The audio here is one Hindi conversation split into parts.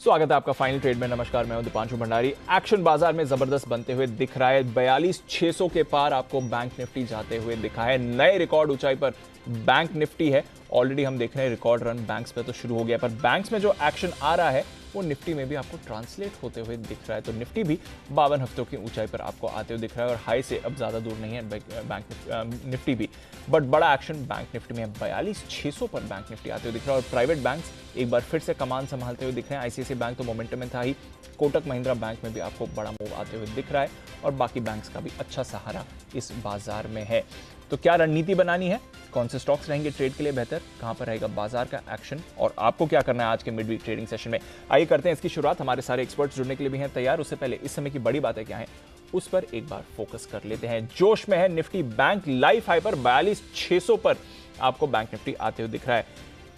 स्वागत है आपका फाइनल ट्रेड में। नमस्कार, मैं हूं दीपांशु भंडारी। एक्शन बाजार में जबरदस्त बनते हुए दिख रहा है। 42,600 के पार आपको बैंक निफ्टी जाते हुए दिखा है। नए रिकॉर्ड ऊंचाई पर बैंक निफ्टी है। ऑलरेडी हम देख रहे हैं रिकॉर्ड रन बैंक्स पे तो शुरू हो गया, पर बैंक्स में जो एक्शन आ रहा है वो निफ्टी में भी आपको ट्रांसलेट होते हुए दिख रहा है। तो निफ्टी भी 52 हफ्तों की ऊंचाई पर आपको आते हुए दिख रहा है और हाई से अब ज्यादा दूर नहीं है बैंक निफ्टी भी। बट बड़ा एक्शन बैंक निफ्टी में 42,600 पर बैंक निफ्टी आते हुए दिख रहा है और प्राइवेट बैंक्स एक बार फिर से कमान संभालते हुए दिख रहे हैं। आईसीआईसीआई बैंक तो मोमेंटम में था ही, कोटक महिंद्रा बैंक में भी आपको बड़ा मूव आते हुए दिख रहा है और बाकी बैंक्स का भी अच्छा सहारा इस बाजार में है। तो क्या रणनीति बनानी है, कौन से स्टॉक्स रहेंगे ट्रेड के लिए बेहतर, कहां पर रहेगा बाजार का एक्शन और आपको क्या करना है आज के मिड वीक ट्रेडिंग सेशन में, आइए करते हैं इसकी शुरुआत। हमारे सारे एक्सपर्ट्स जुड़ने के लिए भी हैं तैयार। उससे पहले इस समय की बड़ी बातें क्या हैं उस पर एक बार फोकस कर लेते हैं। जोश में है निफ्टी, बैंक लाइफ हाई पर 42,600 पर आपको बैंक निफ्टी आते हुए दिख रहा है।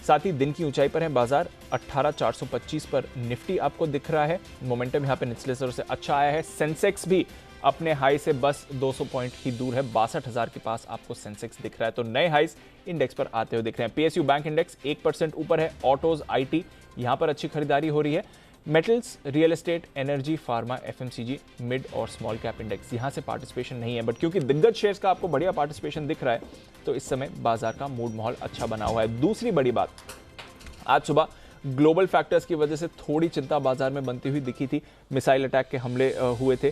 साथ ही दिन की ऊंचाई पर है बाजार, 18,425 पर निफ्टी आपको दिख रहा है। मोमेंटम यहां पे निचले स्तर से अच्छा आया है। सेंसेक्स भी अपने हाई से बस 200 पॉइंट ही दूर है, 62,000 के पास आपको सेंसेक्स दिख रहा है। तो नए हाइस इंडेक्स पर आते हुए दिख रहे हैं। पीएसयू बैंक इंडेक्स 1% ऊपर है। ऑटोज, आईटी यहां पर अच्छी खरीदारी हो रही है। Metals, real estate, energy, pharma, FMCG, mid और स्मॉल कैप इंडेक्स यहां से पार्टिसिपेशन नहीं है, बट क्योंकि दिग्गज शेयर्स का आपको बढ़िया पार्टिसिपेशन दिख रहा है तो इस समय बाजार का मूड माहौल अच्छा बना हुआ है। दूसरी बड़ी बात, आज सुबह ग्लोबल फैक्टर्स की वजह से थोड़ी चिंता बाजार में बनती हुई दिखी थी। मिसाइल अटैक के हमले हुए थे।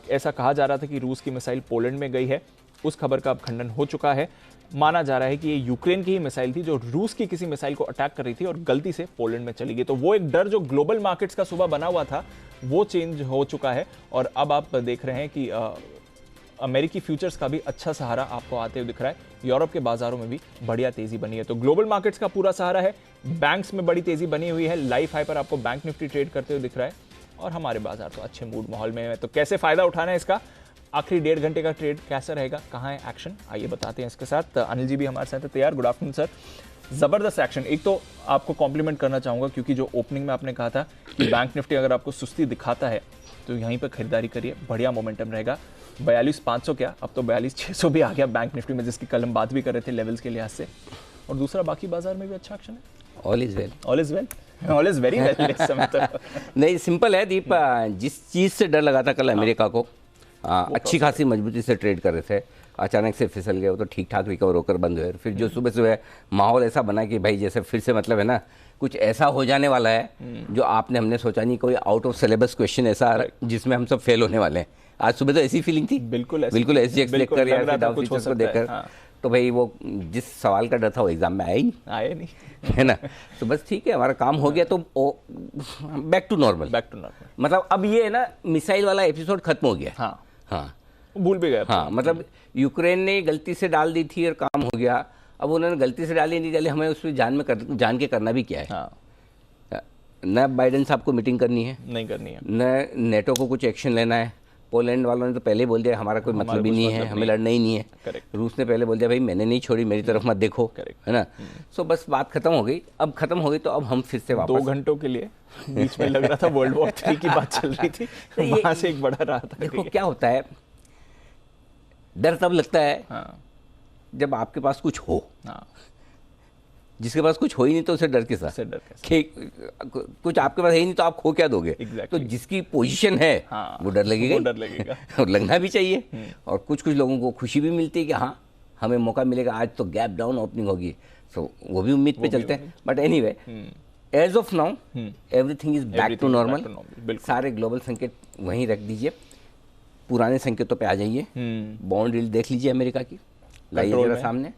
ऐसा कहा जा रहा था कि रूस की मिसाइल पोलैंड में गई है। उस खबर का अब खंडन हो चुका है। माना जा रहा है कि ये यूक्रेन की ही मिसाइल थी जो रूस की किसी मिसाइल को अटैक कर रही थी और गलती से पोलैंड में चली गई। तो वो एक डर जो ग्लोबल मार्केट्स का सुबह बना हुआ था वो चेंज हो चुका है और अब आप देख रहे हैं कि अमेरिकी फ्यूचर्स का भी अच्छा सहारा आपको आते हुए दिख रहा है। यूरोप के बाजारों में भी बढ़िया तेजी बनी है। तो ग्लोबल मार्केट्स का पूरा सहारा है, बैंक्स में बड़ी तेजी बनी हुई है। लाइफ हाई पर आपको बैंक निफ्टी ट्रेड करते हुए दिख रहा है और हमारे बाजार तो अच्छे मूड माहौल में है। तो कैसे फायदा उठाना है इसका, आखिरी 1.5 घंटे का ट्रेड कैसा रहेगा, कहाँ है एक्शन, आइए बताते हैं इसके साथ। अनिल जी भी हमारे साथ तैयार। Good afternoon sir. जबरदस्त एक्शन। एक तो आपको कॉम्प्लीमेंट करना चाहूंगा क्योंकि जो ओपनिंग में आपने कहा था कि बैंक निफ्टी अगर आपको सुस्ती दिखाता है तो यहीं पर खरीदारी करिए, बढ़िया मोमेंटम रहेगा। 42,500 क्या, अब तो 42,600 भी आ गया बैंक निफ्टी में, जिसकी कल हम बात भी कर रहे थे लेवल्स के लिहाज से। और दूसरा, बाकी बाजार में भी अच्छा एक्शन है। All is well, all is well, all is very well इस समय तो। नहीं, सिंपल है दीप। जिस चीज़ से डर लगा था कल अमेरिका को, अच्छी खासी मजबूती से ट्रेड कर रहे थे, अचानक से फिसल गए। वो तो ठीक ठाक रिकवर होकर बंद हुए। फिर जो सुबह सुबह माहौल ऐसा बना कि भाई जैसे फिर से मतलब है ना कुछ ऐसा हो जाने वाला है जो आपने हमने सोचा नहीं, कोई आउट ऑफ सिलेबस क्वेश्चन ऐसा आ रहा है जिसमें हम सब फेल होने वाले हैं। आज सुबह तो ऐसी फीलिंग थी, बिल्कुल एसजीएक्स देखकर या फिर डाउ फ्यूचर्स को देखकर। तो भाई वो जिस सवाल का डर था वो एग्जाम में आया नहीं है ना। तो बस ठीक है, हमारा काम हो गया। तो बैक टू नॉर्मल। मतलब अब ये है ना, मिसाइल वाला एपिसोड खत्म हो गया। हाँ, भूल भी गए। हाँ, मतलब यूक्रेन ने गलती से डाल दी थी और काम हो गया। अब उन्होंने गलती से डाली नहीं डाली, हमें उसमें जान के करना भी क्या है। हाँ। न बाइडेन साहब को मीटिंग करनी है, नहीं करनी है, न नेटो को कुछ एक्शन लेना है। पोलैंड वालों ने तो पहले बोल दिया हमारा कोई मतलब ही नहीं है, हमें लड़ना ही नहीं है। रूस ने पहले बोल दिया भाई मैंने नहीं छोड़ी, मेरी तरफ मत देखो, है ना। सो बस बात खत्म हो गई। अब खत्म हो गई तो अब हम फिर से वापस 2 घंटों के लिए बीच में लग रहा था वर्ल्ड वॉर 3 की बात चल रही थी, वहां से एक बड़ा रहा था। देखो क्या होता है, डर तब लगता है जब आपके पास कुछ हो। जिसके पास कुछ हो ही नहीं तो उसे डर के साथ कुछ आपके पास है ही नहीं तो आप खो क्या दोगे। तो जिसकी पोजीशन है वो डर लगेगा और लगना भी चाहिए। और कुछ लोगों को खुशी भी मिलती है कि हाँ हमें मौका मिलेगा, आज तो गैप डाउन ओपनिंग होगी। सो वो भी उम्मीद पे चलते हैं। But anyway, as of now everything is back to normal. सारे ग्लोबल संकेत वहीं रख दीजिए, पुराने संकेतों पे आ जाइए। बॉन्ड यील्ड देख लीजिए अमेरिका की, लाइए जरा सामने।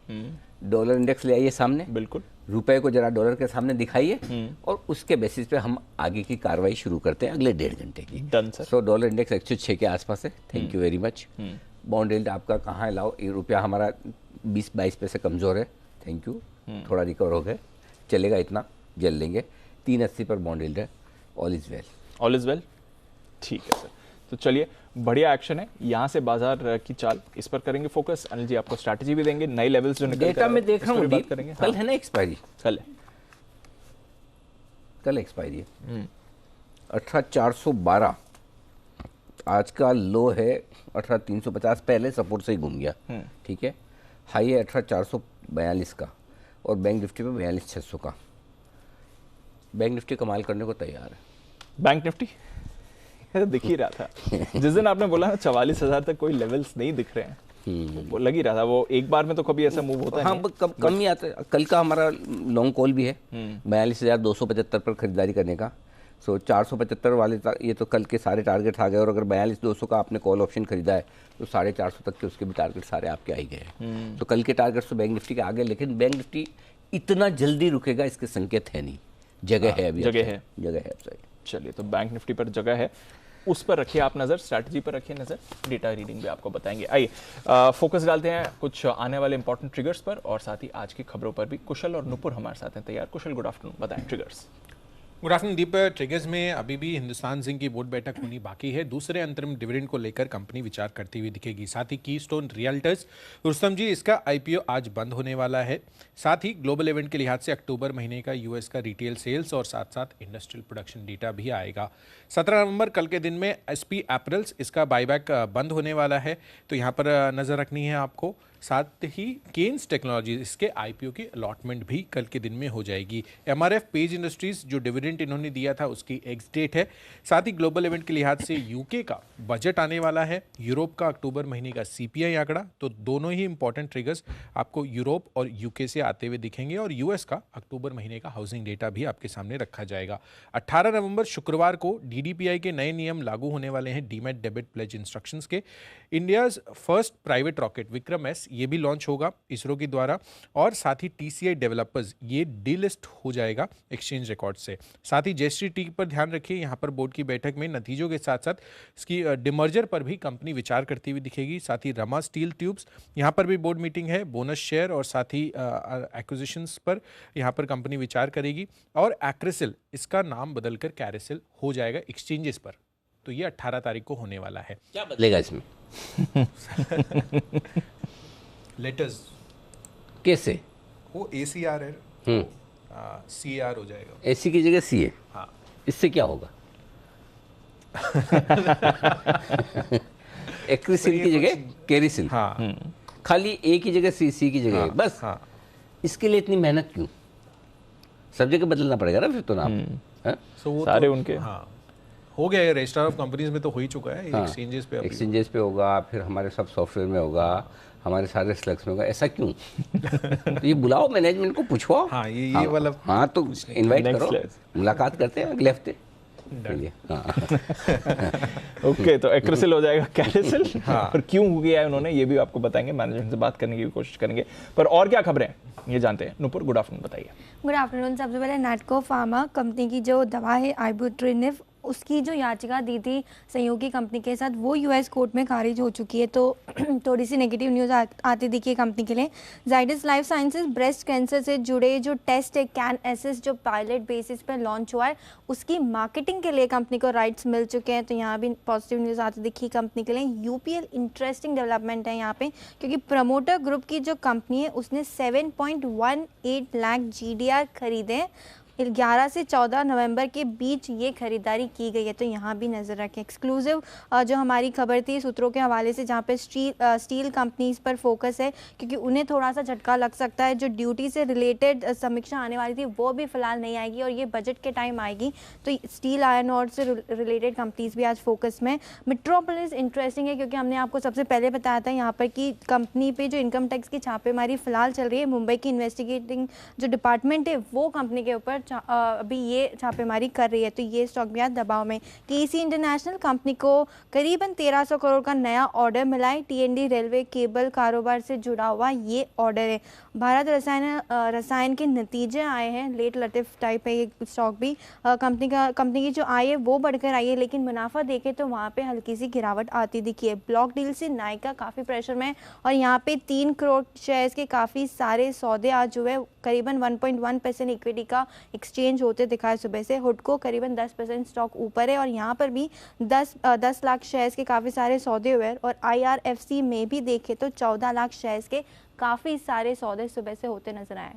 डॉलर इंडेक्स ले आइए सामने, बिल्कुल। रुपए को जरा डॉलर के सामने दिखाइए और उसके बेसिस पे हम आगे की कार्रवाई शुरू करते हैं अगले 1.5 घंटे की। Done sir. So dollar index 106 के आसपास है। Thank you very much. Bond yield आपका कहाँ है, लाओ। ये रुपया हमारा 20-22 पैसे कमजोर है। थैंक यू, थोड़ा रिकवर हो गए, चलेगा, इतना जल लेंगे। 380 पर बॉन्ड यील्ड है। All is well, all is well. ठीक है सर, तो चलिए बढ़िया एक्शन है। यहाँ से बाजार की चाल इस पर करेंगे फोकस। अनिल जी आपको स्ट्रैटेजी भी देंगे, नई लेवल्स जो निकल डेटा में देख रहा हूँ, बात करेंगे। कल है ना एक्सपायरी, कल एक्सपायरी है 18,412। आज का लो है 18,350, पहले सपोर्ट से ही घूम गया। ठीक है, हाई है 18,442 का और बैंक निफ्टी पे 42,600 का। बैंक निफ्टी कमाल करने को तैयार है। बैंक निफ्टी दिख ही रहा था जिस दिन आपने बोला ना 44,000 तक कोई लेवल्स नहीं दिख रहे हैं, वो लग ही रहा था। वो एक बार में तो कभी ऐसा मूव होता नहीं। कम ही आता है। कल का हमारा लॉन्ग कॉल भी है 42,275 पर खरीदारी करने का। सो 475 वाले ये तो कल के सारे टारगेट आ गए, और अगर 42,200 का आपने कॉल ऑप्शन खरीदा है तो 450 तक के उसके भी टारगेट सारे आपके आ ही गए हैं। तो कल के टारगेट तो बैंक निफ्टी के आगे, लेकिन बैंक निफ्टी इतना जल्दी रुकेगा इसके संकेत है नहीं। जगह है अभी, जगह है। चलिए, तो बैंक निफ्टी पर जगह है, उस पर रखिए आप नज़र, स्ट्रैटेजी पर रखिए नज़र, डेटा रीडिंग भी आपको बताएंगे। आइए फोकस डालते हैं कुछ आने वाले इंपॉर्टेंट ट्रिगर्स पर और साथ ही आज की खबरों पर भी। कुशल और नुपुर हमारे साथ हैं तैयार। कुशल, गुड आफ्टरनून, बताएं ट्रिगर्स। गुड आफ्टरनून दीप। ट्रिगर्स में अभी भी हिंदुस्तान जिंक की बोर्ड बैठक होनी बाकी है। दूसरे अंतरिम डिविडेंड को लेकर कंपनी विचार करती हुई दिखेगी। साथ ही कीस्टोन रियल्टर्स रुस्तम जी, इसका आईपीओ आज बंद होने वाला है। साथ ही ग्लोबल इवेंट के लिहाज से अक्टूबर महीने का यूएस का रिटेल सेल्स और साथ साथ इंडस्ट्रियल प्रोडक्शन डेटा भी आएगा। 17 नवंबर कल के दिन में एसपी एपरल्स, इसका बायबैक बंद होने वाला है, तो यहाँ पर नज़र रखनी है आपको। साथ ही केन्स टेक्नोलॉजीज, इसके आईपीओ की अलॉटमेंट भी कल के दिन में हो जाएगी। एमआरएफ पेज इंडस्ट्रीज, जो डिविडेंड इन्होंने दिया था, उसकी एक्स डेट है। साथ ही ग्लोबल इवेंट के लिहाज से यूके का बजट आने वाला है, यूरोप का अक्टूबर महीने का सीपीआई आंकड़ा। तो दोनों ही इंपॉर्टेंट ट्रिगर्स आपको यूरोप और यूके से आते हुए दिखेंगे, और यूएस का अक्टूबर महीने का हाउसिंग डेटा भी आपके सामने रखा जाएगा। 18 नवंबर शुक्रवार को डीडीपीआई के नए नियम लागू होने वाले हैं, डीमैट डेबिट प्लेज इंस्ट्रक्शंस के। India's first private rocket Vikram S, ये भी लॉन्च होगा इसरो के द्वारा। और साथ ही टीसीआई डेवलपर्स, ये डीलिस्ट हो जाएगा एक्सचेंज रिकॉर्ड से। साथ ही जयश्री टी पर ध्यान रखिए, यहाँ पर बोर्ड की बैठक में नतीजों के साथ साथ इसकी डिमर्जर पर भी कंपनी विचार करती हुई दिखेगी। साथ ही रमा स्टील ट्यूब्स, यहाँ पर भी बोर्ड मीटिंग है, बोनस शेयर और साथ ही एक्विजिशंस पर यहाँ पर कंपनी विचार करेगी। और एक्रिसिल, इसका नाम बदलकर कैरिसिल हो जाएगा एक्सचेंजेस पर। तो ये 18 तारीख को होने वाला है। क्या बदलेगा इसमें? लेटर्स कैसे? वो ACR है, CAR हो जाएगा। AC की जगह CA। हाँ, इससे क्या होगा? एक्रिसिल की जगह कैरिसिल। हाँ, खाली A की जगह C की जगह, बस। हाँ। इसके लिए इतनी मेहनत क्यों? सब जगह बदलना पड़ेगा ना फिर तो नाम। वो सारे तो, उनके हाँ, हो गया है। रजिस्ट्रार ऑफ कंपनीज में तो हो ही चुका है, एक्सचेंजेस पे एक्सचेंजेस पे होगा, फिर हमारे सब सॉफ्टवेयर में होगा, हमारे सारे स्लग्स में होगा। ऐसा क्यों? तो ये बुलाओ, मैनेजमेंट को पूछो। हाँ, ये वाला। हाँ, तो इनवाइट करो, मुलाकात करते हैं अगले हफ्ते। ओके, तो एक्रिसिल हो जाएगा कैरिसिल। और क्यों हो गया है उन्होंने, ये भी आपको बताएंगे, मैनेजमेंट से बात करने की भी कोशिश करेंगे। पर और क्या खबरें ये जानते हैं। नुपुर, गुड आफ्टरनून, बताइए। Good afternoon. सबसे पहले नैटको फार्मा कंपनी की जो दवा है आइबुप्रोफेन, उसकी जो याचिका दी थी सहयोगी कंपनी के साथ, वो यूएस कोर्ट में खारिज हो चुकी है। तो थोड़ी सी नेगेटिव न्यूज़ आती दिखी है कंपनी के लिए। Zydus life sciences breast cancer से जुड़े जो टेस्ट है कैन एसिस, जो पायलट बेसिस पर लॉन्च हुआ है, उसकी मार्केटिंग के लिए कंपनी को राइट्स मिल चुके हैं। तो यहाँ भी पॉजिटिव न्यूज़ आती दिखी कंपनी के लिए। यूपीएल इंटरेस्टिंग डेवलपमेंट है यहाँ पे, क्योंकि प्रमोटर ग्रुप की जो कंपनी है उसने 7.18 लाख GDR खरीदे। 11 से 14 नवंबर के बीच ये खरीदारी की गई है। तो यहाँ भी नज़र रखें। एक्सक्लूसिव जो हमारी खबर थी सूत्रों के हवाले से, जहाँ पे स्टील कंपनीज पर फोकस है, क्योंकि उन्हें थोड़ा सा झटका लग सकता है। जो ड्यूटी से रिलेटेड समीक्षा आने वाली थी वो भी फिलहाल नहीं आएगी, और ये बजट के टाइम आएगी। तो स्टील, आयरन और से रिलेटेड कंपनीज भी आज फोकस में। मेट्रोपोलिस इंटरेस्टिंग है, क्योंकि हमने आपको सबसे पहले बताया था यहाँ पर कि कंपनी पर जो इनकम टैक्स की छापेमारी फिलहाल चल रही है, मुंबई की इन्वेस्टिगेटिंग जो डिपार्टमेंट है वो कंपनी के ऊपर अभी ये छापेमारी कर रही है। तो ये स्टॉक भी आज दबाव में। केसी इंटरनेशनल कंपनी को करीबन 1300 करोड़ का नया ऑर्डर मिला है। TND रेलवे केबल कारोबार से जुड़ा हुआ ये ऑर्डर है। भारत रसायन के नतीजे आए हैं, लेट लतीफ टाइप है ये स्टॉक भी। कंपनी की जो आय है वो बढ़कर आई है, लेकिन मुनाफा देखें तो वहाँ पे हल्की सी गिरावट आती दिखी है। ब्लॉक डील से नायका काफ़ी प्रेशर में, और यहाँ पे 3 करोड़ शेयर्स के काफ़ी सारे सौदे आज जो है करीबन 1.1% इक्विटी का एक्सचेंज होते दिखाए सुबह से। हुडको करीबन 10% स्टॉक ऊपर है, और यहाँ पर भी 10 लाख शेयर्स के काफ़ी सारे सौदे हुए। और IRFC में भी देखें तो 14 लाख शेयर्स के काफ़ी सारे सौदे सुबह से होते नजर आए।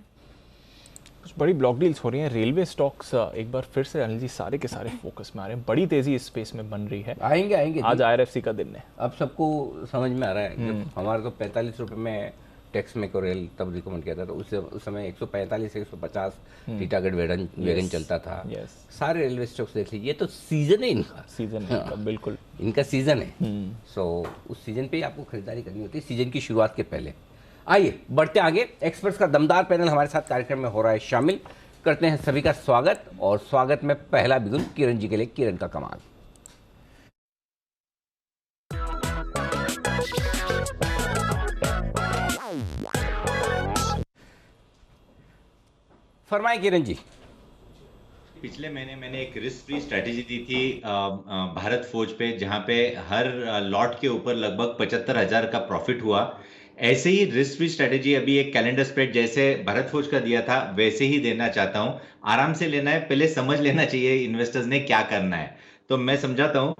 कुछ बड़ी ब्लॉक डील्स हो रही हैं। रेलवे स्टॉक्स एक बार फिर से अनिल जी सारे के सारे फोकस में आ रहे हैं। बड़ी तेजी इस स्पेस में बन रही है। आएंगे आज IRFC का दिन है। अब सबको समझ में आ रहा है। हमारे तो 45 रुपये में टैक्स मैकोरेल तब रिकमेंड किया था, तो उस समय 145 150 टीटागढ़ वैगन चलता था। सारे रेलवे स्टॉक्स देख लीजिए, ये तो सीजन है इनका, सीजन है इनका, बिल्कुल इनका सीजन है। सो उस सीजन पे आपको खरीदारी करनी होती है, सीजन की शुरुआत के पहले। आइए बढ़ते आगे, एक्सपर्ट्स का दमदार पैनल हमारे साथ कार्यक्रम में हो रहा है शामिल। करते हैं सभी का स्वागत, और स्वागत में पहला बिगुल किरण जी के लिए, किरण का कमाल। फरमाए किरण जी। पिछले महीने मैंने एक रिस्क फ्री स्ट्रेटेजी दी थी भारत फोर्ज पे, जहां पे हर लॉट के ऊपर लगभग 75,000 का प्रॉफिट हुआ। ऐसे ही रिस्क फ्री स्ट्रेटेजी अभी एक कैलेंडर स्प्रेड जैसे भारत फोर्ज का दिया था वैसे ही देना चाहता हूं। आराम से लेना है, पहले समझ लेना चाहिए इन्वेस्टर्स ने क्या करना है। तो मैं समझाता हूं,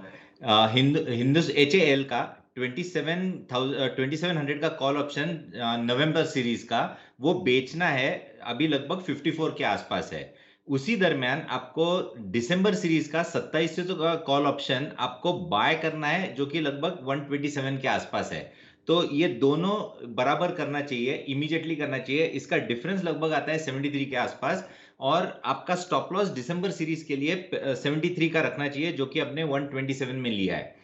हिंदुस HAL का 2700 का कॉल ऑप्शन नवंबर सीरीज का वो बेचना है, अभी लगभग 54 के आसपास है। उसी दरमियान आपको दिसंबर सीरीज का 2700 का कॉल ऑप्शन आपको बाय करना है, जो कि लगभग 127 के आसपास है। तो ये दोनों बराबर करना चाहिए, इमीडिएटली करना चाहिए। इसका डिफरेंस लगभग आता है 73 के आसपास, और आपका स्टॉप लॉस दिसंबर सीरीज के लिए 73 का रखना चाहिए, जो कि आपने 127 में लिया है।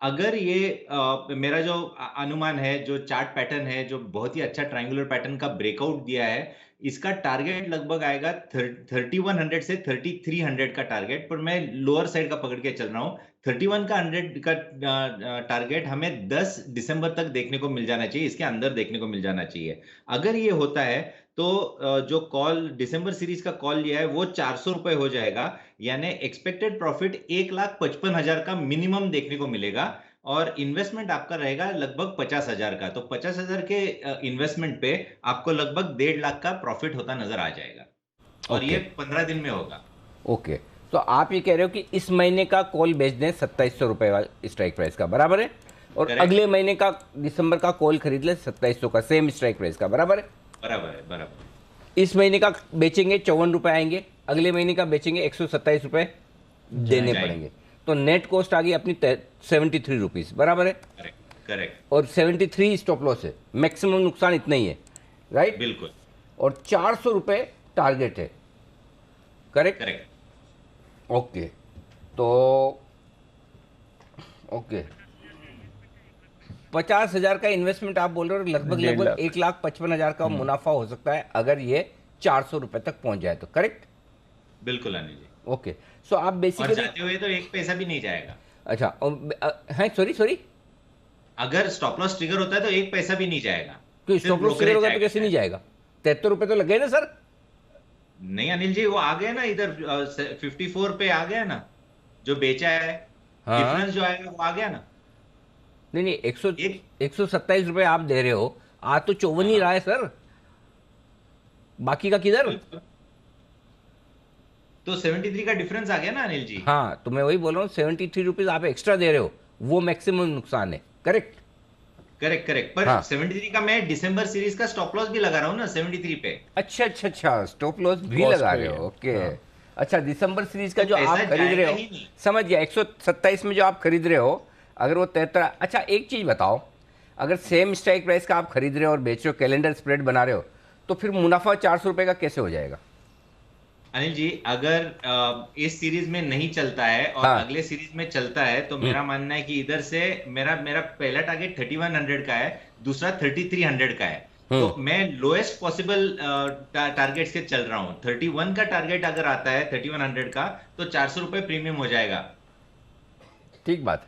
अगर ये मेरा जो अनुमान है, जो चार्ट पैटर्न है, जो बहुत ही अच्छा ट्रायंगुलर पैटर्न का ब्रेकआउट दिया है, इसका टारगेट लगभग आएगा 3100 से 3300 का टारगेट, पर मैं लोअर साइड का पकड़ के चल रहा हूँ। 31 का 100 का टारगेट हमें 10 दिसंबर तक देखने को मिल जाना चाहिए, इसके अंदर देखने को मिल जाना चाहिए। अगर ये होता है तो जो कॉल दिसंबर सीरीज का कॉल लिया है वो 400 रुपए हो जाएगा, यानी एक्सपेक्टेड प्रॉफिट 1,55,000 का मिनिमम देखने को मिलेगा, और इन्वेस्टमेंट आपका रहेगा लगभग 50,000 का। तो 50,000 के इन्वेस्टमेंट पे आपको लगभग 1.5 लाख का प्रॉफिट होता नजर आ जाएगा, और ये 15 दिन में होगा। ओके, तो आप ये कह रहे हो कि इस महीने का कॉल बेच दें 2700 रुपए वाला स्ट्राइक प्राइस का, बराबर है, और अगले महीने का दिसंबर का कॉल खरीद ले 2700 का सेम स्ट्राइक प्राइस का, बराबर है? बराबर है, बराबर। इस महीने का बेचेंगे 54 रुपए आएंगे, अगले महीने का बेचेंगे 127 रुपए देने पड़ेंगे, तो नेट कॉस्ट आ गई अपनी 73 रुपीज, बराबर है? करेक्ट। और 73 स्टॉप लॉस है, मैक्सिमम नुकसान इतना ही है, राइट? बिल्कुल। और 400 रुपए टारगेट है, करेक्ट? करेक्ट। ओके, तो ओके 50,000 का इन्वेस्टमेंट आप बोल रहे हो, लगभग 1,55,000 का मुनाफा हो सकता है अगर ये 400 रुपए तक पहुंच जाए तो, करेक्ट? बिल्कुल अनिल जी। ओके, सो आप बेसिकली जाते हुए तो 1 पैसा भी नहीं जाएगा। अच्छा, है, सॉरी, अगर स्टॉप लॉस ट्रिगर होता है तो 1 पैसा भी नहीं जाएगा। तो स्टॉप लॉस ट्रिगर होगा तो कैसे नहीं जाएगा? 73 रुपए तो लगे ना सर? नहीं अनिल जी, वो आ गया ना, इधर 54 पे आ गया ना, जो बेचा है। हाँ? डिफरेंस जो आएगा वो आ गया ना। नहीं 127 रुपए आप दे रहे हो, आज तो 54 ही रहा है सर, बाकी का किधर? तो 73 का डिफरेंस आ गया ना अनिल जी। हाँ, तो मैं वही बोल रहा हूँ, 73 रुपीज आप एक्स्ट्रा दे रहे हो, वो मैक्सिमम नुकसान है, करेक्ट? करेक्ट। पर 73 का मैं दिसंबर सीरीज का स्टॉप लॉस भी लगा रहा हूँ ना 73 पे। अच्छा, स्टॉप लॉस भी लगा रहे हो, ओके। अच्छा, दिसंबर सीरीज का जो आप खरीद रहे हो, समझ गया, 127 में जो आप खरीद रहे हो, अगर वो 73। अच्छा, एक चीज बताओ, अगर सेम स्ट्राइक प्राइस का आप खरीद रहे हो और बेच रहे हो, कैलेंडर स्प्रेड बना रहे हो, तो फिर मुनाफा 400 रुपए का कैसे हो जाएगा? अनिल जी, अगर इस सीरीज में नहीं चलता है और अगले सीरीज में चलता है, तो मेरा मानना है कि इधर से मेरा पहला टारगेट 3100 का है, दूसरा 3300 का है, तो मैं लोएस्ट पॉसिबल टारगेट से चल रहा हूं। 31 का टारगेट अगर आता है 3100 का, तो 400 रुपए प्रीमियम हो जाएगा। ठीक बात है,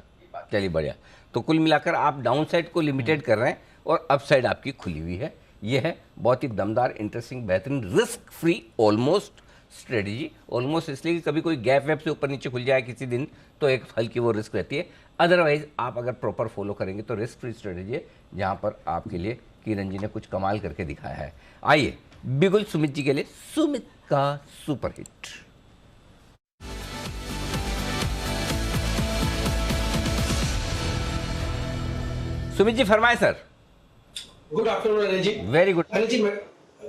चलिए बढ़िया। तो कुल मिलाकर आप डाउन साइड को लिमिटेड कर रहे हैं और अप साइड आपकी खुली हुई है। यह है बहुत ही दमदार, इंटरेस्टिंग, बेहतरीन, risk free almost strategy. Almost इसलिए कि कभी कोई गैप वैप से ऊपर नीचे खुल जाए किसी दिन तो एक हल्की वो रिस्क रहती है, अदरवाइज आप अगर प्रॉपर फॉलो करेंगे तो रिस्क फ्री स्ट्रेटजी है, जहां पर आपके लिए किरण जी ने कुछ कमाल करके दिखाया है। आइए बिगुल सुमित जी के लिए सुमित का सुपर हिट। सुमित जी फरमाए sir. Good afternoon Anil ji. Very good Anil ji.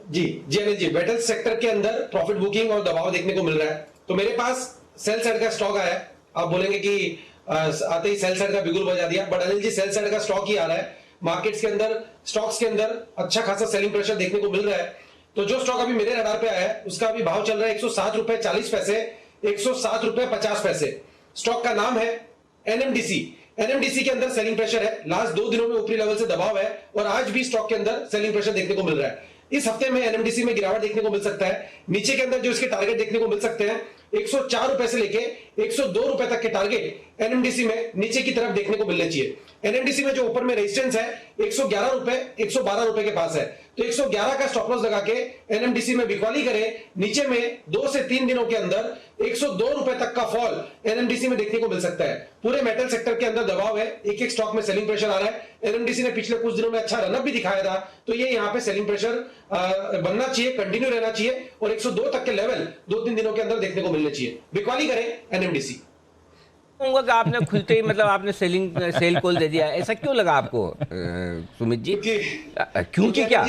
जी अनिल जी, मेटल सेक्टर के अंदर प्रॉफिट बुकिंग और दबाव देखने को मिल रहा है, तो मेरे पास सेल साइड का स्टॉक आया है। आप बोलेंगे कि आते ही सेल साइड का बिगुल बजा दिया, but Anil ji sell side का स्टॉक ही आ रहा है। मार्केट्स के अंदर, स्टॉक्स के अंदर अच्छा खासा सेलिंग प्रेशर देखने को मिल रहा है। तो जो स्टॉक अभी मेरे रडार पे आया है उसका अभी भाव चल रहा है 107 रुपए 40 पैसे, 107 रुपए 50 पैसे। स्टॉक का नाम है एनएमडीसी। एनएमडीसी के अंदर सेलिंग प्रेशर है, लास्ट 2 दिनों में ऊपरी लेवल से दबाव है और आज भी स्टॉक के अंदर सेलिंग प्रेशर देखने को मिल रहा है। इस हफ्ते में एनएमडीसी में गिरावट देखने को मिल सकता है। नीचे के अंदर जो इसके टारगेट देखने को मिल सकते हैं 104 रुपए से लेके 102 रुपए तक के टारगेट एनएमडीसी में नीचे की तरफ देखने को मिलने चाहिए। एनएमडीसी में जो ऊपर में रेजिस्टेंस है 111 रुपए 112 रुपए के पास है, तो 111 का स्टॉप लॉस लगा के एनएमडीसी में बिकवाली करें। नीचे में 2 से 3 दिनों के अंदर 102 रुपए तक का फॉल एनएमडीसी में देखने को मिल सकता है। पूरे मेटल सेक्टर के अंदर दबाव है, एक एक स्टॉक में सेलिंग प्रेशर आ रहा है। एनएमडीसी ने पिछले कुछ दिनों में अच्छा रनअप भी दिखाया था, तो ये यहाँ पे सेलिंग प्रेशर बनना चाहिए, कंटिन्यू रहना चाहिए और 102 तक के लेवल 2-3 दिनों के अंदर देखने को मिलने चाहिए। बिकवाली करें एनएमडीसी। कहूंगा कि आपने खुलते ही मतलब आपने सेल कॉल दे दिया, ऐसा क्यों लगा आपको सुमित जी? क्योंकि क्या?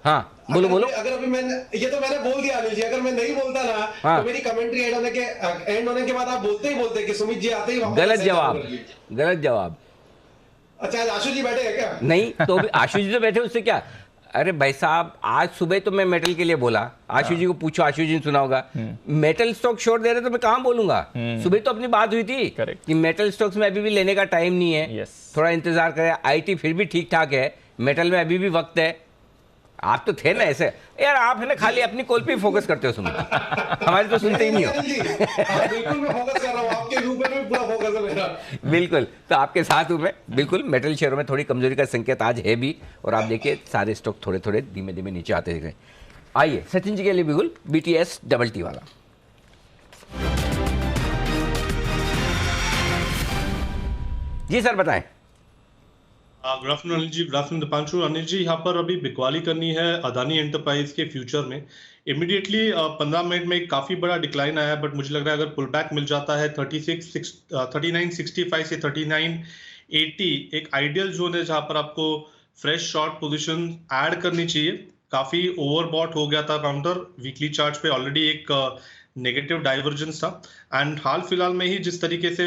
हाँ बोलो। अगर अभी मैंने मैंने बोल दिया अनिल जी, अगर मैं नहीं बोलता ना तो मेरी कमेंट्री एंड होने के बाद आप बोलते ही कि सुमित जी आते ही गलत जवाब। अच्छा, आशु जी बैठे हैं क्या? नहीं, तो अभी आशु जी तो बैठे, उससे क्या? अरे भाई साहब, आज सुबह तो मैं मेटल के लिए बोला, आशु जी को पूछो, आशु जी ने सुना होगा। मेटल स्टॉक शॉर्ट दे रहे तो मैं कहां बोलूंगा? सुबह तो अपनी बात हुई थी कि मेटल स्टॉक्स में अभी भी लेने का टाइम नहीं है, थोड़ा इंतजार करें। आईटी फिर भी ठीक ठाक है, मेटल में अभी भी वक्त है। आप तो थे ना ऐसे यार, आप है ना खाली अपनी कॉल पे फोकस करते हो, सुनो हमारे तो सुनते ही नहीं हो। बिल्कुल मैं फोकस कर रहा हूं, आपके ऊपर भी पूरा फोकस है मेरा। बिल्कुल, तो आपके साथ हूं मैं। बिल्कुल, मेटल शेयरों में थोड़ी कमजोरी का संकेत आज है भी, और आप देखिए सारे स्टॉक थोड़े थोड़े धीमे धीमे नीचे आते दिख रहे हैं। आइए सचिन जी के लिए बिल्कुल BTS डबल टी वाला। जी सर बताएं। Good afternoon Anil ji, good afternoon Deepanshu. Anil ji, यहाँ पर अभी बिकवाली करनी है अदानी एंटरप्राइज के फ्यूचर में। इमीडिएटली 15 मिनट में काफी बड़ा डिक्लाइन आया है, बट मुझे लग रहा है अगर पुल बैक मिल जाता है 3965 से 3980 एक आइडियल जोन है जहां पर आपको फ्रेश शॉर्ट पोजीशन ऐड करनी चाहिए। काफी ओवरबॉट हो गया था काउंटर, वीकली चार्ट पे ऑलरेडी एक नेगेटिव डाइवर्जेंस था, एंड हाल फिलहाल में ही जिस तरीके से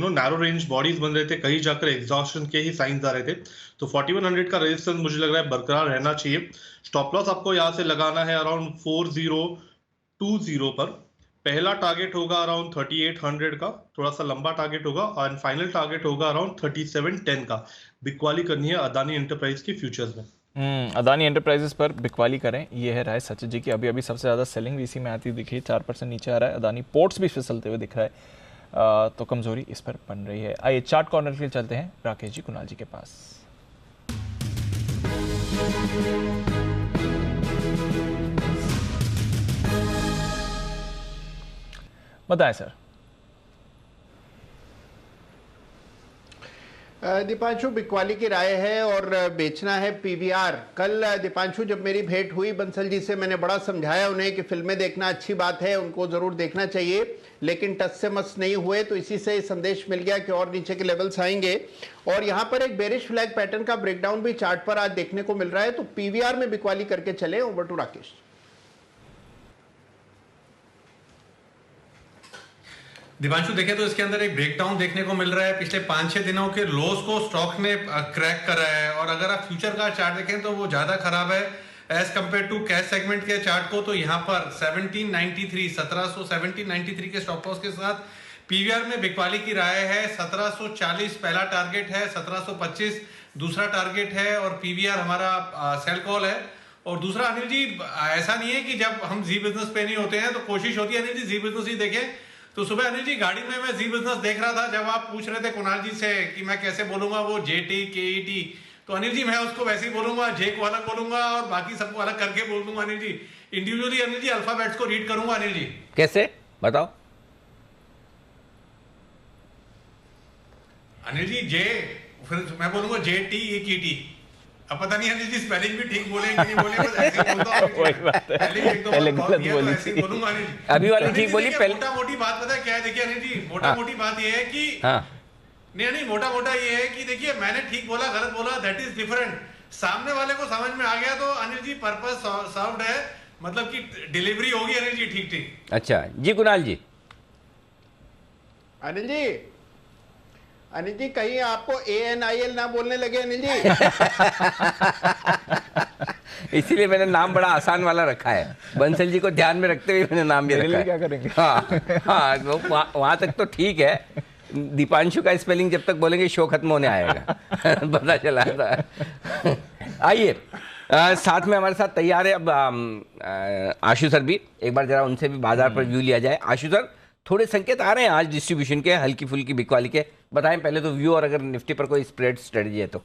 नैरो रेंज बॉडीज बन रहे थे, कहीं जाकर एग्जॉस्शन के ही साइंस आ रहे थे, तो 4100 का रेजिस्टेंस मुझे लग रहा है बरकरार रहना चाहिए। स्टॉप लॉस आपको यहाँ से लगाना है अराउंड 4020 पर। पहला टारगेट होगा अराउंड 3800 का, थोड़ा सा लंबा टारगेट होगा, और फाइनल टारगेट होगा अराउंड 3710 का। बिकवाली करनी है अदानी एंटरप्राइज के फ्यूचर्स में। अदानी एंटरप्राइजेस पर बिकवाली करें, ये है राय सचिन जी की। अभी सबसे ज़्यादा सेलिंग वीसी में आती दिखी, 4% नीचे आ रहा है। अदानी पोर्ट्स भी फिसलते हुए दिख रहा है, तो कमजोरी इस पर बन रही है। आइए चार्ट कॉर्नर के लिए चलते हैं राकेश जी कुणाल जी के पास। बताएं सर। दीपांशु, बिकवाली की राय है और बेचना है PVR। कल दीपांशु जब मेरी भेंट हुई बंसल जी से, मैंने बड़ा समझाया उन्हें कि फिल्में देखना अच्छी बात है, उनको जरूर देखना चाहिए, लेकिन टस से मस नहीं हुए, तो इसी से संदेश मिल गया कि और नीचे के लेवल्स आएंगे। और यहाँ पर एक बेरिश फ्लैग पैटर्न का ब्रेकडाउन भी चार्ट पर आज देखने को मिल रहा है, तो PVR में बिकवाली करके चले। Over to Rakesh. दिवांशु, देखें तो इसके अंदर एक ब्रेकडाउन देखने को मिल रहा है। पिछले 5-6 दिनों के लोस को स्टॉक ने क्रैक करा है, और अगर आप फ्यूचर का चार्ट देखें तो वो ज्यादा खराब है as compare to cash segment के चार्ट को। तो यहाँ पर 1793 के स्टॉप लॉस के साथ PVR में बिकवाली की राय है। 1740 पहला टारगेट है, 1725 दूसरा टारगेट है, और PVR हमारा सेल कॉल है। और दूसरा अनिल जी, ऐसा नहीं है कि जब हम जी बिजनेस पे नहीं होते हैं तो कोशिश होती है अनिल जी जी बिजनेस ही देखें। तो सुबह अनिल जी गाड़ी में मैं जी बिजनेस देख रहा था, जब आप पूछ रहे थे कुणाल जी से कि मैं कैसे बोलूंगा वो JT KET, तो अनिल जी मैं उसको वैसे ही बोलूंगा, जे को अलग बोलूंगा और बाकी सबको अलग करके बोल दूंगा अनिल जी। इंडिविजुअली अनिल जी अल्फाबेट्स को रीड करूंगा अनिल जी। कैसे बताओ अनिल जी? जे, फिर मैं बोलूंगा JTEKT। अब पता नहीं अनिल जी स्पेलिंग भी ठीक बोलेंगे नहीं बोलेंगे, बस ऐसे ही बोलता हूं। पहले गलत बोली थी, बोलूंगा अनिल जी। अभी वाली ठीक बोली। पहले मोटा मोटी बात पता है क्या है? देखिए अनिल जी, मोटा मोटी बात ये है कि नहीं मोटा मोटा ये है कि देखिए मैंने ठीक बोला गलत बोला दैट इज डिफरेंट। सामने वाले को समझ में आ गया तो अनिल जी पर्पस सर्व्ड है, मतलब कि डिलीवरी होगी अनिल जी ठीक ठीक। अच्छा जी कुणाल जी। अनिल जी, अनिल जी कहीं आपको ANIL ना बोलने लगे अनिल जी। इसीलिए मैंने नाम बड़ा आसान वाला रखा है, बंसल जी को ध्यान में रखते हुए मैंने नाम भी रखा है। क्या करेंगे? हाँ वहाँ तक तो ठीक है। दीपांशु का स्पेलिंग जब तक बोलेंगे शो खत्म होने आएगा। पता चला था। आइए साथ में हमारे साथ तैयार है अब आशु सर भी, एक बार जरा उनसे भी बाजार पर व्यू लिया जाए। आशु सर, थोड़े संकेत आ रहे हैं आज डिस्ट्रीब्यूशन के, हल्की फुल्की बिकवाली के, बताएं पहले तो व्यू, और अगर निफ्टी पर कोई स्प्रेड स्ट्रेटजी है तो।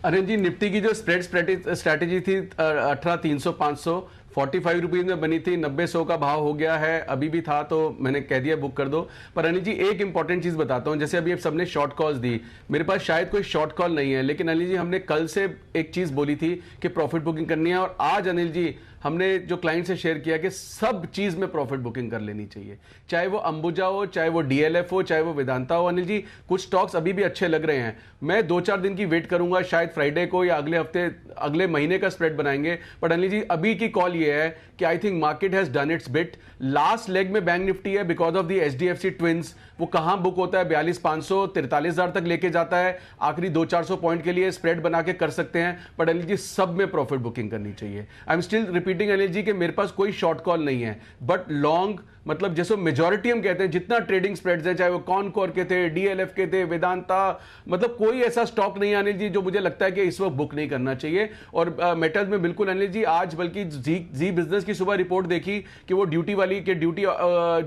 अनिल जी निफ्टी की जो स्ट्रेटेजी थी 18,300 500 45 रुपीज़ में बनी थी, 90-100 का भाव हो गया है, अभी भी था तो मैंने कह दिया बुक कर दो। पर अनिल जी एक इंपॉर्टेंट चीज़ बताता हूं, जैसे अभी आप सबने शॉर्ट कॉल्स दी, मेरे पास शायद कोई शॉर्ट कॉल नहीं है, लेकिन अनिल जी हमने कल से एक चीज़ बोली थी कि प्रॉफिट बुकिंग करनी है, और आज अनिल जी हमने जो क्लाइंट से शेयर किया कि सब चीज़ में प्रॉफिट बुकिंग कर लेनी चाहिए, चाहे वो अंबुजा हो, चाहे वो DLF हो, चाहे वो वेदांता हो। अनिल जी कुछ स्टॉक्स अभी भी अच्छे लग रहे हैं, मैं 2-4 दिन की वेट करूंगा, शायद फ्राइडे को या अगले हफ्ते अगले महीने का स्प्रेड बनाएंगे। बट अनिल जी अभी की कॉल ये है कि I think market has done it's bit. Last leg में बैंक निफ्टी है because of the HDFC twins, वो कहां बुक होता है 42,500 43,000 तक लेके जाता है, आखिरी 200-400 पॉइंट के लिए स्प्रेड बना के कर सकते हैं। बट अनिल जी सब में प्रॉफिट बुकिंग करनी चाहिए। I am still repeating Anil ji कि मेरे पास कोई शॉर्ट कॉल नहीं है, बट लॉन्ग मतलब जैसे मेजॉरिटी हम कहते हैं, जितना ट्रेडिंग स्प्रेड्स हैं, चाहे वो कॉनकोर के थे, DLF के थे, वेदांता, मतलब कोई ऐसा स्टॉक नहीं है अनिल जी जो मुझे लगता है कि इस वक्त बुक नहीं करना चाहिए। और मेटल्स में बिल्कुल अनिल जी, आज बल्कि जी बिजनेस की सुबह रिपोर्ट देखी कि वो ड्यूटी वाली के ड्यूटी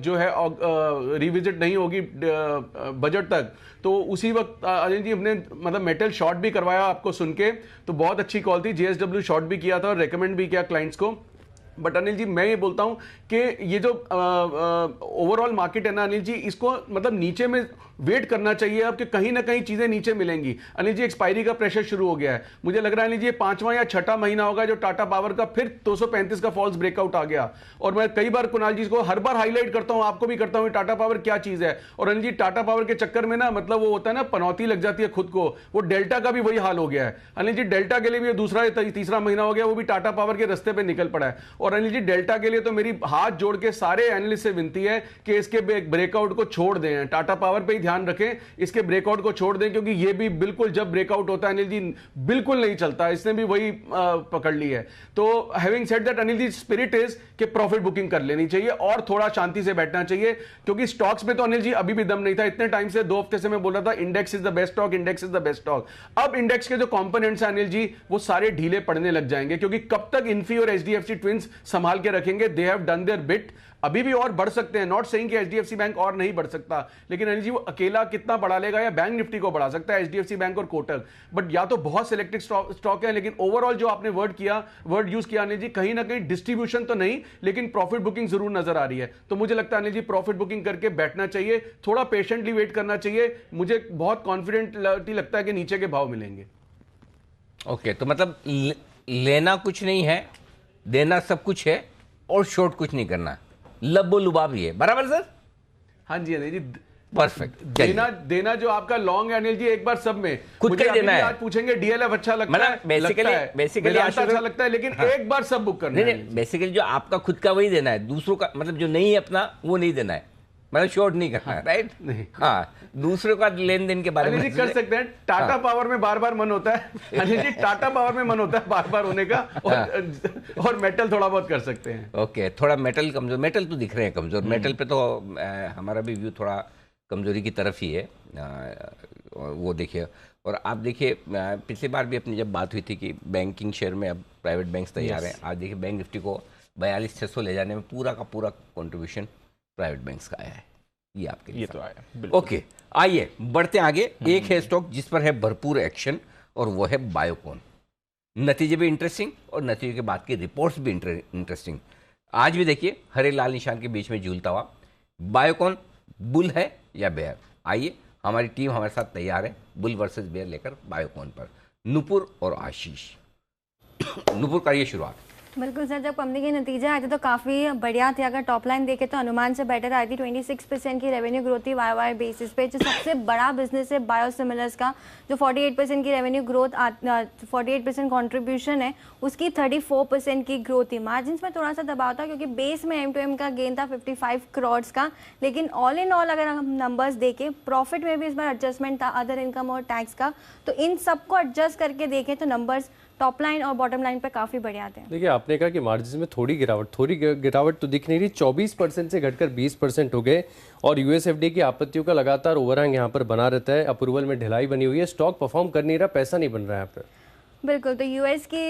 जो है रिविजिट नहीं होगी बजट तक, तो उसी वक्त अनिल जी हमने मतलब मेटल शॉर्ट भी करवाया आपको सुन के, तो बहुत अच्छी कॉल थी। JSW शॉर्ट भी किया था और रेकमेंड भी किया क्लाइंट्स को। बट अनिल जी मैं ये बोलता हूं कि ये जो ओवरऑल मार्केट है ना अनिल जी, इसको मतलब नीचे में वेट करना चाहिए अब कि कहीं ना कहीं चीजें नीचे मिलेंगी। अनिल जी एक्सपायरी का प्रेशर शुरू हो गया है, मुझे लग रहा है अनिल जी ये 5वां या 6ठा महीना होगा जो टाटा पावर का फिर 235 का फॉल्स ब्रेकआउट आ गया। और मैं कई बार कुणाल जी को हर बार हाईलाइट करता हूं, आपको भी करता हूं, टाटा पावर क्या चीज है। और अनिल जी टाटा पावर के चक्कर में ना मतलब वो होता है ना, पनौती लग जाती है खुद को, वो डेल्टा का भी वही हाल हो गया है। अनिल जी डेल्टा के लिए भी दूसरा तीसरा महीना हो गया, वो भी टाटा पावर के रास्ते पे निकल पड़ा है। और अनिल जी डेल्टा के लिए तो मेरी हाथ जोड़ के सारे एनालिस्ट से विनती है कि इसके ब्रेकआउट को छोड़ दें, टाटा पावर पे ही ध्यान रखें, इसके ब्रेकआउट को छोड़ दें, क्योंकि ये भी बिल्कुल जब ब्रेकआउट होता है अनिल जी बिल्कुल नहीं चलता, इसने भी वही पकड़ ली है। तो having said that Anil ji spirit is कि प्रॉफिट बुकिंग कर लेनी चाहिए और थोड़ा शांति से बैठना चाहिए, क्योंकि स्टॉक्स में तो अनिल जी अभी भी दम नहीं था। इतने टाइम से 2 हफ्ते से मैं बोल रहा था index is the best stock, index is the best stock. अब इंडेक्स के जो कंपोनेंट्स हैं अनिल जी वो सारे ढीले पड़ने लग जाएंगे, क्योंकि कब तक इन्फी और HDFC ट्विंस संभाल के रखेंगे। They have done there bit, अभी भी और बढ़ सकते हैं, नॉट सेइंग कि HDFC बैंक और नहीं बढ़ सकता, लेकिन अनिल जी वो अकेला कितना बढ़ा लेगा, या बैंक निफ्टी को बढ़ा सकता है HDFC बैंक और कोटक, बट या तो बहुत सिलेक्टेड स्टॉक है। लेकिन ओवरऑल जो आपने वर्ड यूज किया अनिल जी, कहीं ना कहीं डिस्ट्रीब्यूशन तो नहीं लेकिन प्रॉफिट बुकिंग जरूर नजर आ रही है। तो मुझे लगता है अनिल जी प्रॉफिट बुकिंग करके बैठना चाहिए, थोड़ा पेशेंटली वेट करना चाहिए। मुझे बहुत कॉन्फिडेंटली लगता है कि नीचे के भाव मिलेंगे। ओके, तो मतलब लेना कुछ नहीं है, देना सब कुछ है, और शॉर्ट कुछ नहीं करना, लब्बो लुबाब ही है, बराबर सर? हाँ जी अनिल जी परफेक्ट। देना जो आपका लॉन्ग है अनिल जी, एक बार सब में खुद का ही देना है। आज पूछेंगे DLF अच्छा लगता है, बेसिकली अच्छा लगता है, लेकिन एक बार सब बुक करना है। नहीं, बेसिकली जो आपका खुद का वही देना है, दूसरों का मतलब जो नहीं है अपना वो नहीं देना है, मतलब शॉर्ट नहीं करना है, राइट? नहीं, हाँ, दूसरों का लेन देन के बारे में कर सकते हैं। टाटा पावर में बार बार मन होता है अनिल जी, टाटा पावर में मन होता है बार बार होने का, और मेटल थोड़ा बहुत कर सकते हैं। ओके, थोड़ा मेटल कमजोर, मेटल तो दिख रहे हैं कमजोर, मेटल पे तो हमारा भी व्यू थोड़ा कमजोरी की तरफ ही है, वो देखिए। और आप देखिए पिछली बार भी अपनी जब बात हुई थी कि बैंकिंग शेयर में अब प्राइवेट बैंक्स तैयार हैं, आज देखिए बैंक निफ्टी को 42,600 ले जाने में पूरा का पूरा कॉन्ट्रीब्यूशन प्राइवेट बैंक्स का आया है, ये आपके लिए तो आया। ओके, आइए बढ़ते आगे। एक है स्टॉक जिस पर है भरपूर एक्शन, और वो है बायोकॉन। नतीजे भी इंटरेस्टिंग और नतीजे के बाद की रिपोर्ट्स भी इंटरेस्टिंग। आज भी देखिए हरे लाल निशान के बीच में झूलता हुआ बायोकॉन बुल है या बेयर। आइए, हमारी टीम हमारे साथ तैयार है बुल वर्सेस बेयर लेकर बायोकॉन पर। नुपुर और आशीष। नुपुर करिए शुरुआत। बिल्कुल सर, जब कंपनी के नतीजे आए थे तो काफ़ी बढ़िया थे। अगर टॉप लाइन देखें तो अनुमान से बेटर आई थी। 26% की रेवेन्यू ग्रोथ थी वाई बेसिस पे। जो सबसे बड़ा बिजनेस है बायोसिमिलर्स का, जो 48% की रेवेन्यू ग्रोथ 48% कॉन्ट्रीब्यूशन है, उसकी 34% की ग्रोथ थी। मार्जिन में थोड़ा सा दबाव था क्योंकि बेस में M2M का गेन था 55 करोड़ का, लेकिन ऑल इन ऑल अगर हम नंबर्स देखें, प्रॉफिट में भी इस बार एडजस्टमेंट था अदर इनकम और टैक्स का, तो इन सबको एडजस्ट करके देखें तो नंबर्स टॉप लाइन और बॉटम लाइन पे काफ़ी बढ़िया थे। देखिए, आपने कहा कि मार्जिन में थोड़ी गिरावट तो दिख नहीं रही। 24% से घटकर 20% हो गए और यूएसएफडी की आपत्तियों का लगातार ओवरहैंग यहाँ पर बना रहता है। अप्रूवल में ढिलाई बनी हुई है, स्टॉक परफॉर्म कर नहीं रहा, पैसा नहीं बन रहा है यहाँ पर। बिल्कुल, तो यूएस की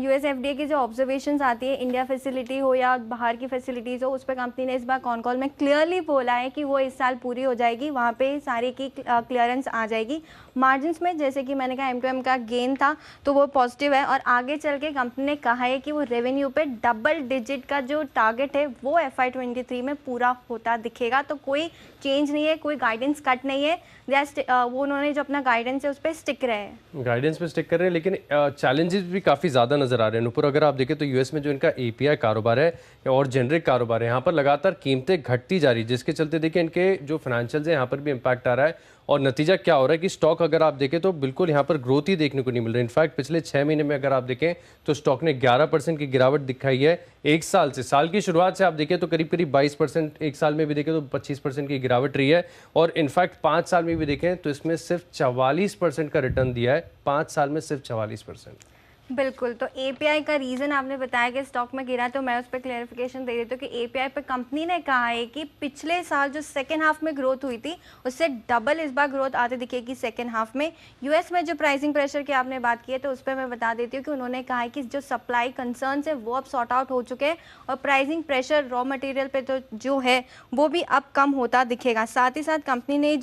यूएस एफडीए की जो ऑब्जर्वेशंस आती है, इंडिया फैसिलिटी हो या बाहर की फैसिलिटीज़ हो, उस पर कंपनी ने इस बार कॉन कॉल में क्लियरली बोला है कि वो इस साल पूरी हो जाएगी, वहाँ पे सारी की क्लियरेंस आ जाएगी। मार्जिन्स में जैसे कि मैंने कहा M2M का गेन था तो वो पॉजिटिव है, और आगे चल के कंपनी ने कहा है कि वो रेवेन्यू पे डबल डिजिट का जो टारगेट है वो FY23 में पूरा होता दिखेगा। तो कोई चेंज नहीं है, कोई गाइडेंस कट नहीं है, वो उन्होंने जो अपना गाइडेंस है उस पर स्टिक रहे हैं, गाइडेंस पे स्टिक कर रहे हैं। लेकिन चैलेंजेस भी काफ़ी ज़्यादा नजर आ रहे हैं ऊपर। अगर आप देखें तो यूएस में जो इनका API कारोबार है और जेनरिक कारोबार है, यहाँ पर लगातार कीमतें घटती जा रही, जिसके चलते देखिए इनके जो फाइनेंशियल्स है यहाँ पर भी इम्पैक्ट आ रहा है। और नतीजा क्या हो रहा है कि स्टॉक अगर आप देखें तो बिल्कुल यहाँ पर ग्रोथ ही देखने को नहीं मिल रही। इनफैक्ट पिछले 6 महीने में अगर आप देखें तो स्टॉक ने 11% की गिरावट दिखाई है। एक साल से, साल की शुरुआत से आप देखें तो करीब 22%, एक साल में भी देखें तो 25% की गिरावट रही है। और इनफैक्ट 5 साल में भी देखें तो इसमें सिर्फ 44% का रिटर्न दिया है, 5 साल में सिर्फ 44%। बिल्कुल। तो API का रीज़न आपने बताया कि स्टॉक में गिरा, तो मैं उस पर क्लेरिफिकेशन दे देती हूँ कि API पे कंपनी ने कहा है कि पिछले साल जो सेकेंड हाफ में ग्रोथ हुई थी उससे डबल इस बार ग्रोथ आते दिखेगी सेकेंड हाफ में। यूएस में जो प्राइसिंग प्रेशर की आपने बात की है तो उस पर मैं बता देती हूँ कि उन्होंने कहा है कि जो सप्लाई कंसर्न्स है वो अब सॉर्ट आउट हो चुके हैं और प्राइसिंग प्रेशर रॉ मटेरियल पे तो जो है वो भी अब कम होता दिखेगा। साथ ही साथ कंपनी ने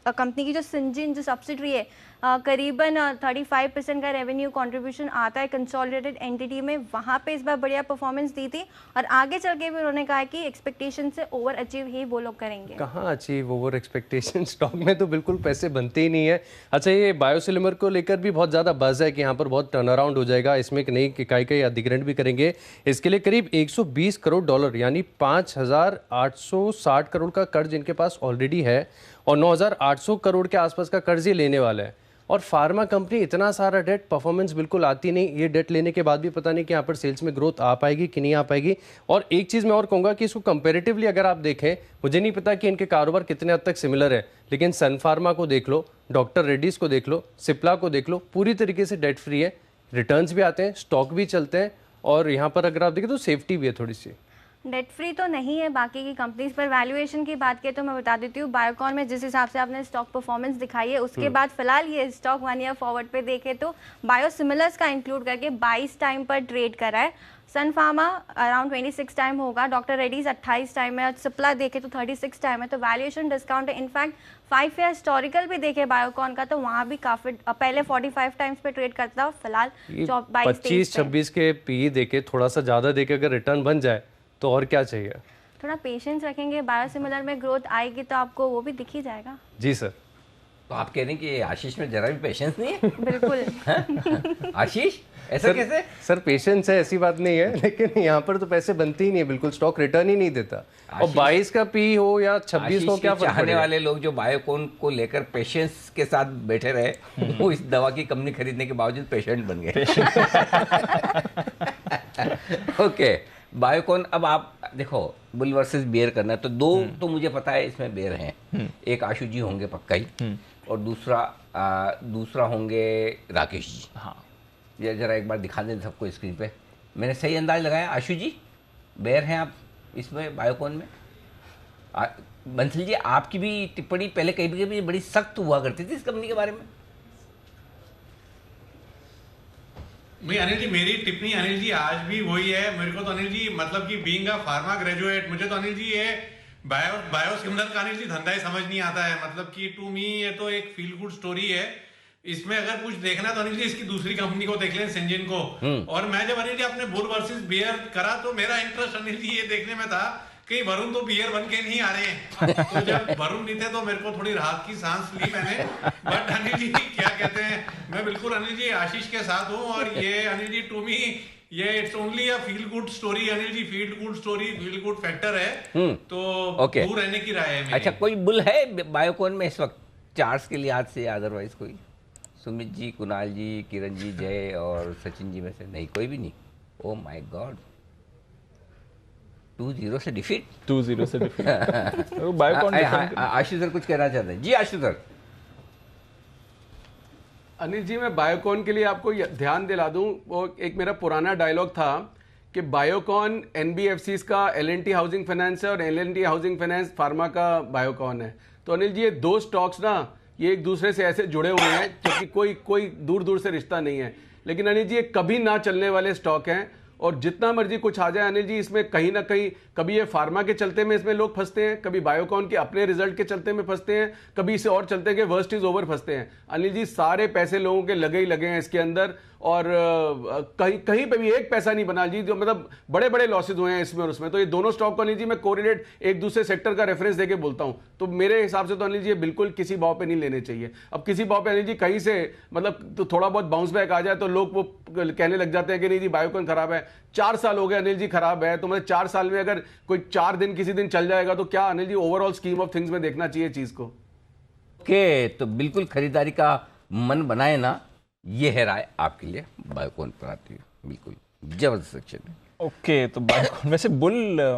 कंपनी की जो सिंजिन जो सब्सिडरी है, करीबन 35% का रेवेन्यू कंट्रीब्यूशन आता है कंसोलिडेटेड एंटिटी में, वहाँ पे इस बार बढ़िया परफॉर्मेंस दी थी। और आगे चल के भी उन्होंने कहा कि एक्सपेक्टेशन से ओवर अचीव ही वो लोग करेंगे। कहाँ अचीव ओवर एक्सपेक्टेशन, स्टॉक में तो बिल्कुल पैसे बनते ही नहीं है। अच्छा, ये बायोसिमिलर को लेकर भी बहुत ज़्यादा बज़ है कि यहाँ पर बहुत टर्न अराउंड हो जाएगा, इसमें एक नई इकाई का अधिग्रहण भी करेंगे। इसके लिए करीब $120 करोड़ यानी 5,860 करोड़ का कर्ज इनके पास ऑलरेडी है और 9,800 करोड़ के आसपास का कर्ज ये लेने वाला है। और फार्मा कंपनी, इतना सारा डेट, परफॉर्मेंस बिल्कुल आती नहीं। ये डेट लेने के बाद भी पता नहीं कि यहाँ पर सेल्स में ग्रोथ आ पाएगी कि नहीं आ पाएगी। और एक चीज़ मैं और कहूँगा कि इसको कंपैरेटिवली अगर आप देखें, मुझे नहीं पता कि इनके कारोबार कितने हद तक सिमिलर है, लेकिन सन फार्मा को देख लो, डॉक्टर रेड्डीज़ को देख लो, सिप्ला को देख लो, पूरी तरीके से डेट फ्री है, रिटर्न्स भी आते हैं, स्टॉक भी चलते हैं और यहाँ पर अगर आप देखें तो सेफ्टी भी है थोड़ी सी। डेट फ्री तो नहीं है बाकी की कंपनीज पर। वैल्यूएशन की बात की तो मैं बता देती हूँ, बायोकॉन में जिस हिसाब से आपने स्टॉक परफॉर्मेंस दिखाई है उसके बाद फिलहाल ये स्टॉक 1 ईयर फॉरवर्ड पे देखे तो बायोसिमिलर्स का इंक्लूड करके 22 टाइम पर ट्रेड कर रहा है। सन फार्मा अराउंड 26 टाइम होगा, डॉक्टर रेड्डीज 28 टाइम है और सिप्ला देखे तो 36 टाइम है। तो वैल्यूएशन डिस्काउंट है। इनफैक्ट 5 ईयर हिस्टोरिकल भी देखे बायोकॉन का तो वहाँ भी काफ़ी, पहले 45 टाइम्स पे ट्रेड करता था, फिलहाल 25-26 के पी देके थोड़ा सा ज़्यादा देके अगर रिटर्न बन जाए तो और क्या चाहिए। थोड़ा पेशेंस रखेंगे, बायोसिमिलर में ग्रोथ आएगी तो आपको वो भी दिख ही जाएगा। जी सर। तो आप कह रहे हैं कि आशीष में जरा भी पेशेंस नहीं है? बिल्कुल। आशीष ऐसा कैसे? सर पेशेंस है, ऐसी बात नहीं है, लेकिन यहाँ पर तो पैसे बनते ही नहीं है, बिल्कुल स्टॉक रिटर्न ही नहीं देता। और 22 का पी हो या 26 को क्या फर्क चाहने वाले लोग जो बायोकॉन को लेकर पेशेंस के साथ बैठे रहे वो इस दवा की कंपनी खरीदने के बावजूद पेशेंट बन गए। ओके, बायोकॉन, अब आप देखो बुल वर्सेस बेयर करना है तो दो तो मुझे पता है इसमें बेयर हैं। एक आशु जी होंगे पक्का ही और दूसरा होंगे राकेश जी। हाँ, ये जरा एक बार दिखा दें सबको स्क्रीन पे। मैंने सही अंदाज लगाया? आशु जी बेयर हैं आप इसमें बायोकॉन में? बंसल जी आपकी भी टिप्पणी पहले कहीं भी बड़ी सख्त हुआ करती थी इस कंपनी के बारे में। भाई अनिल जी, मेरी टिप्पणी अनिल जी आज भी वही है। मेरे को तो अनिल जी मतलब कि बीइंग अ फार्मा ग्रेजुएट, मुझे तो अनिल जी ये बायोसिमिलर का अनिल जी धंधा ही समझ नहीं आता है। मतलब कि टू मी ये तो एक फील गुड स्टोरी है। इसमें अगर कुछ देखना तो अनिल जी इसकी दूसरी कंपनी को देख लें, सिंजिन को। और मैं जब अनिल जी अपने बुल वर्सेस बियर करा तो मेरा इंटरेस्ट अनिल जी ये देखने में था कि वरुण तो बियर बन के नहीं आ रहे हैं। तो जब वरुण नहीं थे तो मेरे को थोड़ी राहत की सांस ली मैंने। बट अनिल जी क्या कहते हैं, मैं बिल्कुल अनिल जी आशीष के साथ हूँ और ये अनिल जी टू मी ये it's only a feel good story Anil ji, feel good story, feel good factor है, तो दूर रहने की राय है मेरी। अच्छा, कोई बुल है बायोकॉन में इस वक्त चार्ट्स के लिहाज से, अदरवाइज कोई? सुमित जी, कुणाल जी, किरण जी, जय और सचिन जी में से नहीं, कोई भी नहीं? ओ माय गॉड, 2-0 से डिफीट। 2-0 से डिफीट। बायोकॉन आशु सर कुछ कहना चाहते हैं? जी आशु सर। अनिल जी, मैं बायोकॉन के लिए आपको ध्यान दिला दूं, वो एक मेरा पुराना डायलॉग था कि बायोकॉन एनबीएफसीज का एल&टी हाउसिंग फाइनेंस है और एल&टी हाउसिंग फाइनेंस फार्मा का बायोकॉन है। तो अनिल जी, ये दो स्टॉक्स ना, ये एक दूसरे से ऐसे जुड़े हुए हैं क्योंकि कोई दूर दूर से रिश्ता नहीं है। लेकिन अनिल जी, ये कभी ना चलने वाले स्टॉक हैं और जितना मर्जी कुछ आ जाए अनिल जी, इसमें कहीं ना कहीं कभी ये फार्मा के चलते में इसमें लोग फंसते हैं, कभी बायोकॉन के अपने रिजल्ट के चलते में फंसते हैं, कभी इसे और चलते हैं कि वर्स्ट इज ओवर फंसते हैं। अनिल जी, सारे पैसे लोगों के लगे ही लगे हैं इसके अंदर और कहीं पे भी एक पैसा नहीं बना जी, जो मतलब बड़े बड़े लॉसेज हुए हैं इसमें और उसमें। तो ये दोनों स्टॉक को अनिल जी मैं कोरिलेट एक दूसरे सेक्टर का रेफरेंस देके बोलता हूं, तो मेरे हिसाब से तो अनिल जी ये बिल्कुल किसी भाव पे नहीं लेने चाहिए। अब किसी भाव पे अनिल जी कहीं से मतलब तो थोड़ा बहुत बाउंस बैक आ जाए तो लोग वो कहने लग जाते हैं कि नहीं जी बायोकॉन खराब है। 4 साल हो गए अनिल जी खराब है, तो मतलब 4 साल में अगर कोई 4 दिन किसी दिन चल जाएगा तो क्या Anil ji overall scheme of things में देखना चाहिए चीज को। ओके, तो बिल्कुल खरीदारी का मन बनाए ना, ये है राय आपके लिए बायोकॉन पर आती है। बिल्कुल जबरदस्त सेक्शन है। ओके, तो बायोकॉन वैसे बुल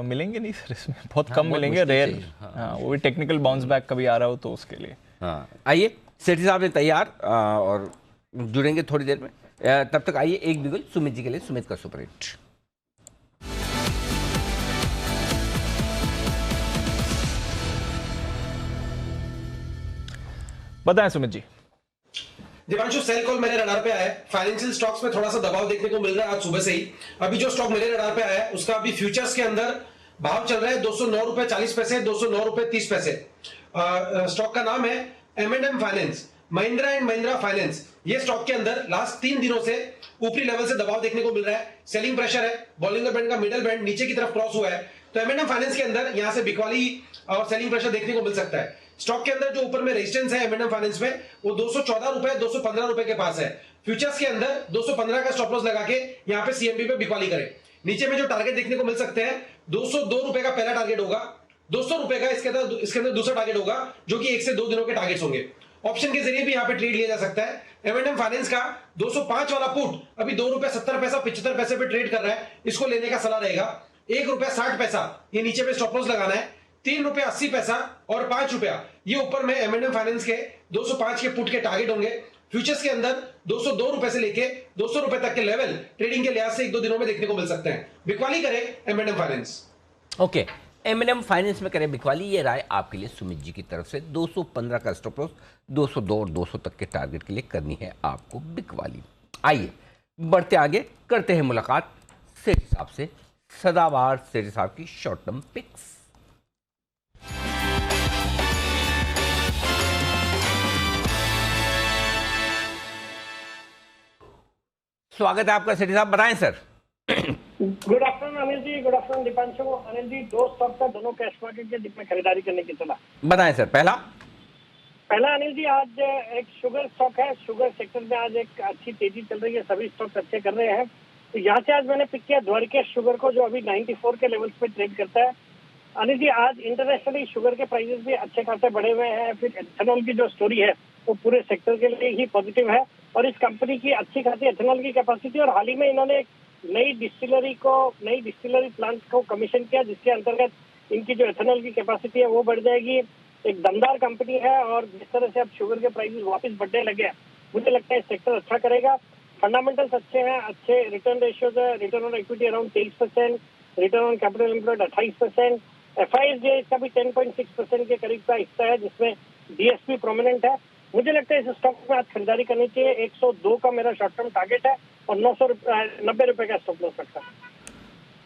मिलेंगे नहीं सर इसमें, बहुत कम मिलेंगे, रेयर। हाँ, वो भी टेक्निकल बाउंस बैक कभी आ रहा हो तो उसके लिए। हाँ, आइए सेठी साहब ने तैयार और जुड़ेंगे थोड़ी देर में। तब तक आइए एक बिगुल सुमित जी के लिए, सुमित का सुपर हिट। बताएं सुमित जी। दीपांशु, सेल कॉल मेरे रडार पे आया है। फाइनेंशियल स्टॉक्स में थोड़ा सा दबाव देखने को मिल रहा है आज सुबह से ही। अभी जो स्टॉक मेरे रडार पे आया है उसका अभी फ्यूचर्स के अंदर भाव चल रहा है 209 रुपए 40 पैसे, 209 रुपए 30 पैसे। स्टॉक का नाम है M&M finance, Mahindra and Mahindra finance. ये स्टॉक के अंदर लास्ट 3 दिनों से ऊपरी लेवल से दबाव देखने को मिल रहा है। सेलिंग प्रेशर है, बॉलिंगर बैंड का मिडल बैंड नीचे की तरफ क्रॉस हुआ है, तो M&M फाइनेंस के अंदर यहां से बिकवाली और सेलिंग प्रेशर देखने को मिल सकता है। स्टॉक के अंदर जो ऊपर में रेजिस्टेंस है M&M फाइनेंस में, वो 214 रुपए 215 रुपए के पास है। फ्यूचर्स के अंदर 215 का स्टॉप लॉस लगा के यहाँ पे CMB पे बिकवाली करें। नीचे में जो टारगेट देखने को मिल सकते हैं, 202 रुपए का पहला टारगेट होगा, 200 रुपए का इसके अंदर दूसरा टारगेट होगा, जो कि 1 से 2 दिनों के टारगेट्स होंगे। ऑप्शन के जरिए भी यहाँ पे ट्रेड लिया जा सकता है। M&M फाइनेंस का 205 वाला पुट अभी 2 रुपए 70 पैसा 75 पैसे पे ट्रेड कर रहा है, इसको लेने का सलाह रहेगा। 1 रुपया 60 पैसा ये नीचे पे स्टॉप लॉस लगाना है। 3 रुपया 80 पैसा और 5 रुपया ये ऊपर में M&M फाइनेंस के 205 के पुट के टारगेट होंगे। फ्यूचर्स के अंदर 202 रुपए से लेके 200 रुपए तक के लेवल ट्रेडिंग के लिहाज से 1-2 दिनों में देखने को मिल सकते हैं। बिकवाली करे M&M finance. Okay, M&M finance में करें बिकवाली, ये राय आपके लिए सुमित जी की तरफ से। 215 का स्टॉप लॉस, 202 और 200 तक के टारगेट के लिए करनी है आपको बिकवाली। आइए बढ़ते आगे, करते हैं मुलाकात सेठी साहब से, सदाबहार सेठी साहब की शॉर्ट टर्म पिक्स। स्वागत है आपका सेठी साहब, बताएं sir. Good afternoon Anil ji, good afternoon Deepanshu. Anil ji, 2 stock का दोनों कैश मार्केट के डिप में खरीदारी करने की सलाह। बताएं सर। पहला अनिल जी, आज एक शुगर स्टॉक है। शुगर सेक्टर में आज एक अच्छी तेजी चल रही है, सभी स्टॉक अच्छे कर रहे हैं। तो यहाँ से आज मैंने पिक किया द्वारकेश शुगर को, जो अभी 94 के लेवल्स पे ट्रेड करता है। अनिल जी, आज इंटरनेशनली शुगर के प्राइसेस भी अच्छे खासे बढ़े हुए हैं। फिर एथेनॉल की जो स्टोरी है वो पूरे सेक्टर के लिए ही पॉजिटिव है और इस कंपनी की अच्छी खासी एथेनॉल की कैपेसिटी, और हाल ही में इन्होंने एक नई डिस्टिलरी प्लांट को कमीशन किया, जिसके अंतर्गत इनकी जो एथेनॉल की कैपेसिटी है वो बढ़ जाएगी। एक दमदार कंपनी है और जिस तरह से अब शुगर के प्राइसेस वापस बढ़ने लगे हैं, मुझे लगता है सेक्टर अच्छा करेगा। फंडामेंटल्स अच्छे हैं, अच्छे रिटर्न रेशियोज है, return on equity around 23%, return on capital employed 28%, FISJ इसका भी 10.6% के करीब का हिस्सा है, जिसमें DSP प्रोमिनेंट है। मुझे लगता है इस स्टॉक में आज खरीदारी करनी चाहिए। 102 का मेरा शॉर्ट टर्म टारगेट है और 90 रुपए का स्टॉप लॉस रखा है।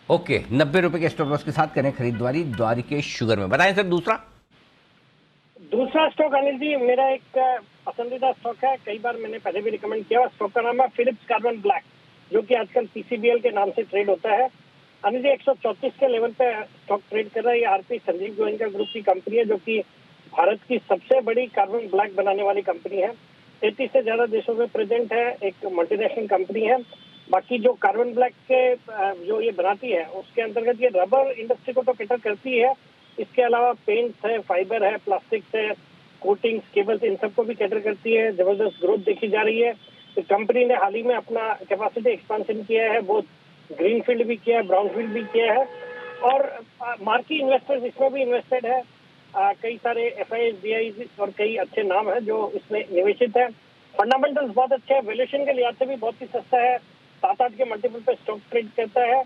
ओके, 90 रुपए के स्टॉप लॉस के साथ करें खरीदारी द्वारकेश शुगर में। बताएं सर दूसरा स्टॉक अनिल जी, मेरा एक पसंदीदा स्टॉक है, कई बार मैंने पहले भी रिकमेंड किया। स्टॉक का नाम है फिलिप्स कार्बन ब्लैक, जो कि आजकल PCBL के नाम से ट्रेड होता है। अनिल जी, 134 के लेवल पे स्टॉक ट्रेड कर रहा है। ये RP संजीव गोयनका ग्रुप की कंपनी है, जो कि भारत की सबसे बड़ी कार्बन ब्लैक बनाने वाली कंपनी है। 33 से ज्यादा देशों में प्रेजेंट है, एक मल्टीनेशनल कंपनी है। बाकी जो कार्बन ब्लैक के जो ये बनाती है उसके अंतर्गत ये रबर इंडस्ट्री को तो कैटर करती है, इसके अलावा पेंट्स है, फाइबर है, प्लास्टिक्स है, कोटिंग्स, केबल्स, इन सबको भी कैटर करती है। जबरदस्त ग्रोथ देखी जा रही है। तो कंपनी ने हाल ही में अपना कैपेसिटी एक्सपेंशन किया है, बहुत ग्रीनफील्ड भी किया है, ब्राउनफील्ड भी किया है, और मार्की इन्वेस्टर्स इसमें भी इन्वेस्टेड है। कई सारे FIIs, BIs और कई अच्छे नाम है जो इसमें निवेशित है। फंडामेंटल्स बहुत अच्छे हैं, वैल्यूएशन के लिहाज से भी बहुत ही सस्ता है, 7-8 के मल्टीपल पे स्टॉक ट्रेड करता है।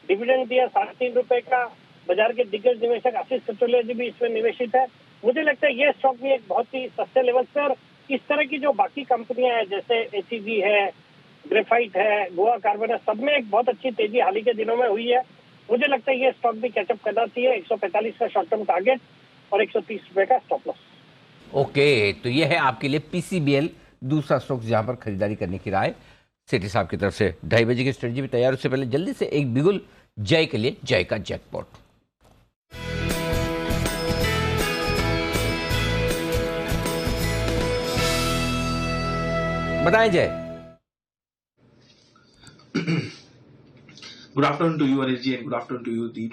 डिविडेंड दिया 3.5 रुपए का। बाजार के दिग्गज निवेशक आशीष चतुर्वेदी जी भी इसमें निवेशित है। मुझे लगता है ये स्टॉक भी एक बहुत ही सस्ते लेवल पे, और इस तरह की जो बाकी कंपनियां हैं जैसे HEG है, ग्रेफाइट है, गोवा कार्बन है, सब में एक बहुत अच्छी तेजी हाल ही के दिनों में हुई है। मुझे लगता है ये स्टॉक भी कैचअप करना चाहिए। 145 का शॉर्ट टर्म टारगेट और 130 रुपए का स्टॉप लॉस। ओके, तो ये है आपके लिए PCBL दूसरा स्टॉक जहां पर खरीदारी करने की राय सेठी साहब की तरफ से। 2:30 बजे की स्ट्रेटजी भी तैयार, उससे पहले जल्दी से एक बिगुल जय के लिए, जय का जैकपॉट। बताएं Jay. Good afternoon to you Anil ji and good afternoon to you Deep.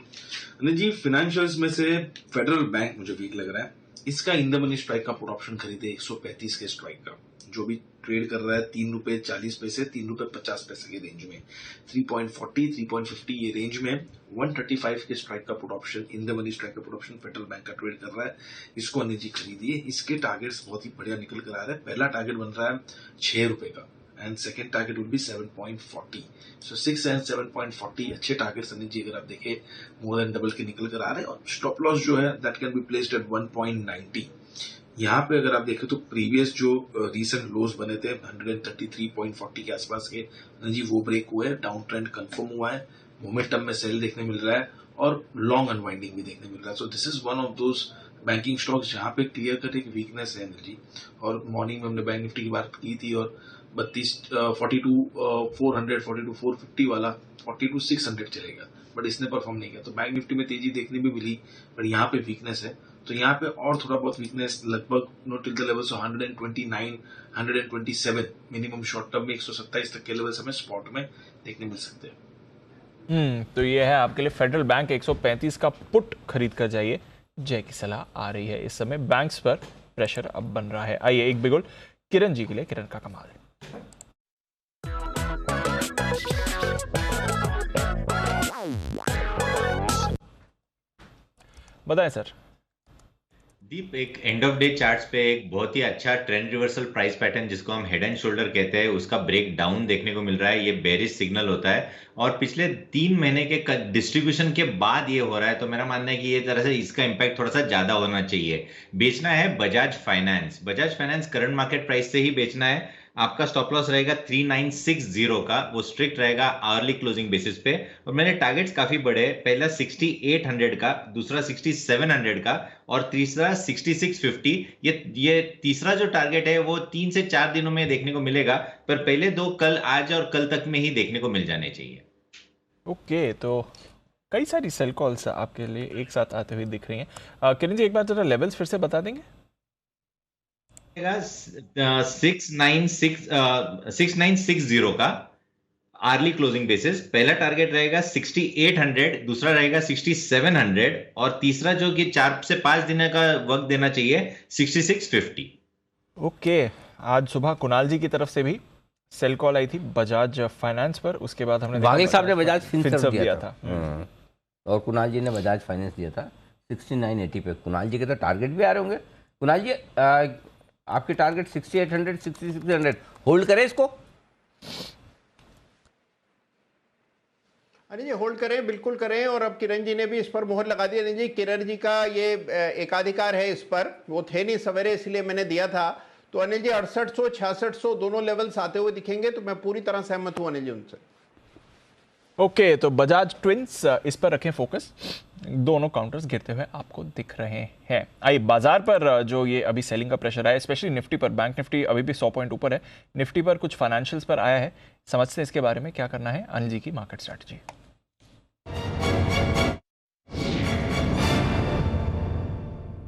Anil ji, financials में से फेडरल बैंक मुझे वीक लग रहा है। इसका इन द मनी स्ट्राइक का पुट ऑप्शन खरीदे 135 के स्ट्राइक का, जो भी ट्रेड कर रहा है 3 रुपए 40 पैसे, 3 रुपए 50 पैसे के रेंज में, 3.40 3.50 ये रेंज में 135 के स्ट्राइक का put option, in the money strike का पुट ऑप्शन फेडरल बैंक का ट्रेड कर रहा है। इसको अनिल जी खरीदिए। इसके टारगेट्स बहुत ही बढ़िया निकल कर आ रहे हैं। पहला टारगेट बन रहा है 6 रुपए का and second target would be 7.40। So 6 and 7.40 अच्छे टारगेट्स अनिल जी, अगर आप देखें मोर देन डबल के निकल कर आ रहे हैं। और स्टॉप लॉस जो है that can be placed at 1.90। यहाँ पे अगर आप देखें तो प्रीवियस जो रीसेंट लोज बने थे 133.40 के आसपास के जी, वो ब्रेक हुए, डाउन ट्रेंड कंफर्म हुआ है, मोमेंटम में सेल देखने मिल रहा है और लॉन्ग अनवाइंडिंग भी देखने मिल रहा है। So this is one of those banking stocks जहां पे क्लियर कट एक वीकनेस है जी। और मॉर्निंग में हमने बैंक निफ्टी की बात की थी और 42,400 42,450 वाला 42,600 चलेगा, बट इसने परफॉर्म नहीं किया। तो बैंक निफ्टी में तेजी देखने भी मिली, पर यहाँ पे वीकनेस है। तो यहाँ पे और थोड़ा बहुत वीकनेस लगभग till the levels 129 127 minimum short term में 127 तक के लेवल्स हमें स्पॉट में देखने मिल सकते हैं। तो ये है आपके लिए फेडरल बैंक 135 का पुट खरीद कर जाइए, जय की सलाह आ रही है। इस समय बैंक्स पर प्रेशर अब बन रहा है। आइए एक बिगुल किरण जी के लिए, किरण का कमाल है। बताएं सर। दीप, एक एंड ऑफ डे चार्ट्स पे एक बहुत ही अच्छा ट्रेंड रिवर्सल प्राइस पैटर्न जिसको हम हेड एंड शोल्डर कहते हैं उसका ब्रेक डाउन देखने को मिल रहा है। ये बेरिश सिग्नल होता है और पिछले 3 महीने के डिस्ट्रीब्यूशन के बाद ये हो रहा है। तो मेरा मानना है कि ये तरह से इसका इंपैक्ट थोड़ा सा ज्यादा होना चाहिए। बेचना है Bajaj finance. Bajaj finance current market price से ही बेचना है। आपका स्टॉप लॉस रहेगा 3960 का, वो स्ट्रिक्ट रहेगा आवरली क्लोजिंग बेसिस पे। और मैंने टारगेट्स काफी बड़े, पहला 6800 का, दूसरा 6700 का और तीसरा 6650। ये तीसरा जो टारगेट है वो 3 से 4 दिनों में देखने को मिलेगा, पर पहले 2 कल, आज और कल तक में ही देखने को मिल जाने चाहिए। ओके, तो कई सारी सेल कॉल्स आपके लिए एक साथ आते हुए दिख रही हैं। किरण जी एक बार जरा लेवल्स फिर से बता देंगे। 6960 का आर्ली क्लोजिंग बेसिस। पहला टारगेट रहेगा 6800, दूसरा रहेगा 6700 और तीसरा जो कि 4 से 5 दिन का वक्त देना चाहिए 6650। ओके, आज सुबह कुणाल जी की तरफ से भी सेल कॉल आई थी बजाज फाइनेंस पर। उसके बाद हमने वागिल साहब ने बजाज फिनसर्व दिया था और कुणाल जी ने बजाज फाइनेंस दिया था 6980 पे। कुणाल जी के तो टारगेट भी आ रहे होंगे। कुणाल जी आपके टारगेट 6800 6600 होल्ड करें इसको? अरे जी होल्ड करें, बिल्कुल करें। और अब किरण जी ने भी इस पर मोहर लगा दी। अनिल जी, किरण जी का ये एकाधिकार है इस पर, वो थे नहीं सवेरे इसलिए मैंने दिया था। तो अनिल जी 6800 6600 दोनों लेवल्स आते हुए दिखेंगे, तो मैं पूरी तरह सहमत हूं अनिल जी उनसे। ओके, तो बजाज ट्विंस इस पर रखें फोकस। दोनों काउंटर्स गिरते हुए आपको दिख रहे हैं। आइए बाजार पर जो ये अभी सेलिंग का प्रेशर आया, स्पेशली निफ्टी पर। बैंक निफ्टी अभी भी 100 पॉइंट ऊपर है, निफ्टी पर कुछ फाइनेंशियल्स पर आया है। समझते हैं इसके बारे में क्या करना है। अनिल जी की मार्केट स्ट्रैटेजी।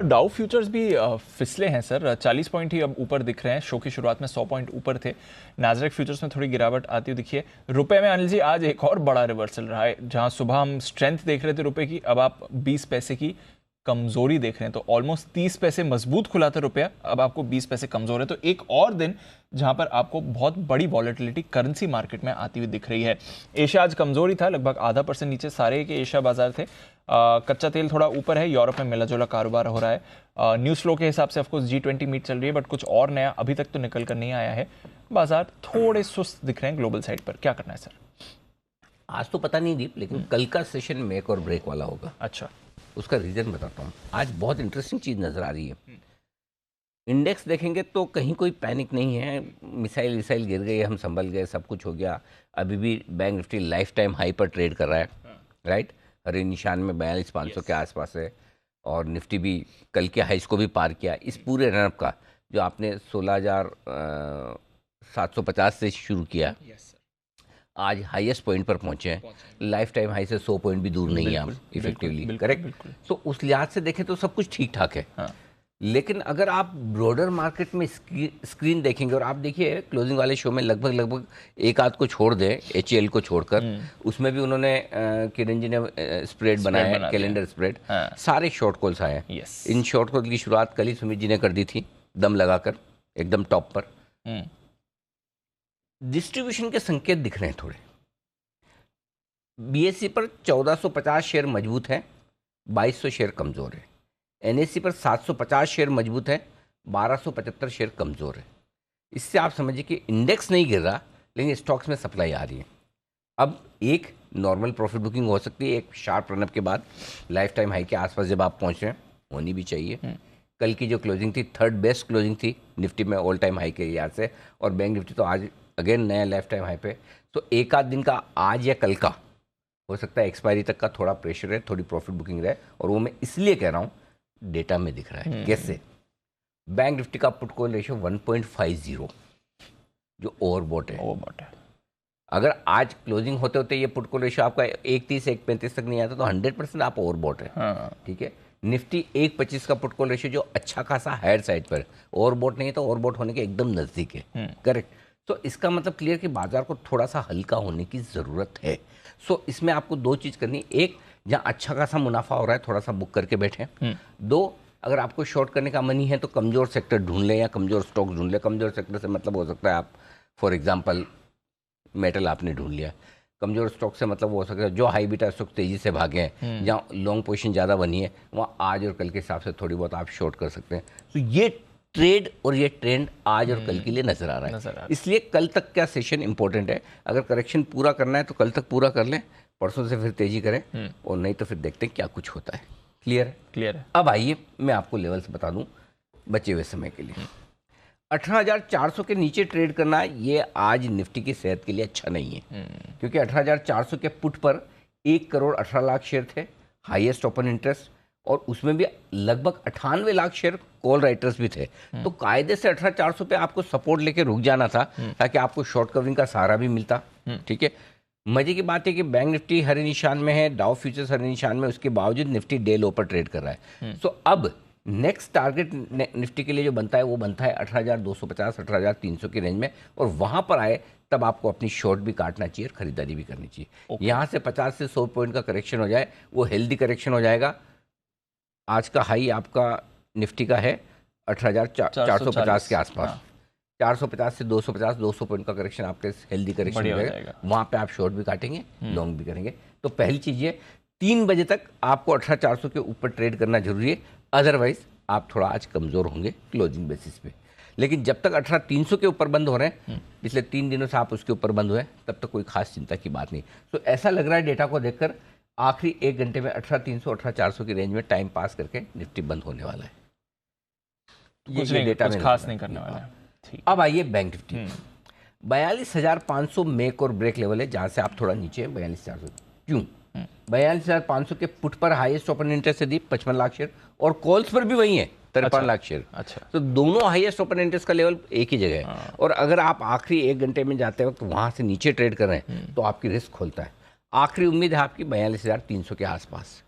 डाउ फ्यूचर्स भी फिसले हैं सर, 40 पॉइंट ही अब ऊपर दिख रहे हैं। शो की शुरुआत में 100 पॉइंट ऊपर थे। नाज़रेक फ्यूचर्स में थोड़ी गिरावट आती हुई दिखी है। रुपए में अनिल जी आज एक और बड़ा रिवर्सल रहा है, जहां सुबह हम स्ट्रेंथ देख रहे थे रुपए की, अब आप 20 पैसे की कमजोरी देख रहे हैं। तो ऑलमोस्ट 30 पैसे मजबूत खुला था रुपया, अब आपको 20 पैसे कमजोर है। तो एक और दिन जहां पर आपको बहुत बड़ी वॉलेटिलिटी करेंसी मार्केट में आती हुई दिख रही है। एशिया आज कमजोरी था, लगभग आधा % नीचे सारे के एशिया बाजार थे। कच्चा तेल थोड़ा ऊपर है, यूरोप में मिला जुला कारोबार हो रहा है। न्यूज़ फ्लो के हिसाब से ऑफकोर्स G20 मीट चल रही है, बट कुछ और नया अभी तक तो निकल कर नहीं आया है। बाजार थोड़े सुस्त दिख रहे हैं ग्लोबल साइड पर, क्या करना है सर? आज तो पता नहीं दीप, लेकिन कल का सेशन मेक और ब्रेक वाला होगा। अच्छा, उसका रीजन बताता हूँ। आज बहुत इंटरेस्टिंग चीज़ नज़र आ रही है। इंडेक्स देखेंगे तो कहीं कोई पैनिक नहीं है, मिसाइल विसाइल गिर गई, हम संभल गए, सब कुछ हो गया। अभी भी bank Nifty life time high पर ट्रेड कर रहा है, राइट। हरे निशान में 42,500 के आसपास है, और निफ्टी भी कल के हाइस को भी पार किया। इस पूरे रनअप का जो आपने 16,750 से शुरू किया, आज हाईएस्ट पॉइंट पर पहुंचे हैं। लाइफ टाइम हाई से 100 पॉइंट भी दूर नहीं है आप, इफेक्टिवली, करेक्ट। तो उस लिहाज से देखें तो सब कुछ ठीक ठाक है। हाँ। लेकिन अगर आप ब्रॉडर मार्केट में स्क्रीन देखेंगे, और आप देखिए क्लोजिंग वाले शो में लगभग एक आध को छोड़ दें, HL को छोड़कर, उसमें भी उन्होंने किरण जी ने स्प्रेड बनाया, कैलेंडर स्प्रेड। हाँ। सारे शॉर्ट कॉल्स आए हैं। इन शॉर्ट कॉल की शुरुआत कल ही सुमित जी ने कर दी थी, दम लगाकर एकदम टॉप पर। डिस्ट्रीब्यूशन के संकेत दिख रहे हैं थोड़े। BSE पर 1450 शेयर मजबूत है, 2200 शेयर कमजोर है। NSE पर 750 शेयर मजबूत है, 1275 शेयर कमजोर है। इससे आप समझिए कि इंडेक्स नहीं गिर रहा, लेकिन स्टॉक्स में सप्लाई आ रही है। अब एक नॉर्मल प्रॉफिट बुकिंग हो सकती है, एक शार्प रनअप के बाद लाइफ टाइम हाई के आसपास जब आप पहुंच रहे हैं, होनी भी चाहिए। कल की जो क्लोजिंग थी, थर्ड बेस्ट क्लोजिंग थी निफ्टी में ऑल टाइम हाई के लिहाज से, और बैंक निफ्टी तो आज अगेन नया लाइफ टाइम हाई पे। तो एक आध दिन का आज या कल का हो सकता है एक्सपायरी तक का थोड़ा प्रेशर है, थोड़ी प्रॉफिट बुकिंग रहे, और वो मैं इसलिए कह रहा हूँ डेटा में दिख रहा है। कैसे? बैंक निफ्टी का पुट कॉल रेशियो 1.50 जो ओवरबॉट है। अगर आज क्लोजिंग होते होते ये पुट कॉल रेशियो आपका 1.30 से 1.35 तक नहीं आता तो 100% आप ओवरबॉट है। हाँ। ठीक है। निफ्टी 1.25 का पुट कॉल रेशियो जो अच्छा खासा हायर साइड पर, ओवरबॉट नहीं है तो ओवरबॉट होने के एकदम नजदीक है। करेक्ट। तो इसका मतलब क्लियर कि बाजार को थोड़ा सा हल्का होने की ज़रूरत है। सो इसमें आपको दो चीज़ करनी, एक जहाँ अच्छा खासा मुनाफा हो रहा है थोड़ा सा बुक करके बैठें। दो, अगर आपको शॉर्ट करने का मन ही है तो कमज़ोर सेक्टर ढूंढ लें या कमज़ोर स्टॉक ढूंढ लें। कमज़ोर सेक्टर से मतलब हो सकता है आप फॉर एग्जांपल मेटल आपने ढूंढ लिया। कमज़ोर स्टॉक से मतलब वो हो सकता है जो हाई बीटा स्टॉक तेज़ी से भागे हैं, जहाँ लॉन्ग पोजीशन ज़्यादा बनी है, वहाँ आज और कल के हिसाब से थोड़ी बहुत आप शॉर्ट कर सकते हैं। तो ये ट्रेड और ये ट्रेंड आज और कल के लिए नजर आ रहा है। इसलिए कल तक का सेशन इंपॉर्टेंट है। अगर करेक्शन पूरा करना है तो कल तक पूरा कर लें, परसों से फिर तेजी करें, और नहीं तो फिर देखते हैं क्या कुछ होता है। क्लियर है? क्लियर है। अब आइए मैं आपको लेवल्स बता दूं बचे हुए समय के लिए। 18,400 के नीचे ट्रेड करना ये आज निफ्टी की सेहत के लिए अच्छा नहीं है, क्योंकि 18,400 के पुट पर 1 करोड़ 18 लाख शेयर थे, हाईएस्ट ओपन इंटरेस्ट, और उसमें भी लगभग 98 लाख शेयर कॉल राइटर्स भी थे। तो कायदे से 18,400 पे आपको सपोर्ट लेके रुक जाना था, ताकि आपको शॉर्ट कवरिंग का सहारा भी मिलता। ठीक है। मजे की बात है कि बैंक निफ्टी हरे निशान में है, डाउ फ्यूचर्स हरे निशान में, उसके बावजूद निफ्टी डे लो पर ट्रेड कर रहा है। तो अब नेक्स्ट टारगेट निफ्टी के लिए जो बनता है वो बनता है 18,250 18,300 की रेंज में, और वहां पर आए तब आपको अपनी शॉर्ट भी काटना चाहिए और खरीदारी भी करनी चाहिए। यहाँ से 50 से 100 पॉइंट का करेक्शन हो जाए, वो हेल्दी करेक्शन हो जाएगा। आज का हाई आपका निफ्टी का है 18,450 के आसपास। 450 से 250 200 पॉइंट का करेक्शन आपके हेल्दी करेक्शन हो जाएगा। वहाँ पे आप शॉर्ट भी काटेंगे, लॉन्ग भी करेंगे। तो पहली चीज़ ये 3 बजे तक आपको 18,400 के ऊपर ट्रेड करना जरूरी है, अदरवाइज आप थोड़ा आज कमज़ोर होंगे क्लोजिंग बेसिस पे। लेकिन जब तक 18,300 के ऊपर बंद हो रहे हैं, पिछले 3 दिनों से आप उसके ऊपर बंद हुए, तब तक कोई खास चिंता की बात नहीं। तो ऐसा लग रहा है डेटा को देखकर आखिरी 1 घंटे में 18,300 18,400 की रेंज में टाइम पास करके निफ्टी बंद होने वाला है। ये डेटा कुछ खास नहीं करने वाला है। अब आइए बैंक निफ्टी 42,500 मेक और ब्रेक लेवल है, जहां से आप थोड़ा नीचे हैं 42,400। क्यों? 42,500 के पुट पर हाईएस्ट ओपन इंटरेस्ट है 55 लाख शेयर, और कॉल्स पर भी वही है 53 लाख शेयर। अच्छा। तो दोनों हाईएस्ट ओपन इंटरेस्ट का लेवल एक ही जगह है। और अगर आप आखिरी 1 घंटे में जाते वक्त वहां से नीचे ट्रेड कर रहे हैं तो आपकी रिस्क खोलता है। आखिरी उम्मीद है आपकी 42,300 के आसपास,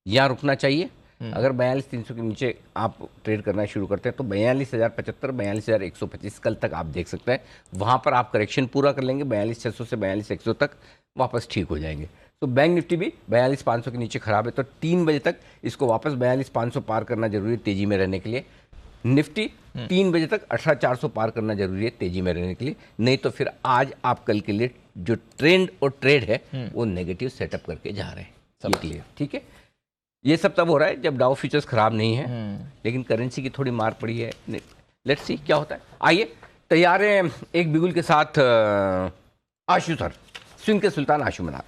यहाँ रुकना चाहिए। अगर 42,300 के नीचे आप ट्रेड करना शुरू करते हैं तो 42,075, 42,125 कल तक आप देख सकते हैं। वहाँ पर आप करेक्शन पूरा कर लेंगे, 42,600 से 42,100 तक वापस ठीक हो जाएंगे। तो बैंक निफ्टी भी 42,500 के नीचे खराब है, तो 3 बजे तक इसको वापस 42,500 पार करना जरूरी है तेजी में रहने के लिए। निफ्टी 3 बजे तक 18,400 पार करना जरूरी है तेजी में रहने के लिए, नहीं तो फिर आज आप कल के लिए जो ट्रेंड और ट्रेड है वो नेगेटिव सेटअप करके जा रहे हैं। सब क्लियर, ठीक है। ये सब तब हो रहा है जब डाउ फ्यूचर्स खराब नहीं है, लेकिन करेंसी की थोड़ी मार पड़ी है। लेट्स सी क्या होता है। आइए तैयार हैं एक बिगुल के साथ आशु सर, स्विंग के सुल्तान आशु मनार।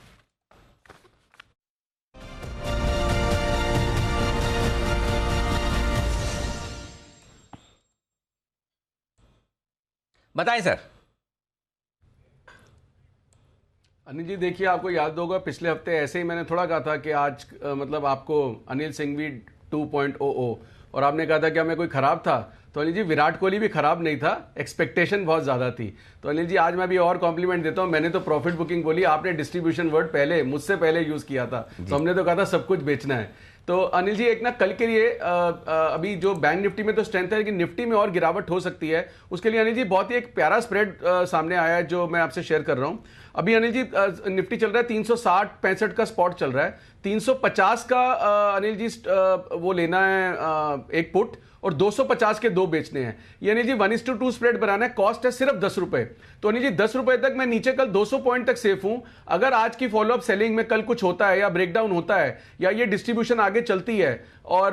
बताएं सर। अनिल जी देखिए, आपको याद होगा पिछले हफ्ते ऐसे ही मैंने थोड़ा कहा था कि आज मतलब आपको अनिल सिंघवी 2.00 और आपने कहा था कि हमें कोई खराब था। तो अनिल जी विराट कोहली भी खराब नहीं था, एक्सपेक्टेशन बहुत ज़्यादा थी। तो अनिल जी आज मैं भी और कॉम्प्लीमेंट देता हूं, मैंने तो प्रॉफिट बुकिंग बोली, आपने डिस्ट्रीब्यूशन वर्ड पहले मुझसे पहले यूज़ किया था। तो हमने तो कहा था सब कुछ बेचना है। तो अनिल जी एक ना कल के लिए अभी जो बैंक निफ्टी में तो स्ट्रेंथ है, लेकिन निफ्टी में और गिरावट हो सकती है। उसके लिए अनिल जी बहुत ही एक प्यारा स्प्रेड सामने आया है जो मैं आपसे शेयर कर रहा हूं। अभी अनिल जी निफ्टी चल रहा है 360-65 का स्पॉट चल रहा है। 350 का अनिल जी वो लेना है एक पुट, और 250 के 2 बेचने हैं। ये अनिल जी 1:2 स्प्रेड बनाना है, कॉस्ट है सिर्फ 10 रुपए। तो अनिल जी 10 रुपए तक मैं नीचे कल 200 पॉइंट तक सेफ हूं। अगर आज की फॉलोअप सेलिंग में कल कुछ होता है या ब्रेकडाउन होता है या ये डिस्ट्रीब्यूशन आगे चलती है और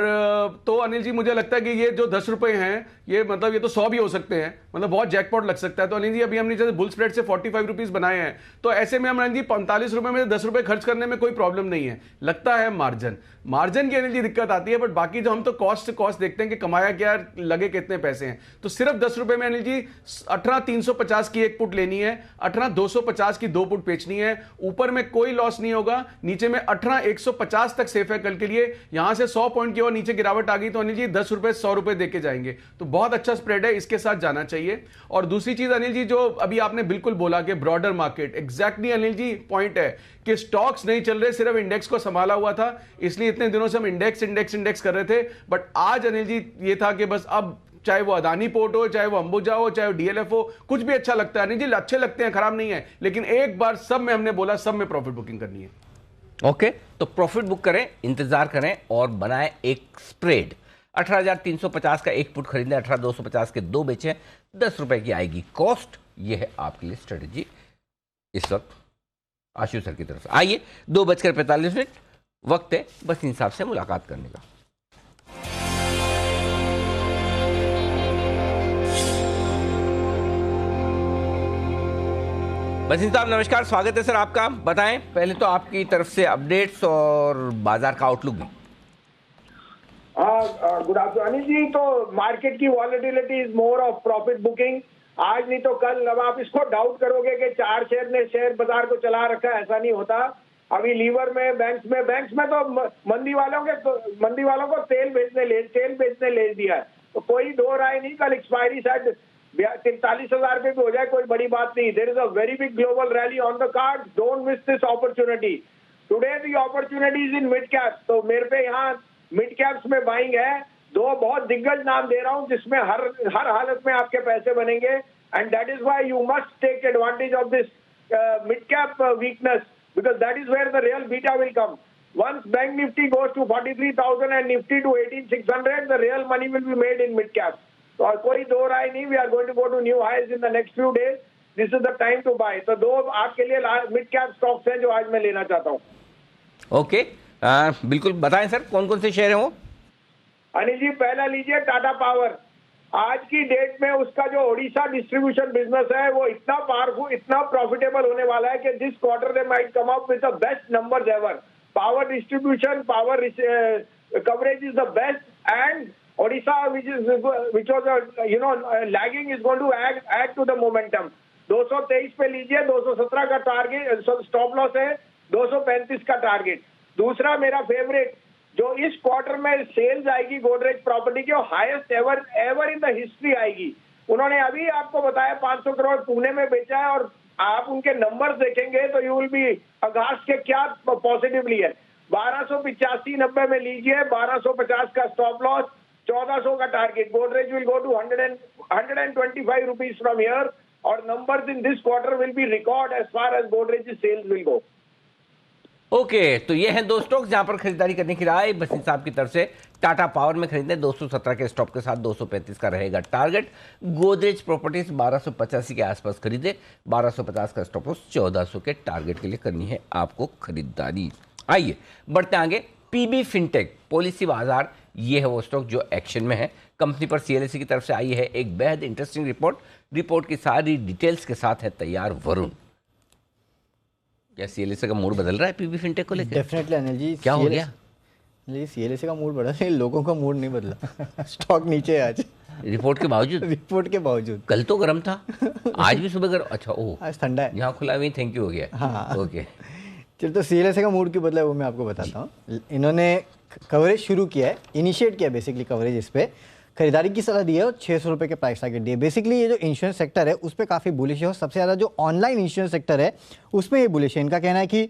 तो अनिल जी मुझे लगता है कि ये जो 10 रुपए हैं ये मतलब ये तो 100 भी हो सकते हैं, मतलब बहुत जैकपॉट लग सकता है। तो अनिल जी अभी हमने जैसे बुल स्प्रेड से 45 रुपीज बनाए हैं, तो ऐसे में हम अनिल जी 45 रुपए में 10 रुपए खर्च करने में कोई प्रॉब्लम नहीं है। लगता है मार्जिन की अनिल जी दिक्कत आती है, बट बाकी जो हम तो कॉस्ट देखते हैं कि कमाया क्या, लगे कितने पैसे हैं। तो सिर्फ 10 रुपए में अनिल जी 18,350 की एक पुट लेनी है, 18,250 की 2 पुट बेचनी है। ऊपर में कोई लॉस नहीं होगा, नीचे में 18,150 तक सेफ है कल के लिए। यहां से 100 पॉइंट की और नीचे गिरावट आ गई तो अनिल जी 10 रुपए 100 रुपए देके जाएंगे। तो बहुत अच्छा स्प्रेड है, इसके साथ जाना चाहिए। और दूसरी चीज अनिल जी जो अभी आपने बिल्कुल बोला कि broader market, exactly Anil ji point है कि स्टॉक्स नहीं चल रहे, सिर्फ इंडेक्स को संभाला हुआ था, इसलिए इतने दिनों से हम इंडेक्स कर रहे थे। बट आज अनिल जी ये था कि बस अब चाहे वो अदानी पोर्ट हो, चाहे वो अंबुजा हो, चाहे वो डीएलएफ हो, कुछ भी अच्छा लगता है अनिल जी, अच्छे लगते हैं, खराब नहीं है, लेकिन एक बार सब में हमने बोला सब में प्रॉफिट बुकिंग करनी है। ओके, तो प्रॉफिट बुक करें, इंतजार करें और बनाएं एक स्प्रेड। 18,350 का एक पुट खरीदें, 18,250 के 2 बेचें, 10 रुपए की आएगी कॉस्ट। ये है आपके लिए स्ट्रेटेजी इस वक्त आशु सर की तरफ से। आइए 2:45 वक्त है बस इंसाफ से मुलाकात करने का। बसिन साहब नमस्कार, स्वागत है सर आपका। बताएं पहले तो आपकी तरफ से अपडेट्स और बाजार का आउटलुक भी। गुड आफ्टरनून जी। तो मार्केट की volatility is more of profit booking. आज नहीं तो कल, अब आप इसको डाउट करोगे कि 4 शेयर ने शेयर बाजार को चला रखा है, ऐसा नहीं होता। अभी लीवर में बैंक्स में तो मंदी वालों को तेल बेचने ले दिया है। तो कोई दो राय नहीं, कल एक्सपायरी शायद 43,000 पे भी हो जाए, कोई बड़ी बात नहीं। There is a very big global rally on the card, don't miss this opportunity. Today the opportunity is in mid caps. तो मेरे पे यहाँ मिड कैप्स में बाइंग है। 2 बहुत दिग्गज नाम दे रहा हूँ जिसमें हर हालत में आपके पैसे बनेंगे, and that is why you must take advantage of this mid cap weakness, because that is where the real beta will come. Once Bank Nifty goes to 43,000 and Nifty to 18,600, the real money will be made in mid cap. तो कोई दो राय नहीं, we are going to go to new highs in the next few days. This is the time to buy. तो 2 आपके लिए मिड कैप स्टॉक्स हैं जो आज मैं लेना चाहता हूँ। ओके, बिल्कुल बताएं सर कौन कौन से शेयर हैं वो। अनिल जी पहला लीजिए टाटा पावर। आज की डेट में उसका जो ओडिशा डिस्ट्रीब्यूशन बिजनेस है वो इतना पावरफुल, इतना प्रॉफिटेबल होने वाला है कि this quarter they might come up with the best numbers ever. Power distribution, power coverage is the best, and Odisha which was lagging is going to add to the momentum. 223 पे लीजिए, 217 का टारगेट स्टॉप लॉस है, 235 का टारगेट। दूसरा मेरा फेवरेट जो इस क्वार्टर में सेल्स आएगी गोदरेज प्रॉपर्टी की, highest ever in the history आएगी। उन्होंने अभी आपको बताया 500 करोड़ पुणे में बेचा है, और आप उनके नंबर्स देखेंगे तो यू विल बी अगास्ट के क्या पॉजिटिवली है। 1285-90 में लीजिए, 1250 का स्टॉप लॉस, 1400 का target. Godrej will go to 125 rupees from here, और numbers in this quarter will be record as far as Godrej sales will go. Okay, तो ये हैं दो स्टॉक्स जहां पर खरीदारी करने की राय बसित साहब की तरफ से। टाटा पावर में खरीदने 217 के स्टॉप के साथ 235 का रहेगा टारगेट। गोदरेज प्रॉपर्टीज 1285 के आसपास खरीदे, 1250 का स्टॉप लॉस, 1400 के टारगेट के लिए करनी है आपको खरीदारी। आइए बढ़ते आगे। पीबी फिनटेक पॉलिसी बाजार, ये है वो स्टॉक जो एक्शन में है। कंपनी पर सीएलएसए की तरफ से आई है एक बेहद इंटरेस्टिंग रिपोर्ट की सारी डिटेल्स के साथ है तैयार वरुण। क्या सीएलएसए का मूड बदल रहा है पीबी फिनटेक को लेकर? डेफिनेटली अनिल जी। क्या हो गया? सीएलएसए का मूड बढ़ा, लोगों का मूड नहीं बदला। स्टॉक नीचे है आज रिपोर्ट के बावजूद। रिपोर्ट के बावजूद कल तो गर्म था, आज भी सुबह गर्म। अच्छा, ओह आज ठंडा है। यहाँ खुला हुई, थैंक यू हो गया। हाँ ओके, चलो तो सीएलएसए का मूड क्यों बदला है वो मैं आपको बताता हूँ। इन्होंने कवरेज शुरू किया है, इनिशिएट किया बेसिकली कवरेज, इस पे खरीदारी की सलाह दी है और 600 रुपये के प्राइस टारगेट दिए। बेसिकली ये जो इंश्योरेंस सेक्टर है उस पर काफ़ी बुलिश है, और सबसे ज़्यादा जो ऑनलाइन इंश्योरेंस सेक्टर है उसमें ये बुलिश है। इनका कहना है कि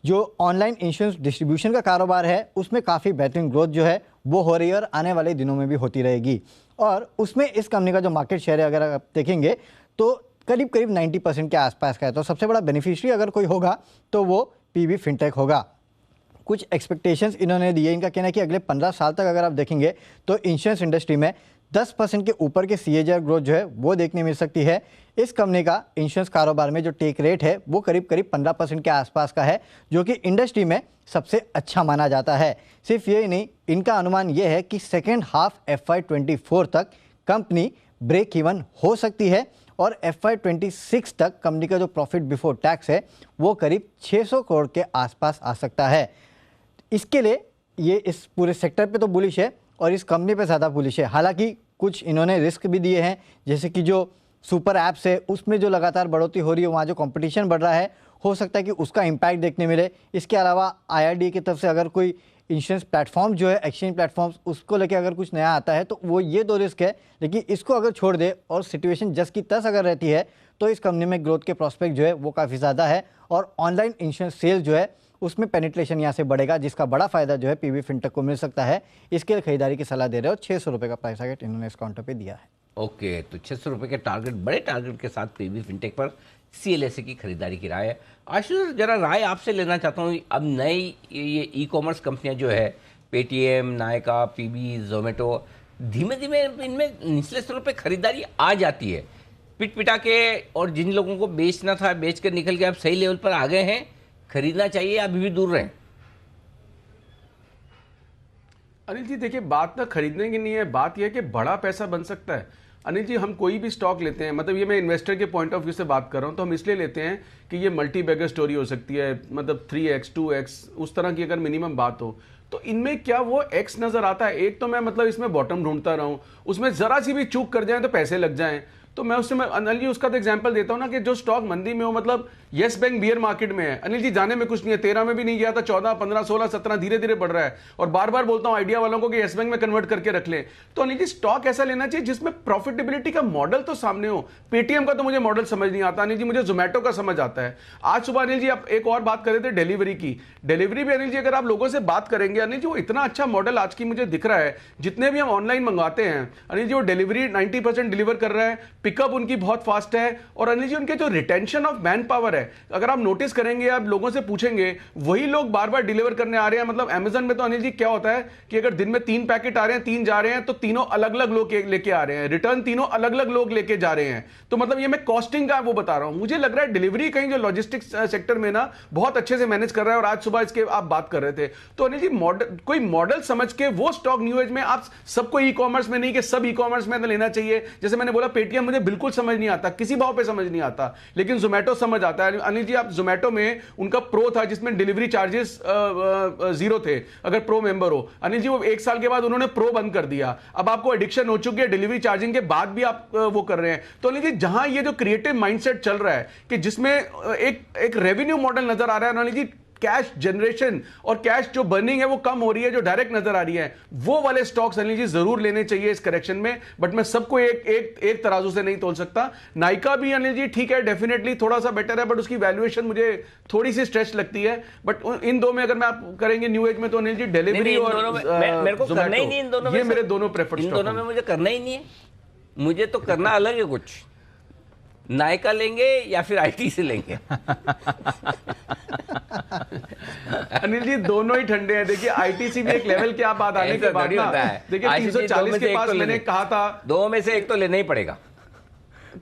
जो ऑनलाइन इंश्योरेंस डिस्ट्रीब्यूशन का कारोबार है उसमें काफ़ी बेहतरीन ग्रोथ जो है वो हो रही है, और आने वाले दिनों में भी होती रहेगी। और उसमें इस कंपनी का जो मार्केट शेयर है अगर आप देखेंगे तो करीब 90% के आसपास का है। तो सबसे बड़ा बेनिफिशियरी अगर कोई होगा तो वो पीबी फिनटेक होगा। कुछ एक्सपेक्टेशंस इन्होंने दिए। इनका कहना है कि अगले 15 साल तक अगर आप देखेंगे तो इंश्योरेंस इंडस्ट्री में 10% के ऊपर के CAGR ग्रोथ जो है वो देखने मिल सकती है। इस कंपनी का इंश्योरेंस कारोबार में जो टेक रेट है वो करीब 15% के आसपास का है, जो कि इंडस्ट्री में सबसे अच्छा माना जाता है। सिर्फ ये नहीं, इनका अनुमान ये है कि सेकेंड हाफ FY24 तक कंपनी ब्रेक इवन हो सकती है, और FY26 तक कंपनी का जो प्रॉफिट बिफोर टैक्स है वो करीब 600 करोड़ के आसपास आ सकता है। इसके लिए ये इस पूरे सेक्टर पे तो बुलिश है और इस कंपनी पे ज़्यादा बुलिश है। हालांकि कुछ इन्होंने रिस्क भी दिए हैं, जैसे कि जो सुपर ऐप्स है उसमें जो लगातार बढ़ोतरी हो रही है, वहाँ जो कंपटीशन बढ़ रहा है, हो सकता है कि उसका इम्पैक्ट देखने मिले। इसके अलावा IRDA की तरफ से अगर कोई इंश्योरेंस प्लेटफॉर्म जो है, एक्सचेंज प्लेटफॉर्म्स, उसको लेकर अगर कुछ नया आता है तो वो ये दो रिस्क है। लेकिन इसको अगर छोड़ दे और सिचुएशन जस की तस अगर रहती है तो इस कंपनी में ग्रोथ के प्रोस्पेक्ट जो है वो काफ़ी ज़्यादा है, और ऑनलाइन इंश्योरेंस सेल जो है उसमें पेनिट्रेशन यहाँ से बढ़ेगा, जिसका बड़ा फायदा जो है पीबी फिनटेक को मिल सकता है। इसके लिए खरीदारी की सलाह दे रहे हो। 600 रुपये का प्राइस टारगेट इन्होंने इस काउंटर पे दिया है। ओके, तो 600 रुपये के टारगेट, बड़े टारगेट के साथ पीबी फिनटेक पर सीएलएसए की खरीदारी की राय है। आशुतोष, जरा राय आपसे लेना चाहता हूँ। अब नई ये ई-कॉमर्स कंपनियाँ जो है, पेटीएम, नायका, पीबी, जोमेटो, धीमे धीमे इनमें निचले स्तर पर खरीदारी आ जाती है, पिट पिटा के, और जिन लोगों को बेचना था बेच कर निकल के अब सही लेवल पर आ गए हैं। खरीदना चाहिए, अभी भी दूर रहें? अनिल जी देखिए, बात ना खरीदने की नहीं है, बात यह है कि बड़ा पैसा बन सकता है। अनिल जी, हम कोई भी स्टॉक लेते हैं, मतलब ये मैं इन्वेस्टर के पॉइंट ऑफ व्यू से बात कर रहा हूं, तो हम इसलिए लेते हैं कि ये मल्टी बैगर स्टोरी हो सकती है, मतलब 3x 2x उस तरह की अगर मिनिमम बात हो, तो इनमें क्या वो x नजर आता है? एक तो मैं मतलब इसमें बॉटम ढूंढता रहूं, उसमें जरा सी भी चूक कर जाए तो पैसे लग जाएं, तो मैं उससे अनिल जी उसका तो एग्जांपल देता हूं ना कि जो स्टॉक मंदी में हो, मतलब येस बैंक बियर मार्केट में है अनिल जी, जाने में कुछ नहीं है, 13 में भी नहीं गया था, 14, 15, 16, 17 धीरे धीरे बढ़ रहा है। और बार बार बोलता हूं आइडिया वालों को कि येस बैंक में कन्वर्ट करके रख लें। तो अनिल जी स्टॉक ऐसा लेना चाहिए जिसमें प्रॉफिटेबिलिटी का मॉडल तो सामने हो। पेटीएम का तो मुझे मॉडल समझ नहीं आता अनिल जी, मुझे जोमेटो का समझ आता है। आज सुबह अनिल जी आप एक और बात कर रहे थे डिलीवरी की। डिलीवरी भी अनिल जी अगर आप लोगों से बात करेंगे अनिल जी, वो इतना अच्छा मॉडल आज की मुझे दिख रहा है। जितने भी हम ऑनलाइन मंगवाते हैं अनिल जी, वो डिलीवरी 90% डिलीवर कर रहा है, पिकअप उनकी बहुत फास्ट है, और अनिल जी उनके जो रिटेंशन ऑफ मैन पावर है, अगर आप नोटिस करेंगे, आप लोगों से पूछेंगे, वही लोग बार बार डिलीवर करने आ रहे हैं। मतलब अमेज़न में तो अनिल जी क्या होता है कि अगर दिन में 3 पैकेट आ रहे हैं, 3 जा रहे हैं, तो तीनों अलग अलग लोग लेके आ रहे हैं, रिटर्न तीनों अलग अलग लोग लेके जा रहे हैं। तो मतलब ये मैं कॉस्टिंग का वो बता रहा हूं। मुझे लग रहा है डिलीवरी कहीं जो लॉजिस्टिक्स सेक्टर में ना बहुत अच्छे से मैनेज कर रहा है, और आज सुबह इसके आप बात कर रहे थे। तो अनिल जी मॉडल, कोई मॉडल समझ के वो स्टॉक न्यू एज में, आप सबको ई कॉमर्स में नहीं कि सब ई कॉमर्स में लेना चाहिए। जैसे मैंने बोला पेटीएम मुझे बिल्कुल समझ नहीं आता, किसी भाव पे समझ नहीं आता, लेकिन जोमेटो समझ आता है। अनिल जी आप जोमेटो में उनका प्रो था जिसमें डिलीवरी चार्जेस 0 थे अगर प्रो मेंबर हो। अनिल जी वो 1 साल के बाद उन्होंने प्रो बंद कर दिया, अब आपको एडिक्शन हो चुकी है डिलीवरी चार्जिंग के बाद भी आप वो कर रहे हैं। तो अनिल जी जहां ये जो क्रिएटिव माइंडसेट चल रहा है कि जिसमें एक रेवेन्यू मॉडल नजर आ रहा है अनिल जी, कैश जनरेशन और कैश जो बर्निंग है वो कम हो रही है, जो डायरेक्ट नजर आ रही है, वो वाले स्टॉक्स अनिल जी जरूर लेने चाहिए इस करेक्शन में। बट मैं सबको एक तराजू से नहीं तोल सकता। नाइका भी अनिल जी ठीक है, डेफिनेटली थोड़ा सा बेटर है, बट उसकी वैल्यूएशन मुझे थोड़ी सी स्ट्रेच लगती है। बट इन दो में अगर मैं आप करेंगे न्यू एज में तो अनिल जी डिलीवरी और मेरे को करना ही नहीं इन दोनों में, ये मेरे दोनों प्रेफर्ड इन दोनों में मुझे करना ही नहीं है। मुझे तो करना अलग है, कुछ नायका लेंगे या फिर आईटी से लेंगे। अनिल जी दोनों ही ठंडे हैं। देखिए आईटीसी भी एक लेवल के आप बात आने के बाद ना, देखिए 340 के पास मैंने कहा था, दो में से एक तो लेना ही पड़ेगा।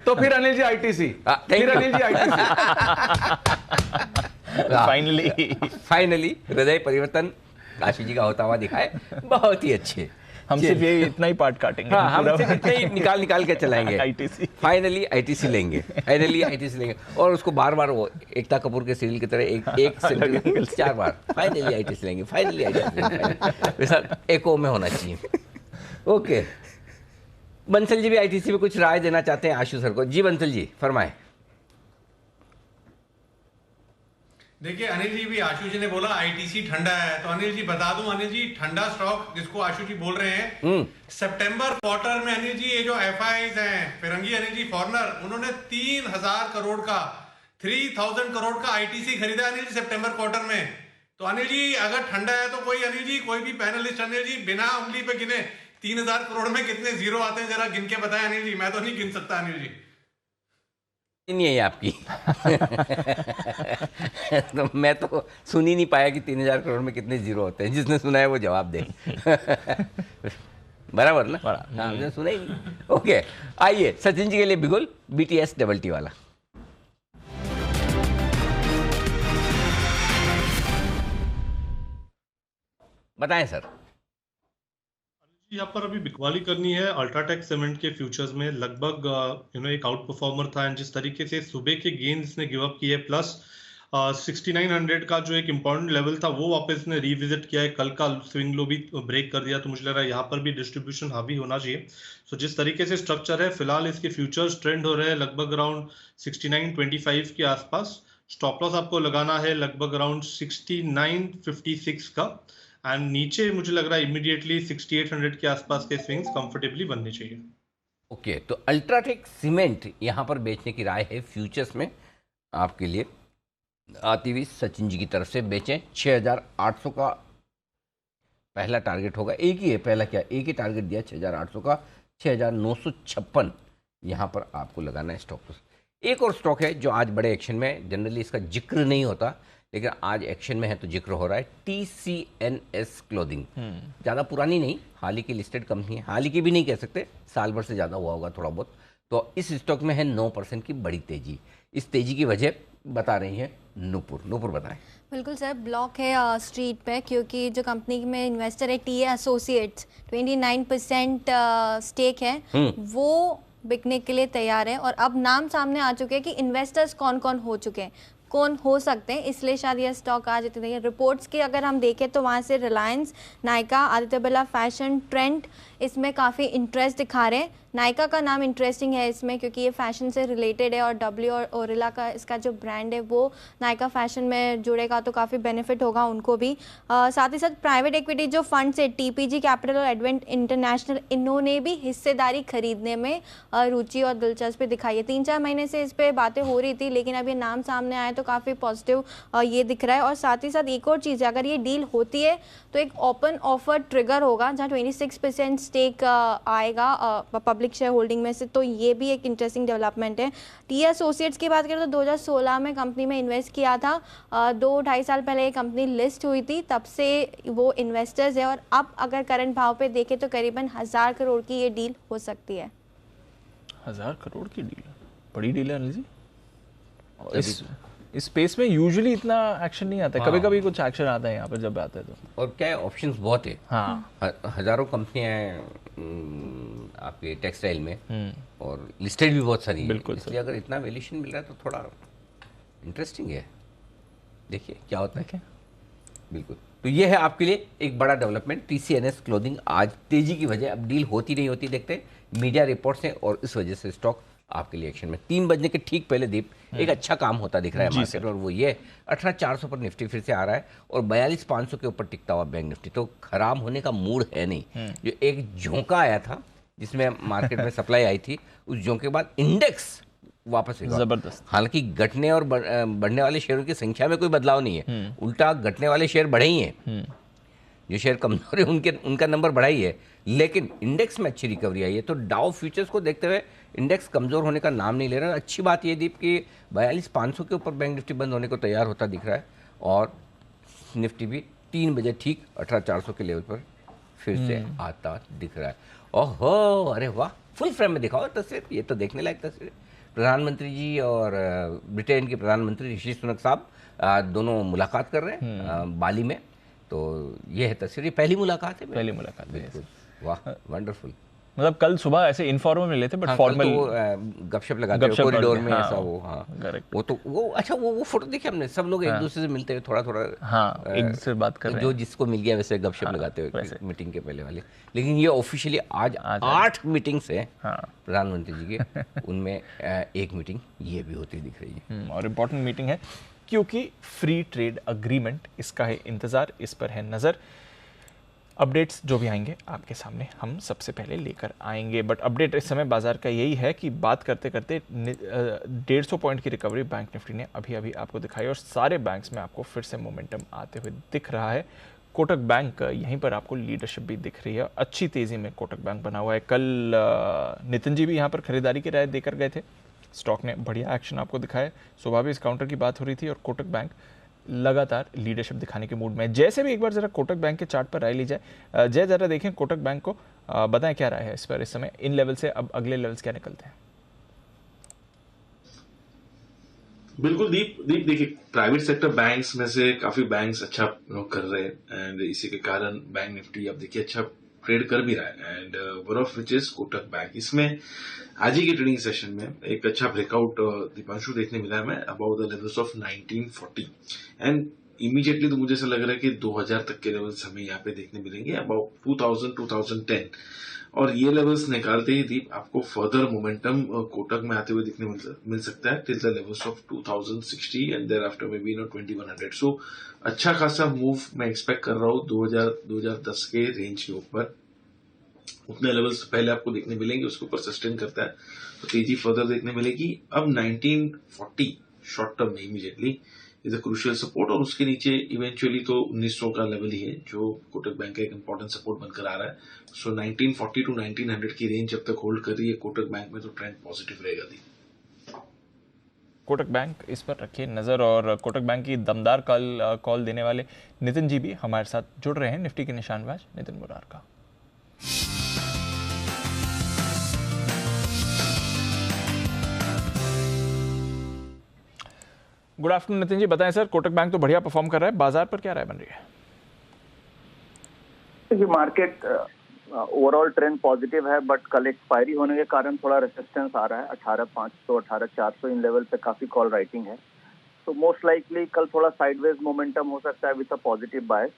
तो फिर अनिल जी आईटीसी, फिर अनिल जी आईटीसी। फाइनली हृदय परिवर्तन काशी जी का होता हुआ दिखाए, बहुत ही अच्छे। हम सिर्फ ये इतना ही पार्ट काटेंगे। हाँ, हम सिर्फ इतना ही निकाल के चलाएंगे। आईटीसी फाइनली आईटीसी लेंगे, फाइनली आईटीसी लेंगे, और उसको बार बार वो एकता कपूर के सीरियल की तरह एक सेंटेंस 4 बार फाइनली आईटीसी लेंगे, फाइनली आईटीसी लेंगे, एको में होना चाहिए। ओके, बंसल जी भी आईटीसी में कुछ राय देना चाहते हैं आशु सर को। जी बंसल जी फरमाए। देखिए अनिल जी भी, आशु जी ने बोला आईटीसी ठंडा है, तो अनिल जी बता दूं, अनिल जी ठंडा स्टॉक जिसको आशु जी बोल रहे हैं, सितंबर क्वार्टर में अनिल जी ये जो एफआईज हैं फिरंगी अनिल जी फॉरनर, उन्होंने 3000 करोड़ का 3000 करोड़ का आईटीसी खरीदा अनिल जी सितंबर क्वार्टर में। तो अनिल जी अगर ठंडा है तो कोई अनिल जी कोई भी पैनलिस्ट अनिल जी बिना उंगली पे गिने 3000 करोड़ में कितने जीरो आते हैं जरा गिन के बताएं अनिल जी, मैं तो नहीं गिन सकता अनिल जी। नहीं है आपकी। तो मैं तो सुन ही नहीं पाया कि 3000 करोड़ में कितने जीरो होते हैं। जिसने सुना है वो जवाब दे। बराबर ना? हाँ, हमने सुना ही नहीं। ओके, आइए सचिन जी के लिए बिगुल BTS डबल टी वाला। बताएं सर। यहाँ पर अभी बिकवाली करनी है अल्ट्राटेक सीमेंट के फ्यूचर्स में, लगभग एक आउट परफॉर्मर था, एंड जिस तरीके से सुबह के गेंस इसने गिव अप किए, प्लस 6900 का जो एक इम्पॉर्टेंट लेवल था वो वापस इसने रिविजिट किया है। कल का स्विंग लो भी ब्रेक कर दिया, तो मुझे लग रहा है यहाँ पर भी डिस्ट्रीब्यूशन हावी होना चाहिए। सो जिस तरीके से स्ट्रक्चर है फिलहाल इसके फ्यूचर्स ट्रेंड हो रहे हैं लगभग अराउंड 6925 के आसपास। स्टॉप लॉस आपको लगाना है लगभग अराउंड 6956 का, एंड नीचे मुझे लग रहा है इमीडिएटली 6800 के आसपास के स्विंग्स कंफर्टेबली बनने चाहिए। ओके, तो अल्ट्राटेक सीमेंट यहाँ पर बेचने की राय है फ्यूचर्स में आपके लिए आती हुई सचिन जी की तरफ से। बेचें 6800 का पहला टारगेट होगा, एक ही है पहला, क्या एक ही टारगेट दिया 6800 का, 6956 यहाँ पर आपको लगाना है स्टॉक। एक और स्टॉक है जो आज बड़े एक्शन में, जनरली इसका जिक्र नहीं होता लेकिन आज एक्शन में है तो जिक्र हो रहा है, TCNS क्लोथिंग। ज़्यादा पुरानी नहीं, हाल ही की लिस्टेड कंपनी है, हाल ही की भी नहीं कह सकते, साल भर से ज़्यादा हुआ होगा थोड़ा बहुत। तो इस स्टॉक में है 9% की बड़ी तेजी। इस तेजी की वजह बता रही है नूपुर बताएं। बिल्कुल सर, ब्लॉक है स्ट्रीट पे, क्योंकि जो कंपनी में इन्वेस्टर है TA एसोसिएट्स 29% स्टेक है, वो बिकने के लिए तैयार है। और अब नाम सामने आ चुके हैं कि इन्वेस्टर्स कौन कौन हो चुके हैं, कौन हो सकते हैं, इसलिए शायद ये स्टॉक आज इतने हैं। रिपोर्ट्स की अगर हम देखें तो वहाँ से रिलायंस, नायका, आदित्य बिरला फैशन, ट्रेंड इसमें काफ़ी इंटरेस्ट दिखा रहे हैं। नायका का नाम इंटरेस्टिंग है इसमें क्योंकि ये फैशन से रिलेटेड है, और W और ओरिला का इसका जो ब्रांड है वो नायका फैशन में जुड़ेगा तो काफ़ी बेनिफिट होगा उनको भी। साथ ही साथ प्राइवेट इक्विटी जो फंड्स है TPG कैपिटल और एडवेंट इंटरनेशनल, इन्होंने भी हिस्सेदारी खरीदने में रुचि और दिलचस्पी दिखाई है। 3-4 महीने से इस पर बातें हो रही थी, लेकिन अब ये नाम सामने आए तो काफ़ी पॉजिटिव ये दिख रहा है। और साथ ही साथ एक और चीज़ है, अगर ये डील होती है तो एक ओपन ऑफर ट्रिगर होगा जहाँ 26% स्टेक आएगा पब्लिक शेयर होल्डिंग में से, तो ये भी एक इंटरेस्टिंग डेवलपमेंट है। TA एसोसिएट्स की बात करें तो 2016 में कंपनी में इन्वेस्ट किया था, 2-2.5 साल पहले ये कंपनी लिस्ट हुई थी, तब से वो इन्वेस्टर्स है। और अब अगर करंट भाव पे देखें तो करीबन 1000 करोड़ की ये डील हो सकती है। 1000 करोड़ की डील, बड़ी डील है अनिल जी। इस स्पेस में यूजुअली इतना एक्शन नहीं आता है, कभी कभी कुछ एक्शन आता है यहाँ पर जब आता है तो। और क्या है, ऑप्शंस बहुत है। हाँ, हजारों कंपनियां हैं आपके टेक्सटाइल में, और लिस्टेड भी बहुत सारी है, इसलिए अगर इतना वैल्यूएशन मिल रहा है तो थोड़ा इंटरेस्टिंग है। देखिए क्या होता है। क्या बिल्कुल, तो ये है आपके लिए एक बड़ा डेवलपमेंट। TCNS क्लोथिंग आज तेजी की वजह, अब डील होती नहीं होती देखते हैं, मीडिया रिपोर्ट्स हैं और इस वजह से स्टॉक आपके लिए एक्शन में 3 बजने के ठीक पहले दीप एक अच्छा काम होता दिख रहा है मार्केट में, और वो ये 18,400 पर निफ्टी फिर से आ रहा है और 42,500 के ऊपर टिकता हुआ बैंक निफ्टी। तो खराब होने का मूड है नहीं। जो एक झोंका आया था जिसमें मार्केट में सप्लाई आई थी, उस झोंके के बाद इंडेक्स वापस जबरदस्त। हालांकि घटने और बढ़ने वाले शेयरों की संख्या में कोई बदलाव नहीं है, उल्टा घटने वाले शेयर बढ़े ही हैं। जो शेयर कमजोर है उनका नंबर बढ़ा ही है, लेकिन इंडेक्स में अच्छी रिकवरी आई है। तो डाउ फ्यूचर्स को देखते हुए इंडेक्स कमजोर होने का नाम नहीं ले रहा। अच्छी बात ये दीप कि 42,500 के ऊपर बैंक निफ्टी बंद होने को तैयार होता दिख रहा है, और निफ्टी भी 3 बजे ठीक 18,400 के लेवल पर फिर से आता दिख रहा है। ओहो, अरे वाह, फुल फ्रेम में दिखाओ तस्वीर, ये तो देखने लायक तस्वीर। प्रधानमंत्री जी और ब्रिटेन के प्रधानमंत्री ऋषि सुनक साहब दोनों मुलाकात कर रहे हैं बाली में। तो ये है तस्वीर, पहली मुलाकात है। पहली मुलाकात, बिल्कुल, वाह, वंडरफुल। मतलब कल सुबह ऐसे इनफॉर्मल मिले थे, बट फॉर्मल गपशप लगाते हैं कॉरिडोर में, ऐसा वो। हाँ, करेक्ट। वो तो वो अच्छा, वो फोटो देखी हमने, सब लोग एक दूसरे से मिलते हुए थोड़ा थोड़ा, एक दूसरे से बात कर रहे हैं, जो जिसको मिल गया वैसे गपशप लगाते हुए मीटिंग के पहले वाले। लेकिन ये ऑफिशियली आज 8 मीटिंग्स है प्रधानमंत्री जी के, उनमें एक मीटिंग ये भी होती दिख रही है, और इम्पोर्टेंट मीटिंग है क्योंकि फ्री ट्रेड अग्रीमेंट, इसका है इंतजार, इस पर है नजर। अपडेट्स जो भी आएंगे आपके सामने हम सबसे पहले लेकर आएंगे, बट अपडेट इस समय बाजार का यही है कि बात करते करते 150 पॉइंट की रिकवरी बैंक निफ्टी ने अभी अभी आपको दिखाई, और सारे बैंक्स में आपको फिर से मोमेंटम आते हुए दिख रहा है। कोटक बैंक यहीं पर आपको लीडरशिप भी दिख रही है, अच्छी तेज़ी में कोटक बैंक बना हुआ है। कल नितिन जी भी यहाँ पर खरीदारी की राय देकर गए थे, स्टॉक ने बढ़िया एक्शन आपको दिखाया। सुबह भी इस काउंटर की बात हो रही थी, और कोटक बैंक लगातार लीडरशिप दिखाने के मूड में। जैसे भी एक बार जरा कोटक बैंक के चार्ट पर राय ली जाए, जय जरा देखें कोटक बैंक को, बताएं क्या राय है इस पर, इस समय इन लेवल से अब अगले लेवल्स क्या निकलते हैं? बिल्कुल दीप देखिए, प्राइवेट सेक्टर बैंक्स में से काफी बैंक्स अच्छा कर रहे हैं, एंड इसी के कारण बैंक निफ्टी अब देखिए अच्छा ट्रेड कर भी रहा है, and one of which is Kotak bank. इसमें आज ही के ट्रेडिंग सेशन में एक अच्छा ब्रेकआउट दीपांशु देखने मिला है, मैं about the levels of 1940, and immediately तो मुझे ऐसा लग रहा है कि 2000 तक के लेवल्स हमें यहाँ पे देखने मिलेंगे, अबाउट 2010, और ये लेवल्स निकालते ही दीप आपको फर्दर मोमेंटम कोटक में आते हुए दिखने मिल सकता है till the levels of 2060 and thereafter maybe 2100। So अच्छा खासा मूव मैं एक्सपेक्ट कर रहा हूँ 2010 के रेंज के ऊपर। उतने लेवल्स पहले आपको देखने मिलेंगे, उसके ऊपर सस्टेन करता है तो तेजी फर्दर देखने मिलेगी। अब 1940 शॉर्ट टर्म में immediately is a crucial support, और उसके नीचे इवेंचुअली तो 1900 का लेवल ही है जो कोटक बैंक का एक इंपॉर्टेंट सपोर्ट बनकर आ रहा है। सो 1940 टू 1900 की रेंज जब तक होल्ड कर रही है कोटक बैंक में, तो ट्रेंड पॉजिटिव रहेगा दी। कोटक बैंक, इस पर रखिए नजर। और कोटक बैंक की दमदार कॉल देने वाले नितिन जी भी हमारे साथ जुड़ रहे हैं, निफ्टी के निशानबाज नितिन मुरार का। गुड आफ्टरनून नितिन जी, बताएं सर, कोटक बैंक तो बढ़िया परफॉर्म कर रहा है, बाजार पर क्या राय बन रही है? देखिए, मार्केट ओवरऑल ट्रेंड पॉजिटिव है, बट कल एक्सपायरी होने के कारण थोड़ा रेसिस्टेंस आ रहा है 18,500 18,400 इन लेवल पे काफी कॉल राइटिंग है। तो मोस्ट लाइकली कल थोड़ा साइडवेज मोमेंटम हो सकता है with a positive bias.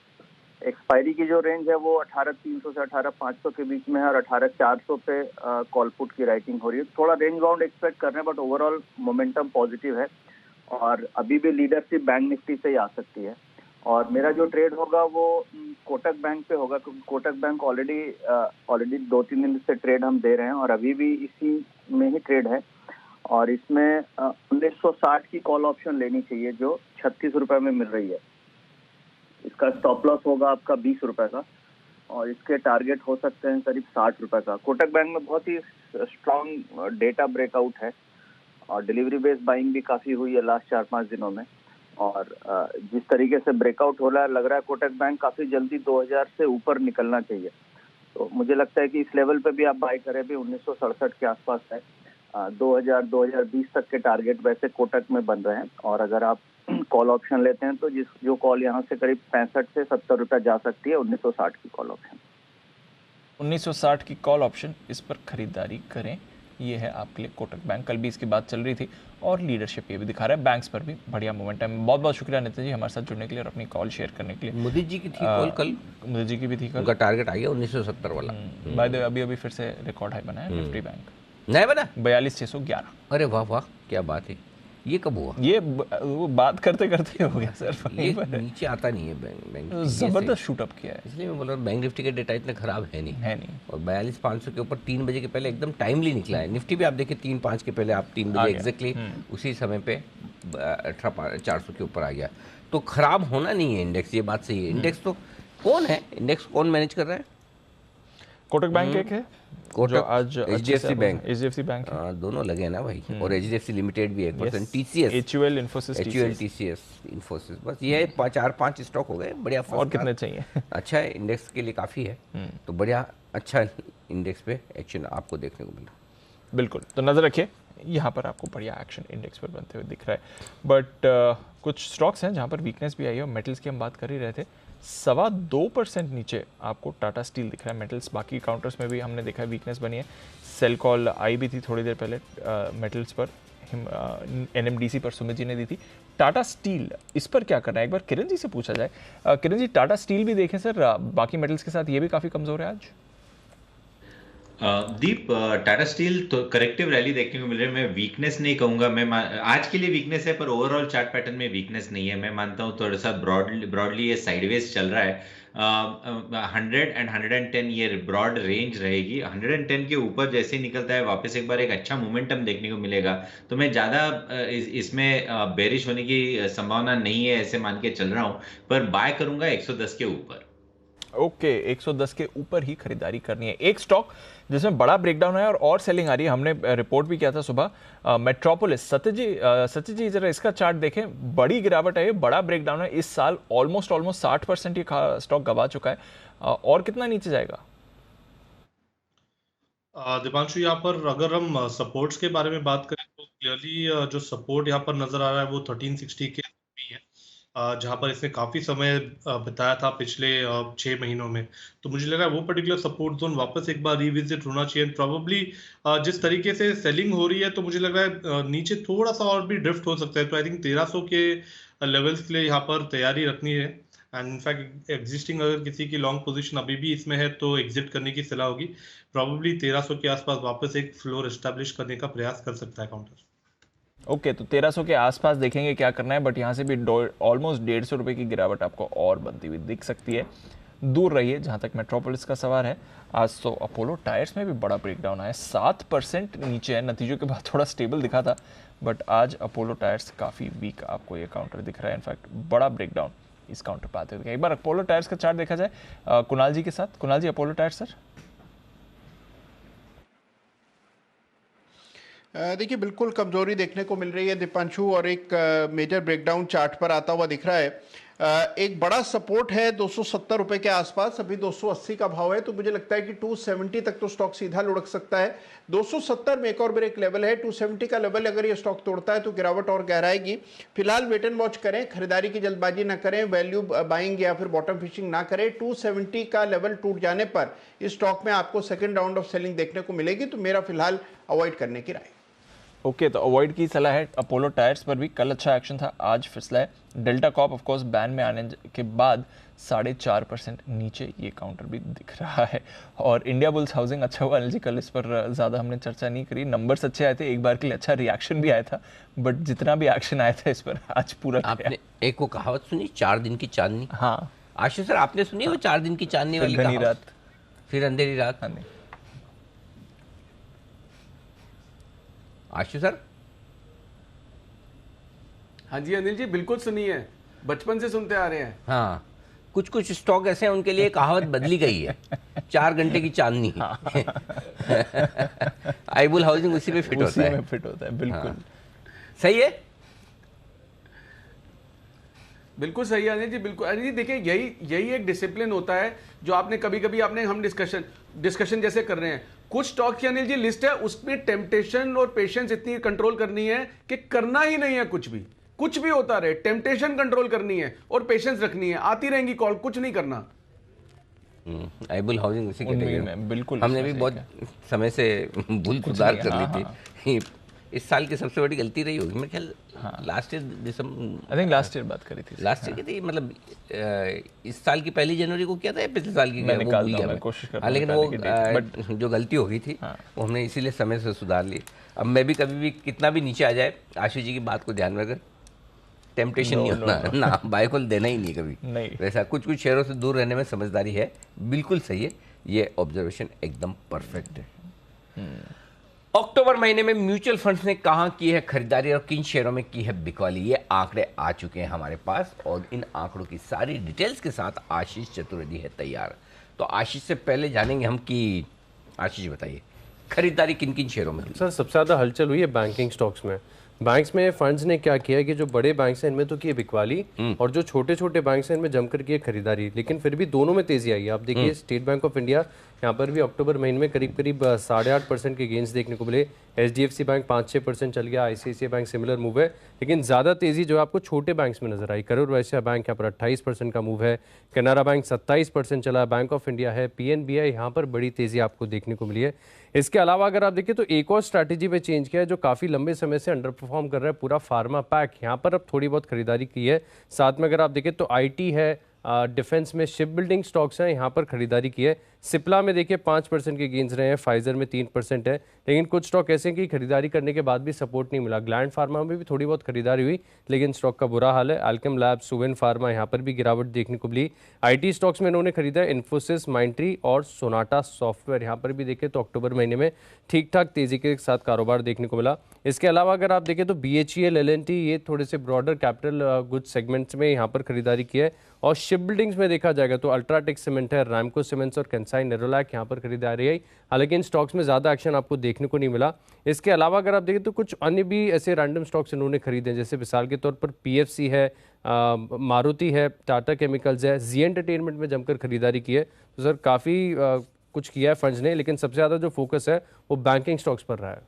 Expiry की जो रेंज है वो 18,300 से 18,500 के बीच में है, और 18,400 पे कॉल पुट की राइटिंग हो रही है। थोड़ा रेंज बाउंड एक्सपेक्ट कर रहे हैं, बट ओवरऑल मोमेंटम पॉजिटिव है, और अभी भी लीडरशिप बैंक निफ्टी से ही आ सकती है। और मेरा जो ट्रेड होगा वो कोटक बैंक पे होगा, क्योंकि कोटक बैंक ऑलरेडी 2-3 दिन से ट्रेड हम दे रहे हैं, और अभी भी इसी में ही ट्रेड है। और इसमें 1960 की कॉल ऑप्शन लेनी चाहिए जो 36 रुपए में मिल रही है। इसका स्टॉप लॉस होगा आपका 20 रुपए का, और इसके टारगेट हो सकते हैं करीब 60 रुपए का। कोटक बैंक में बहुत ही स्ट्रॉन्ग डेटा ब्रेकआउट है, और डिलीवरी बेस्ड बाइंग भी काफी हुई है लास्ट 4-5 दिनों में। और जिस तरीके से ब्रेकआउट हो रहा है, लग रहा है कोटक बैंक काफी जल्दी 2000 से ऊपर निकलना चाहिए। तो मुझे लगता है कि इस लेवल पे भी आप बाय करें, भी 1967 के आसपास है। 2020 तक के टारगेट वैसे कोटक में बन रहे हैं, और अगर आप कॉल ऑप्शन लेते हैं तो जो कॉल यहाँ से करीब 65 से 70 रुपए जा सकती है 1960 की कॉल ऑप्शन। 1960 की कॉल ऑप्शन, इस पर खरीदारी करें, ये है आपके लिए कोटक बैंक। कल भी इसकी बात चल रही थी, और लीडरशिप ये भी दिखा रहा है, बैंक्स पर भी बढ़िया मोमेंटम है। बहुत बहुत शुक्रिया नितिन जी हमारे साथ जुड़ने के लिए और अपनी कॉल शेयर करने के लिए। मोदी जी की थी कॉल कल, मोदी जी की भी थी कल, उनका टारगेट आ गया 1970 वाला। बाय द वे अभी फिर से रिकॉर्ड हाई बना है निफ्टी बैंक। नया बना 42,611। अरे वाह वाह, क्या बात है। ये कब हुआ? ये वो बात करते करते हो गया सर। ये नीचे आता नहीं है बैंक जबरदस्त शूटअप किया है, इसलिए मैं बोल रहा हूँ बैंक निफ्टी का डेटा इतना खराब है नहीं। और 42,500 के ऊपर 3 बजे के पहले एकदम टाइमली निकला है। निफ्टी भी आप देखिए 3-5 के पहले आप 3 बजे एग्जैक्टली उसी समय पे 18,400 के ऊपर आ गया। तो खराब होना नहीं है इंडेक्स, ये बात सही है। इंडेक्स तो कौन है, इंडेक्स कौन मैनेज कर रहा है? कोटक बैंक एक है, कोटक, आज HDFC बैंक दोनों लगे ना भाई। और HDFC लिमिटेड भी 1%, TCS, HUL, Infosys, TCS, Infosys, बस ये 4-5 स्टॉक हो गए। बढ़िया, और कितने चाहिए? अच्छा है, इंडेक्स के लिए काफ़ी है। तो बढ़िया अच्छा इंडेक्स पे एक्शन आपको देखने को मिला। बिल्कुल, तो नज़र रखिए, यहाँ पर आपको बढ़िया एक्शन इंडेक्स पर बनते हुए दिख रहा है। बट कुछ स्टॉक्स हैं जहाँ पर वीकनेस भी आई है। मेटल्स की हम बात कर ही रहे थे, 2.25% नीचे आपको टाटा स्टील दिख रहा है। मेटल्स बाकी काउंटर्स में भी हमने देखा है वीकनेस बनी है। सेल कॉल आई भी थी थोड़ी देर पहले मेटल्स पर, NMDC पर सुमित जी ने दी थी। टाटा स्टील इस पर क्या करना है, एक बार किरण जी से पूछा जाए। किरण जी, टाटा स्टील भी देखें सर, बाकी मेटल्स के साथ ये भी काफ़ी कमज़ोर है आज। दीप, टाटा स्टील तो करेक्टिव रैली देखने को मिल रही है। मैं वीकनेस नहीं कहूंगा, मैं आज के लिए वीकनेस है, पर ओवरऑल चार्ट पैटर्न में वीकनेस नहीं है। मैं मानता हूँ थोड़ा सा ब्रॉडली ये साइडवेज चल रहा है। 100 and 110 ये ब्रॉड रेंज रहेगी। 110 के ऊपर जैसे ही निकलता है वापस एक बार एक अच्छा मोमेंटम देखने को मिलेगा। तो मैं ज़्यादा इसमें बेरिश होने की संभावना नहीं है ऐसे मान के चल रहा हूँ, पर बाय करूंगा 110 के ऊपर। ओके, 110 के ऊपर ही खरीदारी करनी है। एक स्टॉक जिसमें बड़ा ब्रेकडाउन है और सेलिंग आ रही है, हमने रिपोर्ट भी किया था सुबह, मेट्रोपोलिस। सत्य जी जरा इसका चार्ट देखें, बड़ी गिरावट है, बड़ा ब्रेकडाउन है। इस साल ऑलमोस्ट 60% ये स्टॉक गवा चुका है। और कितना नीचे जाएगा? दीपांशु, यहाँ पर अगर हम सपोर्ट्स के बारे में बात करें तो क्लियरली जो सपोर्ट यहाँ पर नजर आ रहा है वो 1360 के भी है, जहाँ पर इसने काफ़ी समय बिताया था पिछले 6 महीनों में। तो मुझे लगा वो पर्टिकुलर सपोर्ट जोन वापस एक बार रिविजिट होना चाहिए। प्रॉब्ली जिस तरीके से सेलिंग हो रही है तो मुझे लग रहा है नीचे थोड़ा सा और भी ड्रिफ्ट हो सकता है। तो आई थिंक 1300 के लेवल्स के लिए यहाँ पर तैयारी रखनी है। एंड इनफैक्ट एग्जिस्टिंग अगर किसी की लॉन्ग पोजीशन अभी भी इसमें है तो एग्जिट करने की सलाह होगी। प्रॉब्ली 1300 के आसपास वापस एक फ्लोर एस्टैब्लिश करने का प्रयास कर सकता है काउंटर। ओके, तो 1300 के आसपास देखेंगे क्या करना है। बट यहाँ से भी ऑलमोस्ट 150 रुपये की गिरावट आपको और बनती हुई दिख सकती है। दूर रहिए जहाँ तक मेट्रोपोलिस का सवाल है। आज तो अपोलो टायर्स में भी बड़ा ब्रेकडाउन आया, 7% नीचे है। नतीजों के बाद थोड़ा स्टेबल दिखा था, बट आज अपोलो टायर्स काफ़ी वीक आपको ये काउंटर दिख रहा है। इनफैक्ट बड़ा ब्रेकडाउन इस काउंटर पर आते हुए। एक बार अपोलो टायर्स का चार्ट देखा जाए कुणाल जी के साथ। कुणाल जी, अपोलो टायर्स सर। देखिए, बिल्कुल कमजोरी देखने को मिल रही है दीपांशु, और एक मेजर ब्रेकडाउन चार्ट पर आता हुआ दिख रहा है। एक बड़ा सपोर्ट है 270 रुपए के आसपास, अभी 280 का भाव है, तो मुझे लगता है कि 270 तक तो स्टॉक सीधा लुढ़क सकता है। 270 में एक और ब्रेक लेवल है, 270 का लेवल अगर ये स्टॉक तोड़ता है तो गिरावट और गहराएगी। फिलहाल वेट एंड वॉच करें, खरीदारी की जल्दबाजी ना करें, वैल्यू बाइंग या फिर बॉटम फिशिंग ना करें। 270 का लेवल टूट जाने पर इस स्टॉक में आपको सेकेंड राउंड ऑफ सेलिंग देखने को मिलेगी, तो मेरा फिलहाल अवॉइड करने की राय। ओके, तो अवॉइड की सलाह है। अपोलो टायर्स पर भी कल अच्छा एक्शन था, आज फिसला है। Delta corp of course ban में आने के बाद 4.5% नीचे ये काउंटर भी दिख रहा है। और इंडिया बुल्स हाउसिंग अच्छा हुआ अनिल जी, कल इस पर ज़्यादा हमने चर्चा नहीं करी। नंबर्स अच्छे आए थे, एक बार के लिए अच्छा रिएक्शन भी आया था, बट जितना भी एक्शन आया था इस पर आज पूरा आपने एक वो कहावत सुनी, 4 दिन की चांदनी? हाँ आशीष सर, आपने सुनी वो 4 दिन की चांदनी वाली कहावत? रात फिर अंधेरी रात। आशु सर। हाँ जी अनिल जी, बिल्कुल सुनी है, बचपन से सुनते आ रहे हैं। हाँ, कुछ कुछ स्टॉक ऐसे हैं उनके लिए कहावत बदली गई है, 4 घंटे की चांदनी। आईबुल हाउसिंग उसी में फिट होता है। बिल्कुल सही है, बिल्कुल सही है अनिल जी, बिल्कुल। अनिल जी देखिए, यही एक डिसिप्लिन होता है जो आपने कभी कभी हम डिस्कशन जैसे कर रहे हैं। कुछ स्टॉक की अनिल जी लिस्ट है, उसमें टेम्पटेशन और पेशेंस इतनी कंट्रोल करनी है कि करना ही नहीं है, कुछ भी होता रहे, टेम्पटेशन कंट्रोल करनी है और पेशेंस रखनी है। आती रहेंगी कॉल, कुछ नहीं करना। आईबुल हाउसिंग उसी कैटेगरी में बिल्कुल। हमने भी बहुत समय से भूल सुधार कर ली थी। इस साल की सबसे बड़ी गलती रही होगी मेरे ख्याल। Last year December, I think last year बात करी थी, लास्ट ईयर की थी, मतलब इस साल की 1 जनवरी को किया था या पिछले साल की? मैं निकालता हूं, मैं कोशिश करता हूं, लेकिन वो जो गलती हो गई थी वो हमने इसीलिए समय से सुधार ली। अब मैं भी कभी भी कितना भी नीचे आ जाए, आशीष जी की बात को ध्यान में रखकर टेम्पटेशन नहीं होना ना, बाय कॉल देना ही नहीं कभी नहीं। वैसा कुछ शेयरों से दूर रहने में समझदारी है, बिल्कुल सही है, ये ऑब्जर्वेशन एकदम परफेक्ट है। अक्टूबर महीने में म्यूचुअल फंड्स ने कहां की है खरीदारी और किन शेयरों में की है बिकवाली, ये आंकड़े आ चुके हैं हमारे पास और इन आंकड़ों की सारी डिटेल्स के साथ आशीष चतुर्वेदी है तैयार। तो आशीष से पहले जानेंगे हम कि आशीष बताइए खरीदारी किन किन शेयरों में? सर सबसे ज़्यादा हलचल हुई है बैंकिंग स्टॉक्स में। बैंक्स में फंड्स ने क्या किया कि जो बड़े बैंक्स हैं इनमें तो की बिकवाली और जो छोटे छोटे बैंक्स हैं इनमें जमकर की खरीदारी, लेकिन फिर भी दोनों में तेजी आई है। आप देखिए स्टेट बैंक ऑफ इंडिया यहाँ पर भी अक्टूबर महीने में करीब 8.5% के गेंस देखने को मिले। HDFC बैंक 5-6% चल गया, ICICI बैंक सिमिलर मूव है, लेकिन ज़्यादा तेज़ी जो आपको छोटे बैंक्स में नजर आई। करूर वैश्य बैंक यहाँ पर 28% का मूव है, कैनरा बैंक 27% चला, बैंक ऑफ इंडिया है, PNBI यहाँ पर बड़ी तेज़ी आपको देखने को मिली है। इसके अलावा अगर आप देखिए तो एक और स्ट्रैटेजी में चेंज किया है जो काफ़ी लंबे समय से अंडर परफॉर्म कर रहा है, पूरा फार्मा पैक, यहाँ पर अब थोड़ी बहुत खरीदारी की है। साथ में अगर आप देखें तो IT है, डिफेंस में शिप बिल्डिंग स्टॉक्स हैं, यहाँ पर खरीदारी की है। सिप्ला में देखिए 5% के गेंस रहे हैं, फाइजर में 3% है, लेकिन कुछ स्टॉक ऐसे हैं कि खरीदारी करने के बाद भी सपोर्ट नहीं मिला। ग्लैंड फार्मा में भी थोड़ी बहुत खरीदारी हुई, लेकिन स्टॉक का बुरा हाल है। अल्केम लैब, सुवेन फार्मा यहाँ पर भी गिरावट देखने को मिली। IT स्टॉक्स में इन्होंने खरीदा है इन्फोसिस, माइंट्री और सोनाटा सॉफ्टवेयर, यहाँ पर भी देखें तो अक्टूबर महीने में ठीक ठाक तेजी के साथ कारोबार देखने को मिला। इसके अलावा अगर आप देखें तो BHEL, L&T ये थोड़े से ब्रॉडर कैपिटल गुड्स सेगमेंट्स में यहाँ पर खरीदारी की है। और शिप बिल्डिंग्स में देखा जाएगा तो अल्ट्राटेक सीमेंट है, रैमको सीमेंट्स और कैंसाई नेरोलैक यहाँ पर खरीदारी आई, हालांकि इन स्टॉक्स में ज़्यादा एक्शन आपको देखने को नहीं मिला। इसके अलावा अगर आप देखें तो कुछ अन्य भी ऐसे रैंडम स्टॉक्स इन्होंने खरीदे, जैसे मिसाल के तौर पर PFC है, मारुति है, टाटा केमिकल्स है, जी एंटरटेनमेंट में जमकर खरीदारी की है। तो सर काफ़ी कुछ किया है फंड्स ने, लेकिन सबसे ज़्यादा जो फोकस है वो बैंकिंग स्टॉक्स पर रहा है।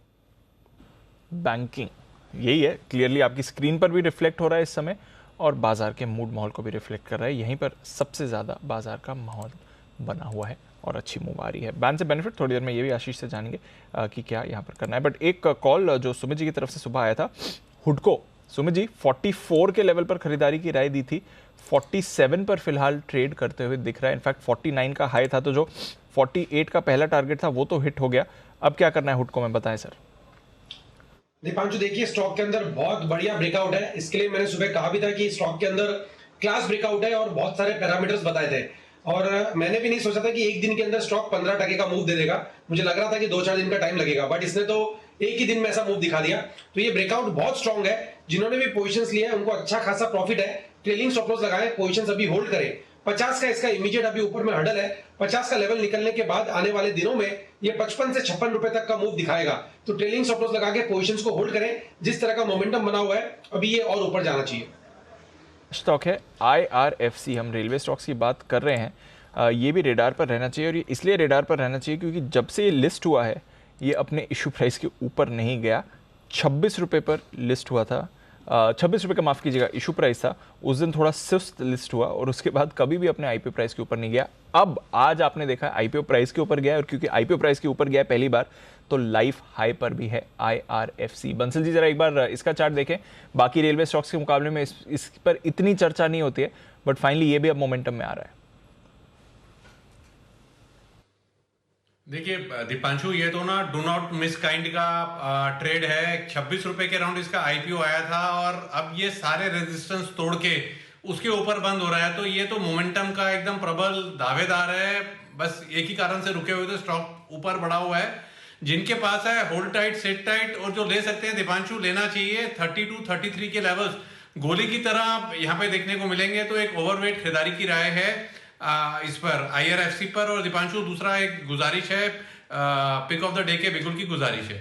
बैंकिंग यही है, क्लियरली आपकी स्क्रीन पर भी रिफ्लेक्ट हो रहा है इस समय और बाजार के मूड माहौल को भी रिफ्लेक्ट कर रहा है। यहीं पर सबसे ज़्यादा बाजार का माहौल बना हुआ है और अच्छी मूव आ रही है। बैन से बेनिफिट थोड़ी देर में ये भी आशीष से जानेंगे कि क्या यहाँ पर करना है। बट एक कॉल जो सुमित जी की तरफ से सुबह आया था, हुडको, सुमित जी 44 के लेवल पर खरीदारी की राय दी थी, 47 पर फिलहाल ट्रेड करते हुए दिख रहा है। इनफैक्ट 49 का हाई था, तो जो 48 का पहला टारगेट था वो तो हिट हो गया। अब क्या करना है हुडको में, बताएं सर। दीपांशु देखिए स्टॉक के अंदर बहुत बढ़िया ब्रेकआउट है, इसके लिए मैंने सुबह कहा भी था कि स्टॉक के अंदर क्लास ब्रेकआउट है और बहुत सारे पैरामीटर्स बताए थे। और मैंने भी नहीं सोचा था कि एक दिन के अंदर स्टॉक 15% का मूव दे देगा, मुझे लग रहा था कि 2-4 दिन का टाइम लगेगा, बट इसने तो एक ही दिन में ऐसा मूव दिखा दिया। तो ये ब्रेकआउट बहुत स्ट्रॉन्ग है, जिन्होंने भी पोजीशंस लिए हैं उनको अच्छा खासा प्रॉफिट है। ट्रेलिंग स्टॉप लॉस लगाएं, पोजीशंस अभी होल्ड करें। 50 का इसका इमीडिएट अभी ऊपर में हर्डल है, 50 का लेवल निकलने के बाद आने वाले दिनों में ये 55 से 56 रुपए तक का मूव दिखाएगा। तो ट्रेलिंग स्टॉप लॉस लगा के पोजीशंस को होल्ड करें, जिस तरह का मोमेंटम बना हुआ है अभी ये और ऊपर जाना चाहिए। स्टॉक है IRFC, हम रेलवे स्टॉक्स की बात कर रहे हैं, ये भी रेडार पर रहना चाहिए और ये इसलिए रेडार पर रहना चाहिए क्योंकि जब से ये लिस्ट हुआ है ये अपने इशू प्राइस के ऊपर नहीं गया। 26 रुपये पर लिस्ट हुआ था, 26 रुपये का माफ़ कीजिएगा इशू प्राइस था, उस दिन थोड़ा सुस्त लिस्ट हुआ और उसके बाद कभी भी अपने IPO प्राइस के ऊपर नहीं गया। अब आज आपने देखा IPO प्राइस के ऊपर गया और क्योंकि IPO प्राइस के ऊपर गया पहली बार तो लाइफ हाई पर भी है IRFC। बंसल जी जरा एक बार इसका चार्ट देखें, बाकी रेलवे स्टॉक्स के मुकाबले में इस पर इतनी चर्चा नहीं होती है, बट फाइनली ये भी अब मोमेंटम में आ रहा है। देखिए दीपांशु, ये तो ना डू नॉट मिस काइंड का ट्रेड है। 26 रुपए के राउंड इसका IPO आया था और अब ये सारे रेजिस्टेंस तोड़ के उसके ऊपर बंद हो रहा है, तो ये तो मोमेंटम का एकदम प्रबल दावेदार है। बस एक ही कारण से रुके हुए थे, स्टॉक ऊपर बढ़ा हुआ है। जिनके पास है होल्ड टाइट, सेट टाइट, और जो ले सकते हैं दीपांशु लेना चाहिए। 32-33 के लेवल्स गोली की तरह यहाँ पे देखने को मिलेंगे, तो एक ओवरवेट खरीदारी की राय है इस पर IRFC पर। और दीपांशु दूसरा एक गुजारिश है, पिक ऑफ द डे के बिगुल की गुजारिश है।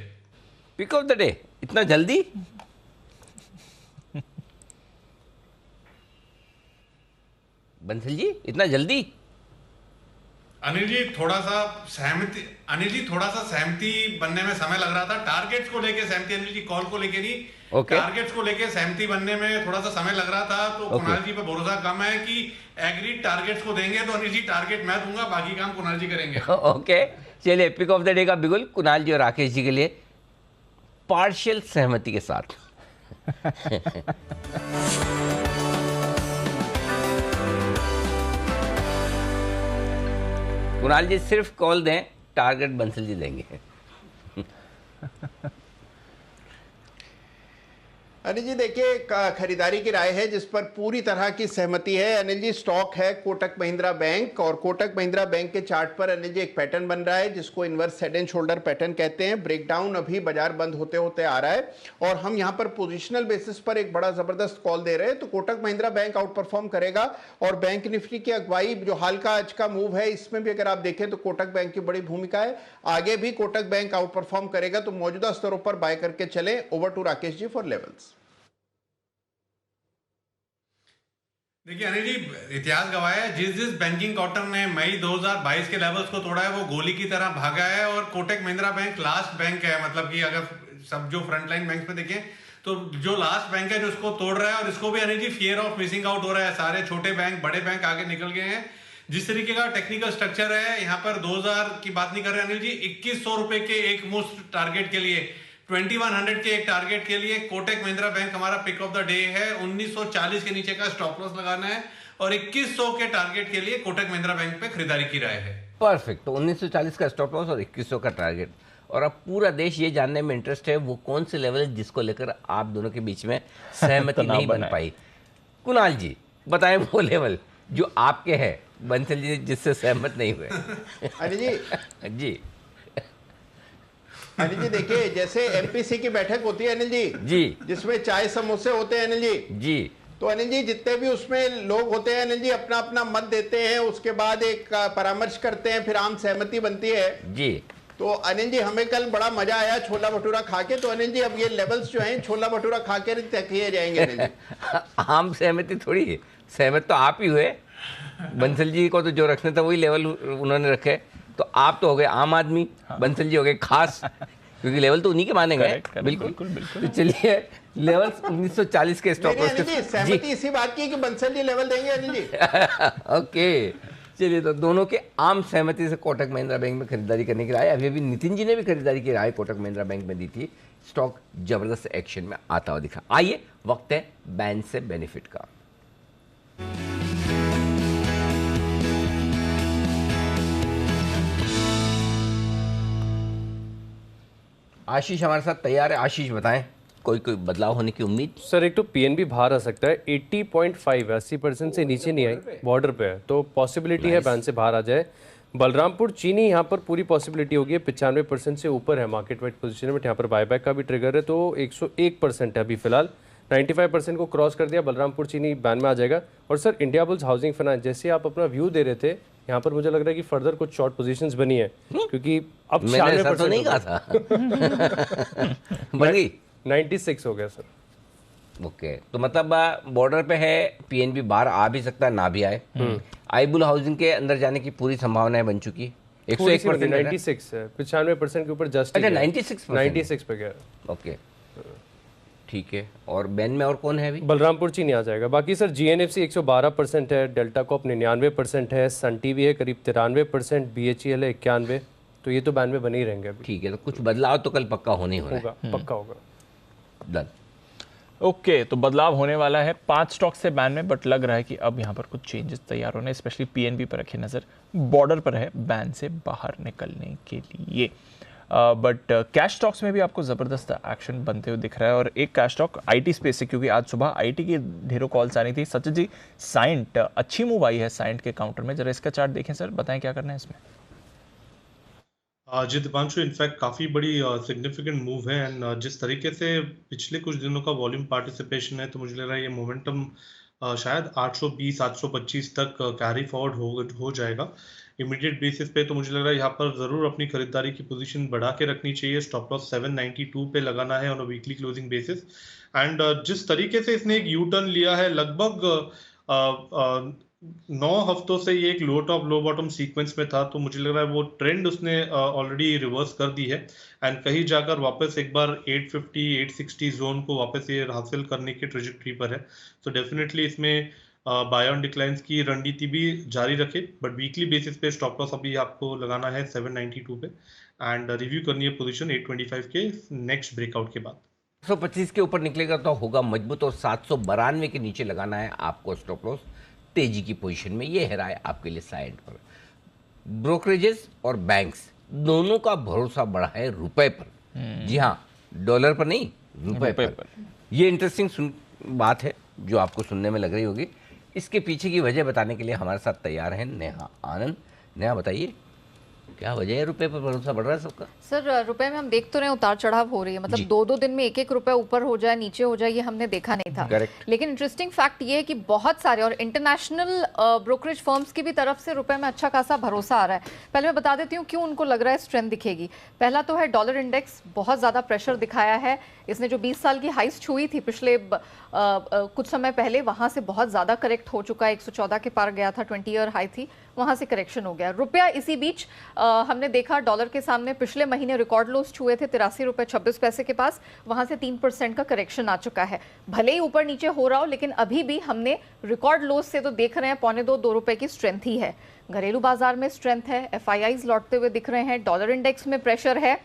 पिक ऑफ द डे इतना जल्दी? बंसल जी इतना जल्दी? अनिल जी थोड़ा सा सहमति बनने में समय लग रहा था। टारगेट्स को लेके सहमति, अनिल जी कॉल को लेके नहीं, टारगेट्स को लेके सहमति बनने में थोड़ा सा समय लग रहा था। तो कुणाल जी पे भरोसा कम है कि एग्रीड टारगेट्स को देंगे, तो अनिल जी टारगेट मैं दूंगा, बाकी काम कुणाल जी करेंगे। ओके चलिए, पिक ऑफ द डे का बिगुल कुणाल जी और राकेश जी के लिए। पार्शियल सहमति के साथ। कुणाल जी सिर्फ कॉल दें, टारगेट बंसल जी देंगे। अनिल जी देखिए, खरीदारी की राय है जिस पर पूरी तरह की सहमति है। अनिल जी स्टॉक है कोटक महिंद्रा बैंक, और कोटक महिंद्रा बैंक के चार्ट पर अनिल जी एक पैटर्न बन रहा है जिसको inverse head and shoulder pattern कहते हैं। ब्रेकडाउन अभी बाजार बंद होते होते आ रहा है और हम यहाँ पर पोजिशनल बेसिस पर एक बड़ा जबरदस्त कॉल दे रहे हैं। तो Kotak Mahindra bank out perform करेगा और बैंक निफ्टी की अगुवाई जो हाल का आज का मूव है इसमें भी अगर आप देखें तो कोटक बैंक की बड़ी भूमिका है। आगे भी कोटक बैंक आउट परफॉर्म करेगा, तो मौजूदा स्तरों पर बाय करके चले। Over to Rakesh ji for levels. देखिए अनिल जी, इतिहास गवाया है, जिस बैंकिंग क्वार्टर ने मई 2022 के लेवल्स को तोड़ा है वो गोली की तरह भागा है। और Kotak Mahindra bank last bank है, मतलब कि अगर सब जो फ्रंटलाइन बैंक में देखें तो जो लास्ट बैंक है जो उसको तोड़ रहा है। और इसको भी Anil ji fear of missing out हो रहा है, सारे छोटे बैंक बड़े बैंक आगे निकल गए हैं। जिस तरीके का टेक्निकल स्ट्रक्चर है, यहाँ पर 2000 की बात नहीं कर रहे अनिल जी, 2100 रुपए के एक मुश्त टारगेट के लिए, 2100 के एक टारगेट के लिए कोटक महिंद्रा बैंक हमारा पिक ऑफ द डे है। 1940 के नीचे का स्टॉप लॉस लगाना है और 2100 के टारगेट के लिए कोटक महिंद्रा बैंक पे खरीदारी की राय है। परफेक्ट। तो 1940 का स्टॉप लॉस और 2100 का टारगेट। और अब पूरा देश ये जानने में इंटरेस्ट है वो कौन से लेवल है जिसको लेकर आप दोनों के बीच में सहमति नहीं बन पाई। कुणाल जी बताएं वो लेवल जो आपके है, बंसल जी जिससे सहमत नहीं हुए। अनिल जी जी अनिल जी देखिए, जैसे एमपीसी की बैठक होती है अनिल जी, जिसमें चाय समोसे होते हैं अनिल जी, तो अनिल जी जितने भी उसमें लोग होते हैं अनिल जी अपना अपना मत देते हैं, उसके बाद एक परामर्श करते हैं, फिर आम सहमति बनती है जी। तो अनिल जी हमें कल बड़ा मजा आया छोला भटूरा खा के। तो अनिल जी अब ये लेवल्स जो हैं छोला भटूरा खा के तय किए जाएंगे अनिल जी। आम सहमति थोड़ी है, सहमत तो आप ही हुए। बंसल जी को तो जो रखना था वही लेवल उन्होंने रखे, तो आप तो हो गए आम आदमी, बंसल जी हो गए खास, क्योंकि लेवल तो उन्हीं के मानेंगे। बिल्कुल। तो चलिए लेवल 1940 के स्टॉप लॉस के सहमति इसी बात की कि बंसल जी लेवल देंगे अनिल जी। ओके चलिए, तो दोनों के आम सहमति से कोटक महिंद्रा बैंक में खरीदारी करने की राय। अभी नितिन जी ने भी खरीदारी की राय कोटक महिंद्रा बैंक में दी थी। स्टॉक जबरदस्त एक्शन में आता हुआ दिखा। आइए वक्त है बैन से बेनिफिट का। आशीष हमारे साथ तैयार है। आशीष बताएं, कोई बदलाव होने की उम्मीद? सर एक तो पीएनबी बाहर आ सकता है, 80.5 80% से नीचे नहीं आई, बॉर्डर पे है, तो पॉसिबिलिटी है बैन से बाहर आ जाए। बलरामपुर चीनी यहाँ पर पूरी पॉसिबिलिटी होगी, 95% से ऊपर है मार्केट वाइड पोजीशन में। यहाँ पर बायबैक का भी ट्रिगर है, तो 101% है अभी फिलहाल। 95% को क्रॉस कर दिया, बलरामपुर चीनी बैन में आ जाएगा। और sir India bulls housing finance, जैसे आप अपना व्यू दे रहे थे, यहाँ पर मुझे लग रहा है कि फर्दर कुछ शॉर्ट पोजीशंस बनी है, क्योंकि अब 96% तो नहीं कहा था। बन गई 96 हो गया सर। ओके, तो मतलब बॉर्डर पे है, पीएनबी बाहर आ भी सकता है ना भी आए। आईबुल हाउसिंग के अंदर जाने की पूरी संभावनाएं बन चुकी। 101% 96 है, 95% के ऊपर जस्ट। अच्छा 96 पे गया। ओके ठीक है। और बैन में और कौन है अभी? बलरामपुर चीनी आ जाएगा। बाकी सर जीएनएफसी 112% है, डेल्टा कॉप 99% है, सन टीवी है करीब 93%, बीएचईएल है 91%। तो ये तो बैन में बने ही रहेंगे अभी। ठीक है, तो कुछ बदलाव तो कल पक्का होने होगा, पक्का होगा। डन। ओके, तो बदलाव होने वाला है 5 स्टॉक से बैन में, बट लग रहा है कि अब यहाँ पर कुछ चेंजेस तैयार होने, स्पेशली पीएनबी पर रखे नजर, बॉर्डर पर है बैन से बाहर निकलने के लिए। बट कैश स्टॉक्स में भी आपको ज़बरदस्त एक्शन बनते हुए दिख रहा है। और एक कैश स्टॉक आईटी स्पेस से, क्योंकि आज सुबह आईटी की ढेरों कॉल्स आ रही थी। सचिन जी, साइंट अच्छी मूव आई है साइंट के काउंटर में, जरा इसका चार्ट देखें सर, बताएं क्या करना है इसमें। जी दीपांशु, इनफैक्ट काफ़ी बड़ी सिग्निफिकेंट मूव है। एंड जिस तरीके से पिछले कुछ दिनों का वॉल्यूम पार्टिसिपेशन है, तो मुझे लग रहा है ये मोमेंटम शायद 820 825 तक कैरी फॉरवर्ड हो जाएगा इमीडिएट बेसिस पे। तो मुझे लग रहा है यहाँ पर ज़रूर अपनी खरीदारी की पोजीशन बढ़ा के रखनी चाहिए। स्टॉप लॉस 792 पे लगाना है on a weekly closing basis. And जिस तरीके से इसने एक यू टर्न लिया है, लगभग 9 हफ्तों से ये एक लो टॉप लो बॉटम सीक्वेंस में था, तो मुझे लग रहा है वो ट्रेंड उसने ऑलरेडी रिवर्स कर दी है। एंड कहीं जाकर वापस एक बार 850 860 जोन को वापस ये हासिल करने की ट्रेजेक्टरी पर है। तो डेफिनेटली इसमें बाय ऑन डिक्लाइंस की रणनीति भी जारी रखे, बट वीकली बेसिस पे स्टॉप लॉस अभी आपको लगाना है 792 पे एंड रिव्यू करनी है पोजीशन 825 के नेक्स्ट ब्रेकआउट के बाद। 125 के ऊपर निकलेगा तो होगा मजबूत और 792 के नीचे लगाना है आपको स्टॉप लॉस तेजी की पोजीशन में। ये है राय आपके लिए साइड पर। ब्रोकरेजेस और बैंक्स दोनों का भरोसा बढ़ा है रुपए पर। जी हाँ, डॉलर पर नहीं, रुपए पर। ये इंटरेस्टिंग बात है जो आपको सुनने में लग रही होगी। इसके पीछे की वजह बताने के लिए हमारे साथ तैयार हैं नेहा आनंद। नेहा बताइए क्या वजह है रुपए पर भरोसा बढ़ रहा है सबका? सर रुपए में हम देख तो रहे हैं उतार चढ़ाव हो रही है, मतलब 2-2 दिन में 1-1 रुपए ऊपर हो जाए नीचे हो जाए ये हमने देखा नहीं था। Correct. लेकिन इंटरेस्टिंग फैक्ट ये है कि बहुत सारे और इंटरनेशनल ब्रोकरेज फर्म्स की भी तरफ से रुपए में अच्छा खासा भरोसा आ रहा है। पहले मैं बता देती हूँ क्यों उनको लग रहा है स्ट्रेंथ दिखेगी। पहला तो है डॉलर इंडेक्स बहुत ज़्यादा प्रेशर दिखाया है। इसने जो 20 साल की हाइस छुई थी पिछले कुछ समय पहले, वहाँ से बहुत ज़्यादा करेक्ट हो चुका है। 114 के पार गया था, 20 ईयर हाई थी, वहाँ से करेक्शन हो गया। रुपया इसी बीच हमने देखा डॉलर के सामने पिछले महीने रिकॉर्ड लोस छुए थे 83 रुपये 26 पैसे के पास, वहाँ से 3% का करेक्शन आ चुका है। भले ही ऊपर नीचे हो रहा हो लेकिन अभी भी हमने रिकॉर्ड लोस से तो देख रहे हैं 2.25-2 रुपये की स्ट्रेंथ ही है। घरेलू बाजार में स्ट्रेंथ है, FIIs लौटते हुए दिख रहे हैं, डॉलर इंडेक्स में प्रेशर है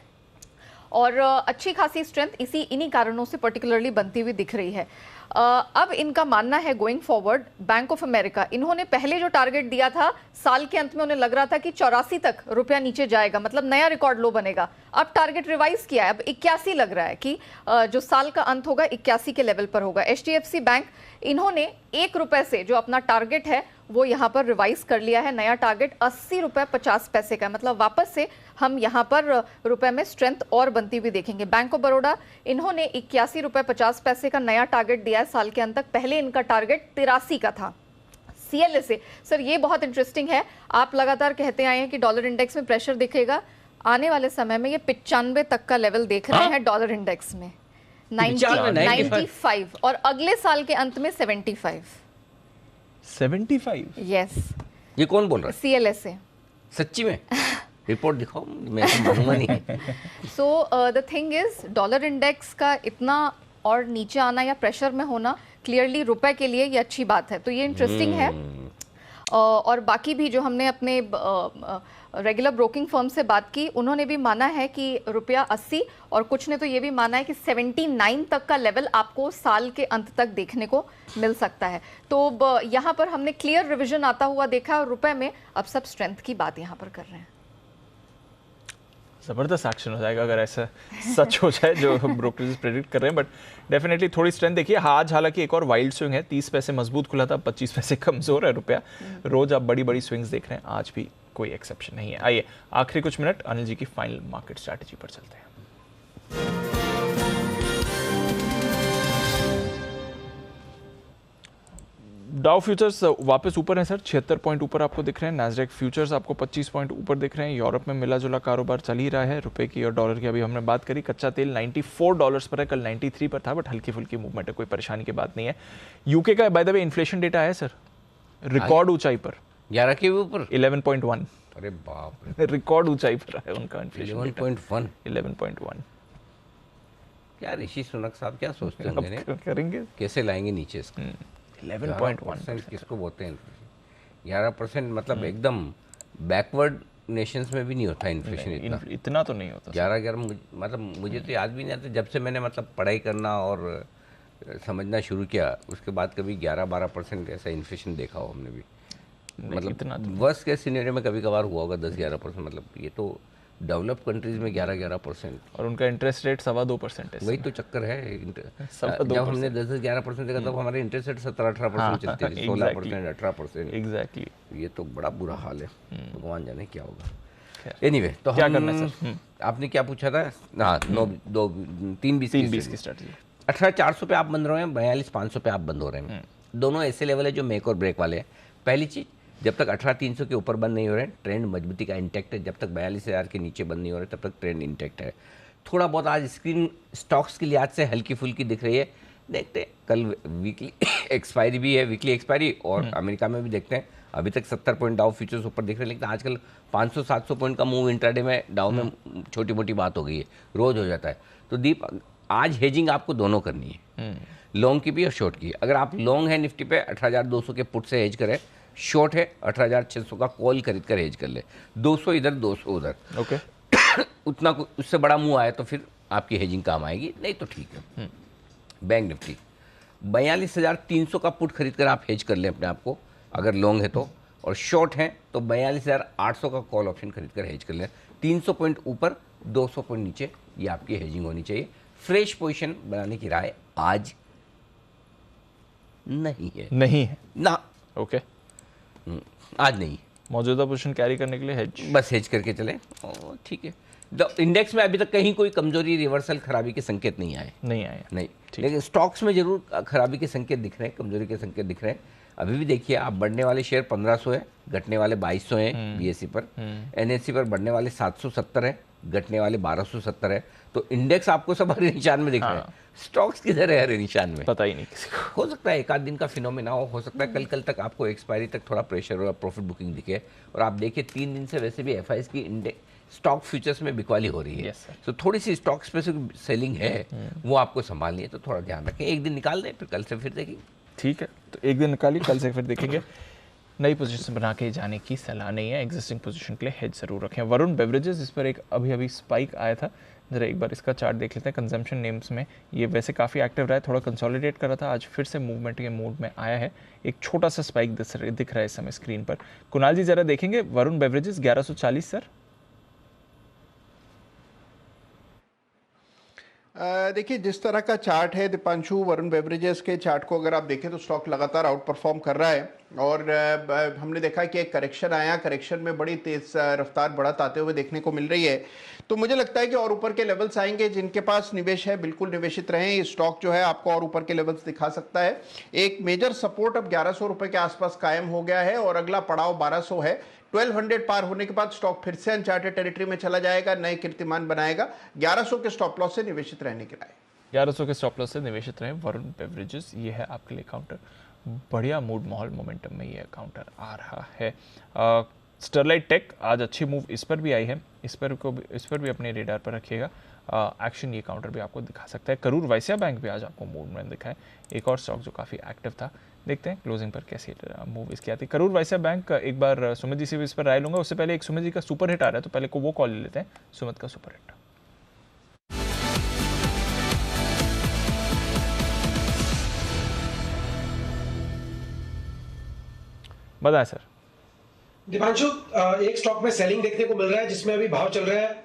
और अच्छी खासी स्ट्रेंथ इन्हीं कारणों से पर्टिकुलरली बनती हुई दिख रही है। अब इनका मानना है going forward, bank of America इन्होंने पहले जो टारगेट दिया था साल के अंत में उन्हें लग रहा था कि 84 तक रुपया नीचे जाएगा, मतलब नया रिकॉर्ड लो बनेगा। अब टारगेट रिवाइज किया है, अब 81 लग रहा है कि जो साल का अंत होगा 81 के लेवल पर होगा। HDFC बैंक इन्होंने 1 रुपए से जो अपना टारगेट है वो यहाँ पर रिवाइज कर लिया है। नया टारगेट 80 रुपये 50 पैसे का, मतलब वापस से हम यहाँ पर रुपए में स्ट्रेंथ और बनती हुई देखेंगे। बैंक ऑफ बड़ौदा इन्होंने 81 रुपये 50 पैसे का नया टारगेट दिया है साल के अंत तक, पहले इनका टारगेट 83 का था। CLSA सर ये बहुत इंटरेस्टिंग है, आप लगातार कहते आए हैं कि डॉलर इंडेक्स में प्रेशर दिखेगा, आने वाले समय में ये 95 तक का लेवल देख रहे हैं डॉलर इंडेक्स में, 95 और अगले साल के अंत में 75। यस, ये कौन बोल रहा है? CLSA। सच्ची में? रिपोर्ट दिखाओ, मैं तो मानूंगा नहीं। So the thing is dollar index का इतना और नीचे आना या प्रेशर में होना क्लियरली रुपए के लिए ये अच्छी बात है, तो ये इंटरेस्टिंग है। और बाकी भी जो हमने अपने रेगुलर ब्रोकिंग फर्म से बात की उन्होंने भी माना है कि रुपया 80 और कुछ ने तो ये भी माना है कि 79 तक का लेवल आपको साल के अंत तक देखने को मिल सकता है। तो यहाँ पर हमने क्लियर रिवीजन आता हुआ देखा और रुपए में अब सब स्ट्रेंथ की बात यहाँ पर कर रहे हैं। ज़बरदस्त एक्शन हो जाएगा अगर ऐसा सच हो जाए जो ब्रोकरेज प्रेडिक्ट कर रहे हैं, बट डेफिनेटली थोड़ी स्ट्रेंथ देखिए। आज हालांकि एक और वाइल्ड स्विंग है, 30 पैसे मजबूत खुला था, 25 पैसे कमजोर है रुपया। रोज आप बड़ी बड़ी स्विंग्स देख रहे हैं, आज भी कोई एक्सेप्शन नहीं है। आइए आखिरी कुछ मिनट अनिल जी की फाइनल मार्केट स्ट्रैटेजी पर चलते हैं। डाउ फ्यूचर्स वापस ऊपर हैं सर, 76 पॉइंट ऊपर आपको दिख रहे हैं। नैस्डैक फ्यूचर्स आपको 25 पॉइंट ऊपर दिख रहे हैं। यूरोप में मिला जुला कारोबार चल ही रहा है। रुपए की और डॉलर की अभी हमने बात करी। कच्चा तेल $94 पर है, कल 93 पर था, बट हल्की फुल्की मूवमेंट है, कोई परेशानी की बात नहीं है। यूके का by the way inflation data है सर, रिकॉर्ड ऊंचाई पर 11 के ऊपर 11.1। अरे बाप रे, रिकॉर्ड ऊंचाई पर है उनका इन्फ्लेशन 11.1। क्या ऋषि सुनक साहब क्या सोचते होंगे, करेंगे कैसे लाएंगे नीचे इसको? 11.1 किसको बोलते हैं? 11% मतलब एकदम बैकवर्ड नेशंस में भी नहीं होता इन्फ्लेशन इतना तो नहीं होता। 11 मतलब मुझे तो याद भी नहीं आता, जब से मैंने मतलब पढ़ाई करना और समझना शुरू किया उसके बाद कभी 11-12% ऐसा इन्फ्लेशन देखा हो हमने भी। मतलब वर्स्ट के सिनेरियो में कभी कभार हुआ होगा 10-11%, मतलब ये तो डेवलप कंट्रीज में 11% और उनका इंटरेस्ट रेट 2.25% है। वही तो चक्कर है। जब हमने 10-11% देखा तब हमारे इंटरेस्ट रेट 17-18% चलते थे, 16%, 18%। एग्जैक्टली, ये तो बड़ा बुरा हाल है, भगवान जाने क्या होगा। एनीवे, तो क्या करना है सर? आपने क्या पूछा था? हाँ, 3-20 की स्ट्रेटजी। 18,400 पे आप बंद हो रहे हैं, 42,500 पे आप बंद हो रहे हैं। दोनों ऐसे लेवल है जो मेक और ब्रेक वाले हैं। पहली चीज, जब तक 18,300 के ऊपर बंद नहीं हो रहे हैं ट्रेंड मजबूती का इंटैक्ट है। जब तक 42,000 के नीचे बंद नहीं हो रहे तब तक ट्रेंड इंटैक्ट है। थोड़ा बहुत आज स्क्रीन स्टॉक्स की लिहाज से हल्की फुल्की दिख रही है, देखते हैं। कल वीकली एक्सपायरी भी है, वीकली एक्सपायरी, और अमेरिका में भी देखते हैं। अभी तक 70 पॉइंट डाउ फ्यूचर्स ऊपर दिख रहे हैं, लेकिन आजकल 500-700 पॉइंट का मूव इंट्राडे में डाउ में छोटी मोटी बात हो गई है, रोज हो जाता है। तो दीप, आज हेजिंग आपको दोनों करनी है। लॉन्ग की भी और शॉर्ट की। अगर आप लॉन्ग है निफ्टी पे 18,200 के पुट से हेज करें, शॉर्ट है 18,600 का कॉल खरीद कर हेज कर ले, 200 इधर 200 उधर। ओके उतना उससे बड़ा मुंह आए तो फिर आपकी हेजिंग काम आएगी, नहीं तो ठीक है। बैंक निफ्टी 42,300 का पुट खरीद कर आप हेज कर लें अपने आप को अगर लॉन्ग है तो, और शॉर्ट है तो 42,800 का कॉल ऑप्शन खरीद कर हेज कर लें। 300 पॉइंट ऊपर 200 पॉइंट नीचे ये आपकी हेजिंग होनी चाहिए। फ्रेश पोजीशन बनाने की राय आज नहीं है ना। ओके आज नहीं, मौजूदा पोजीशन कैरी करने के लिए हेज, बस हेज करके चले, ठीक है। इंडेक्स में अभी तक कहीं कोई कमजोरी, रिवर्सल, खराबी के संकेत नहीं आए, नहीं। लेकिन स्टॉक्स में जरूर खराबी के संकेत दिख रहे हैं, कमजोरी के संकेत दिख रहे हैं। अभी भी देखिए आप, बढ़ने वाले शेयर 1500 है, घटने वाले 2200 हैं बीएसई पर। एनएससी पर बढ़ने वाले 770 है, घटने वाले 1270 है। तो इंडेक्स आपको सब हरे निशान में दिख रहे हैं, स्टॉक्स किधर है हरे निशान में, पता ही नहीं किसी को। हो सकता है एक आध दिन का फिनोमेना हो सकता है कल तक आपको एक्सपायरी तक थोड़ा प्रेशर और प्रॉफिट बुकिंग दिखे। और आप देखिए 3 दिन से वैसे भी एफआईएस की इंडेक्स स्टॉक फ्यूचर्स में बिकवाली हो रही है, तो थोड़ी सी स्टॉक स्पेसिफिक सेलिंग है, वो आपको संभालनी है, तो थोड़ा ध्यान रखें। एक दिन निकाल दें, फिर कल से फिर देखेंगे। ठीक है, तो एक दिन निकालिए, कल से फिर देखेंगे। नई पोजीशन बना के जाने की सलाह नहीं है, एग्जिस्टिंग पोजीशन के लिए हेज जरूर रखें। वरुण बेवरेजेस, इस पर एक अभी स्पाइक आया था, जरा एक बार इसका चार्ट देख लेते हैं। कंजम्पशन नेम्स में ये वैसे काफ़ी एक्टिव रहा है, थोड़ा कंसोलिडेट कर रहा था, आज फिर से मूवमेंट के मूड में आया है। एक छोटा सा स्पाइक दिख रहा है इस समय स्क्रीन पर। कुणाल जी जरा देखेंगे वरुण बेवरेजेस 1140 सर। देखिए जिस तरह का चार्ट है दीपांशु, वरुण बेवरेजेस के चार्ट को अगर आप देखें तो स्टॉक लगातार आउट परफॉर्म कर रहा है। और हमने देखा कि एक करेक्शन आया, करेक्शन में बड़ी तेज रफ्तार बढ़त आते हुए देखने को मिल रही है। तो मुझे लगता है कि और ऊपर के लेवल्स आएंगे। जिनके पास निवेश है बिल्कुल निवेशित रहें, ये स्टॉक जो है आपको और ऊपर के लेवल्स दिखा सकता है। एक मेजर सपोर्ट अब 1100 रुपए के आसपास कायम हो गया है और अगला पड़ाव 1200 है। 1200 पार होने के बाद स्टॉक फिर से अनचार्टेड टेरिटरी में चला जाएगा, नए कीर्तिमान बनाएगा। 1100 के स्टॉप लॉस से निवेशित रहने की राय। 1100 के स्टॉप लॉस से निवेशित रहे वरुण बेवरेजेस, ये है आपके लिए काउंटर। बढ़िया मूड माहौल मोमेंटम में ये काउंटर आ रहा है। स्टरलाइट टेक आज अच्छी मूव इस पर भी आई है, इस पर भी अपने रेडार पर रखिएगा। एक्शन ये काउंटर भी आपको दिखा सकता है। करूर वैश्य बैंक भी आज आपको मूव में दिखा है, एक और स्टॉक जो काफ़ी एक्टिव था। देखते हैं क्लोजिंग पर कैसी मूव इसकी आती है। करूर वैश्य बैंक, एक बार सुमित जी से भी इस पर राय लूंगा। उससे पहले एक सुमित जी का सुपर हिट आ रहा है, तो पहले को वो कॉल ले लेते हैं। सुमित का सुपर हिट। बताएं सर। दीपांशु, एक स्टॉक में सेलिंग देखने को मिल रहा है जिसमें अभी भाव चल रहा है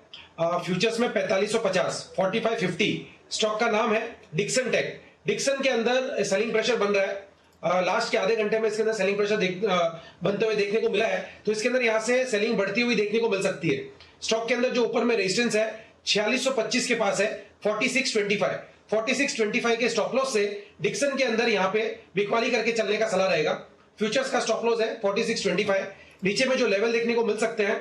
फ्यूचर्स में 4550, 4550। स्टॉक का नाम है डिक्सन टेक। डिक्सन के अंदर सेलिंग प्रेशर बन रहा है। लास्ट के आधे घंटे में इसके अंदर सेलिंग प्रेशर बनते हुए देखने को मिला है, तो इसके अंदर यहां से सेलिंग बढ़ती हुई देखने को मिल सकती है। स्टॉक के अंदर जो ऊपर में रेजिस्टेंस है 4625 के पास है 4625। 4625 के स्टॉप लॉस से डिक्सन के अंदर यहां पे बिकवाली करके चलने का सलाह रहेगा। फ्यूचर्स का स्टॉप लॉस है 4625। नीचे में जो लेवल देखने को मिल सकते हैं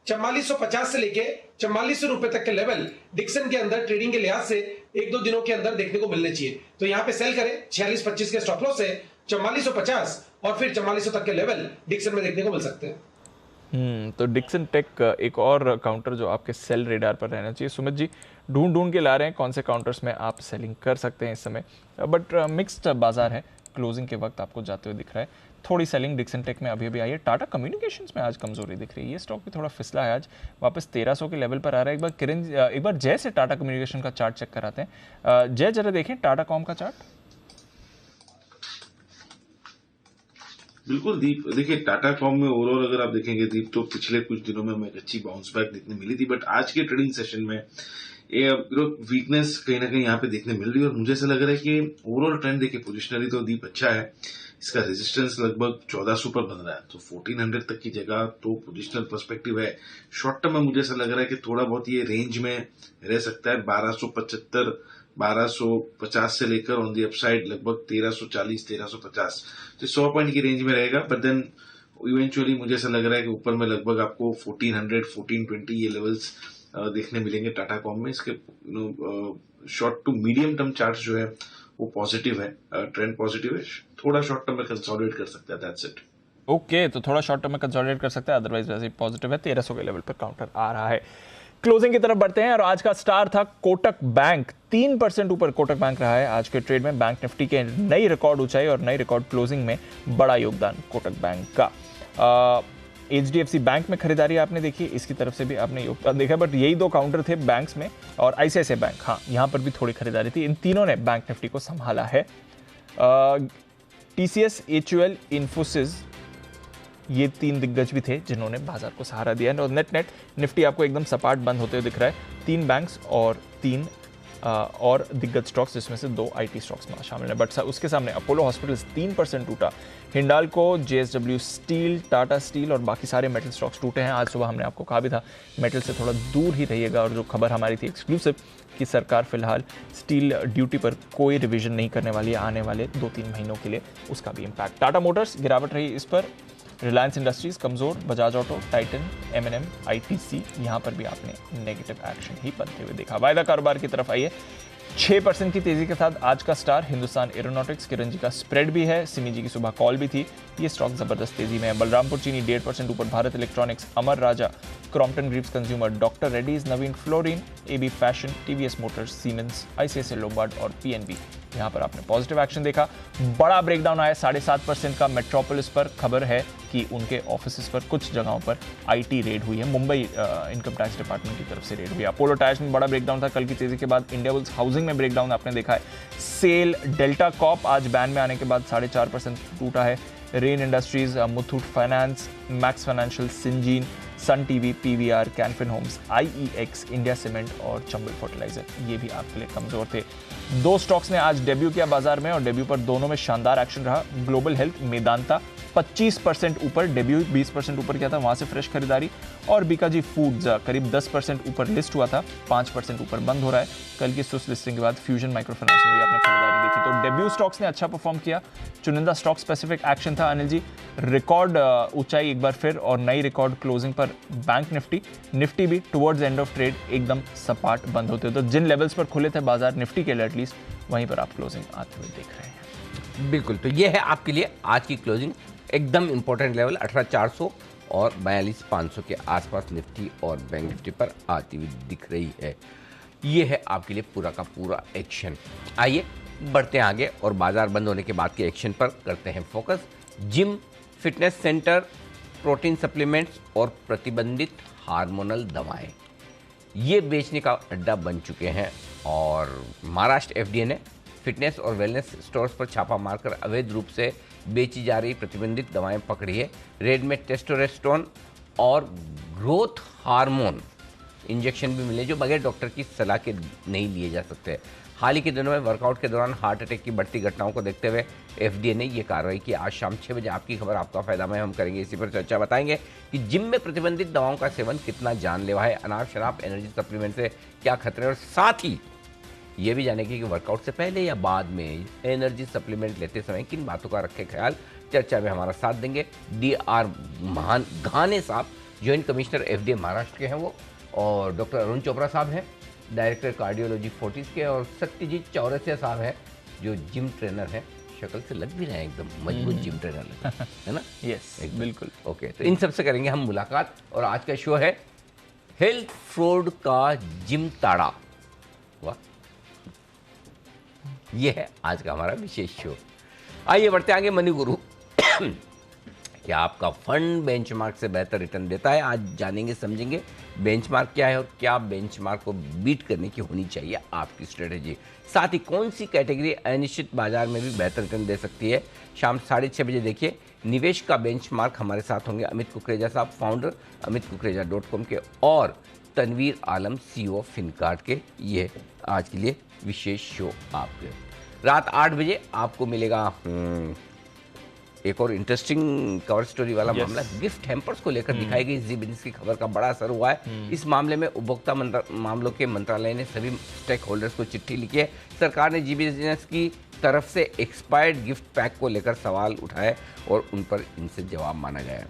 4450 से लेके 4400 रुपए तक के लेवल डिक्सन के अंदर ट्रेडिंग के लिहाज से 1-2 दिनों के अंदर देखने को मिलने चाहिए। तो यहां पे सेल करें 4625 के स्टॉप लॉस से 4450 और फिर 4400 तक के लेवल डिक्सन में देखने को मिल सकते हैं। तो डिक्सन टेक एक और काउंटर जो आपके सेल रेडार पर रहना चाहिए। सुमित जी ढूंढ के ला रहे हैं कौन से काउंटर्स में आप सेलिंग कर सकते हैं इस समय, बट मिक्स्ड बाजार है। क्लोजिंग के वक्त आपको जाते हुए दिख रहा है थोड़ी सेलिंग डिक्सन टेक में अभी आई है। टाटा कम्युनिकेशंस में आज कमजोरी दिख रही है, ये स्टॉक भी थोड़ा फिसला है आज, वापस 1300 के लेवल पर आ रहा है। एक बार जय से टाटा कम्युनिकेशन का चार्ट चेक कराते हैं। जय जरा देखें टाटा कॉम का चार्ट। बिल्कुल दीप, देखिए टाटा कॉम में ओवरऑल अगर आप देखेंगे दीप, तो पिछले कुछ दिनों में हमें एक अच्छी बाउंस बैक देखने मिली थी, बट आज के ट्रेडिंग सेशन में ये वीकनेस कहीं ना कहीं यहाँ पे देखने मिल रही है। और मुझे ऐसा लग रहा है कि ओवरऑल ट्रेंड देखिए पोजिशनरी तो दीप अच्छा है, इसका रेजिस्टेंस लगभग 1400 पर बन रहा है, तो 1400 तक की जगह तो पोजिशनल पर्सपेक्टिव है। शॉर्ट टर्म में मुझे ऐसा लग रहा है कि थोड़ा बहुत ये रेंज में रह सकता है, 1275 1250 से लेकर ऑन दी अपसाइड लगभग 1340 1350, तो 100 पॉइंट की रेंज में रहेगा। बट देन इवेंचुअली मुझे ऐसा लग रहा है कि ऊपर में लगभग आपको 1400 1420 ये लेवल्स देखने मिलेंगे टाटा कॉम में। इसके short to medium term chart जो है वो पॉजिटिव है, ट्रेंड पॉजिटिव है। थोड़ा शॉर्ट टर्म में कंसोलिडेट कर सकता है, दैट्स इट। ओके, तो थोड़ा शॉर्ट टर्म में कंसोलिडेट कर सकता है, अदरवाइज वैसे पॉजिटिव है। 1300 के लेवल पर काउंटर आ रहा है। क्लोजिंग की तरफ बढ़ते हैं और आज का स्टार था कोटक बैंक। 3% ऊपर कोटक बैंक रहा है आज के ट्रेड में। बैंक निफ्टी के नई रिकॉर्ड ऊंचाई और नई रिकॉर्ड क्लोजिंग में बड़ा योगदान कोटक बैंक का। HDFC बैंक में खरीदारी आपने देखी, इसकी तरफ से भी आपने योगदान देखा, बट यही दो काउंटर थे बैंक्स में। और ICICI बैंक, हाँ यहां पर भी थोड़ी खरीदारी थी। इन तीनों ने बैंक निफ्टी को संभाला है। TCS, HUL, इन्फोसिस, ये तीन दिग्गज भी थे जिन्होंने बाजार को सहारा दिया। और नेट निफ्टी आपको एकदम सपाट बंद होते हुए दिख रहा है। 3 बैंक्स और 3 और दिग्गज स्टॉक्स, जिसमें से 2 IT स्टॉक्स में शामिल हैं। बट उसके सामने अपोलो हॉस्पिटल्स 3% टूटा, Hindalco, JSW steel, Tata steel और बाकी सारे मेटल स्टॉक्स टूटे हैं। आज सुबह हमने आपको कहा भी था मेटल से थोड़ा दूर ही रहिएगा, और जो खबर हमारी थी एक्सक्लूसिव कि सरकार फिलहाल स्टील ड्यूटी पर कोई रिवीजन नहीं करने वाली है आने वाले 2-3 महीनों के लिए, उसका भी इम्पैक्ट। टाटा मोटर्स गिरावट रही इस पर, रिलायंस इंडस्ट्रीज कमजोर, Bajaj auto, Titan, M&M, ITC, यहां पर भी आपने नेगेटिव एक्शन ही बनते हुए देखा। वायदा कारोबार की तरफ आइए। 6% की तेजी के साथ आज का स्टार हिंदुस्तान एरोनॉटिक्स, किरण जी का स्प्रेड भी है, सिमी जी की सुबह कॉल भी थी। ये स्टॉक जबरदस्त तेजी में है। बलरामपुर चीनी 1.5% ऊपर, Bharat electronics, Amar Raja, Crompton Greaves consumer, doctor Reddy's, Navin Fluorine, AB fashion, TVS motors, Siemens, ICICI Lombard और PNB, यहां पर आपने पॉजिटिव एक्शन देखा। बड़ा ब्रेकडाउन आया 7.5% का मेट्रोपोलिस पर। खबर है कि उनके ऑफिसेस पर कुछ जगहों पर IT रेड हुई है। मुंबई इनकम टैक्स डिपार्टमेंट की तरफ से रेड हुई। अपोलो टायर्स में बड़ा ब्रेकडाउन था कल की तेजी के बाद। इंडियाबुल्स हाउसिंग में ब्रेकडाउन आपने देखा है। सेल, डेल्टा कॉप आज बैन में आने के बाद 4.5% टूटा है। Rain Industries, Muthoot Finance, Max Financial, Syngene, Sun TV, PVR, Can Fin Homes, IEX, India Cement और चंबल फर्टिलाइजर, ये भी आपके लिए कमजोर थे। 2 स्टॉक्स ने आज डेब्यू किया बाजार में, और डेब्यू पर दोनों में शानदार एक्शन रहा। ग्लोबल हेल्थ, मेदांता 25% ऊपर, डेब्यू 20% ऊपर किया था, वहां से फ्रेश खरीदारी। और बीकाजी फूड्स करीब 10% ऊपर लिस्ट हुआ था, 5% ऊपर बंद हो रहा है। कल की सुस्त लिस्टिंग के बाद फ्यूजन माइक्रो फाइनेंस में भी आपने खरीदारी देखी। तो डेब्यू स्टॉक्स ने अच्छा परफॉर्म किया। चुनिंदा स्टॉक स्पेसिफिक एक्शन था अनिल जी। रिकॉर्ड ऊंचाई एक बार फिर और नई रिकॉर्ड क्लोजिंग पर बैंक निफ्टी भी टुवर्ड्स एंड ऑफ ट्रेड एकदम सपाट बंद होते हुए। तो जिन लेवल्स पर खुले थे बाजार निफ्टी के लिए एटलीस्ट, वहीं पर आप क्लोजिंग आते हुए देख रहे हैं। बिल्कुल, तो ये है आपके लिए आज की क्लोजिंग। एकदम इंपॉर्टेंट लेवल 18,400 और 42,500 के आसपास निफ्टी और बैंक निफ्टी पर आती हुई दिख रही है। ये है आपके लिए पूरा का पूरा एक्शन। आइए बढ़ते हैं आगे और बाजार बंद होने के बाद के एक्शन पर करते हैं focus. Gym, fitness centre, protein supplements और प्रतिबंधित हार्मोनल दवाएं, ये बेचने का अड्डा बन चुके हैं। और महाराष्ट्र FDA ने फिटनेस और वेलनेस स्टोर्स पर छापा मारकर अवैध रूप से बेची जा रही प्रतिबंधित दवाएं पकड़ी है। रेड में टेस्टोस्टेरोन और ग्रोथ हार्मोन इंजेक्शन भी मिले जो बगैर डॉक्टर की सलाह के नहीं लिए जा सकते। हाल ही के दिनों में वर्कआउट के दौरान हार्ट अटैक की बढ़ती घटनाओं को देखते हुए FDA ने ये कार्रवाई की। आज शाम 6 बजे आपकी खबर आपका फायदा में हम करेंगे, इसी पर चर्चा बताएंगे कि जिम में प्रतिबंधित दवाओं का सेवन कितना जानलेवा है, अनाप शनाप एनर्जी सप्लीमेंट से क्या खतरे, और साथ ही ये भी जानेंगे कि वर्कआउट से पहले या बाद में एनर्जी सप्लीमेंट लेते समय किन बातों का रखें ख्याल। चर्चा में हमारा साथ देंगे DR घाने साहब, जॉइंट कमिश्नर FDA महाराष्ट्र के हैं वो, और डॉक्टर अरुण चोपड़ा साहब हैं डायरेक्टर कार्डियोलॉजी फोर्टिस के, और सत्यजीत चौरसिया साहब हैं जो जिम ट्रेनर हैं। शक्ल से लग भी रहे हैं एकदम मजबूत जिम ट्रेनर है ना? यस, बिल्कुल। ओके, तो इन सबसे करेंगे हम मुलाकात। और आज का शो है हेल्थ फ्रॉड का जिम ताड़ा। वाह, ये है आज का हमारा विशेष शो। आइए बढ़ते आगे। मनी गुरु, क्या आपका फंड बेंचमार्क से बेहतर रिटर्न देता है? आज जानेंगे समझेंगे बेंचमार्क क्या है और क्या बेंचमार्क को बीट करने की होनी चाहिए आपकी स्ट्रेटेजी। साथ ही कौन सी कैटेगरी अनिश्चित बाजार में भी बेहतर रिटर्न दे सकती है। शाम 6:30 बजे देखिए निवेश का बेंचमार्क। हमारे साथ होंगे अमित कुकरेजा साहब, फाउंडर amitkukareja.com के, और तनवीर आलम, CEO फिनकार्ड के। ये आज के लिए विशेष शो आपके। रात 8 बजे आपको मिलेगा एक और इंटरेस्टिंग कवर स्टोरी वाला मामला। गिफ्ट हैम्पर्स को लेकर दिखाई गई जी बिजनेस की खबर का बड़ा असर हुआ है। इस मामले में उपभोक्ता मामलों के मंत्रालय ने सभी स्टेक होल्डर्स को चिट्ठी लिखी है। सरकार ने जी बिजनेस की तरफ से एक्सपायर्ड गिफ्ट पैक को लेकर सवाल उठाए और उन पर इनसे जवाब मांगा गया है।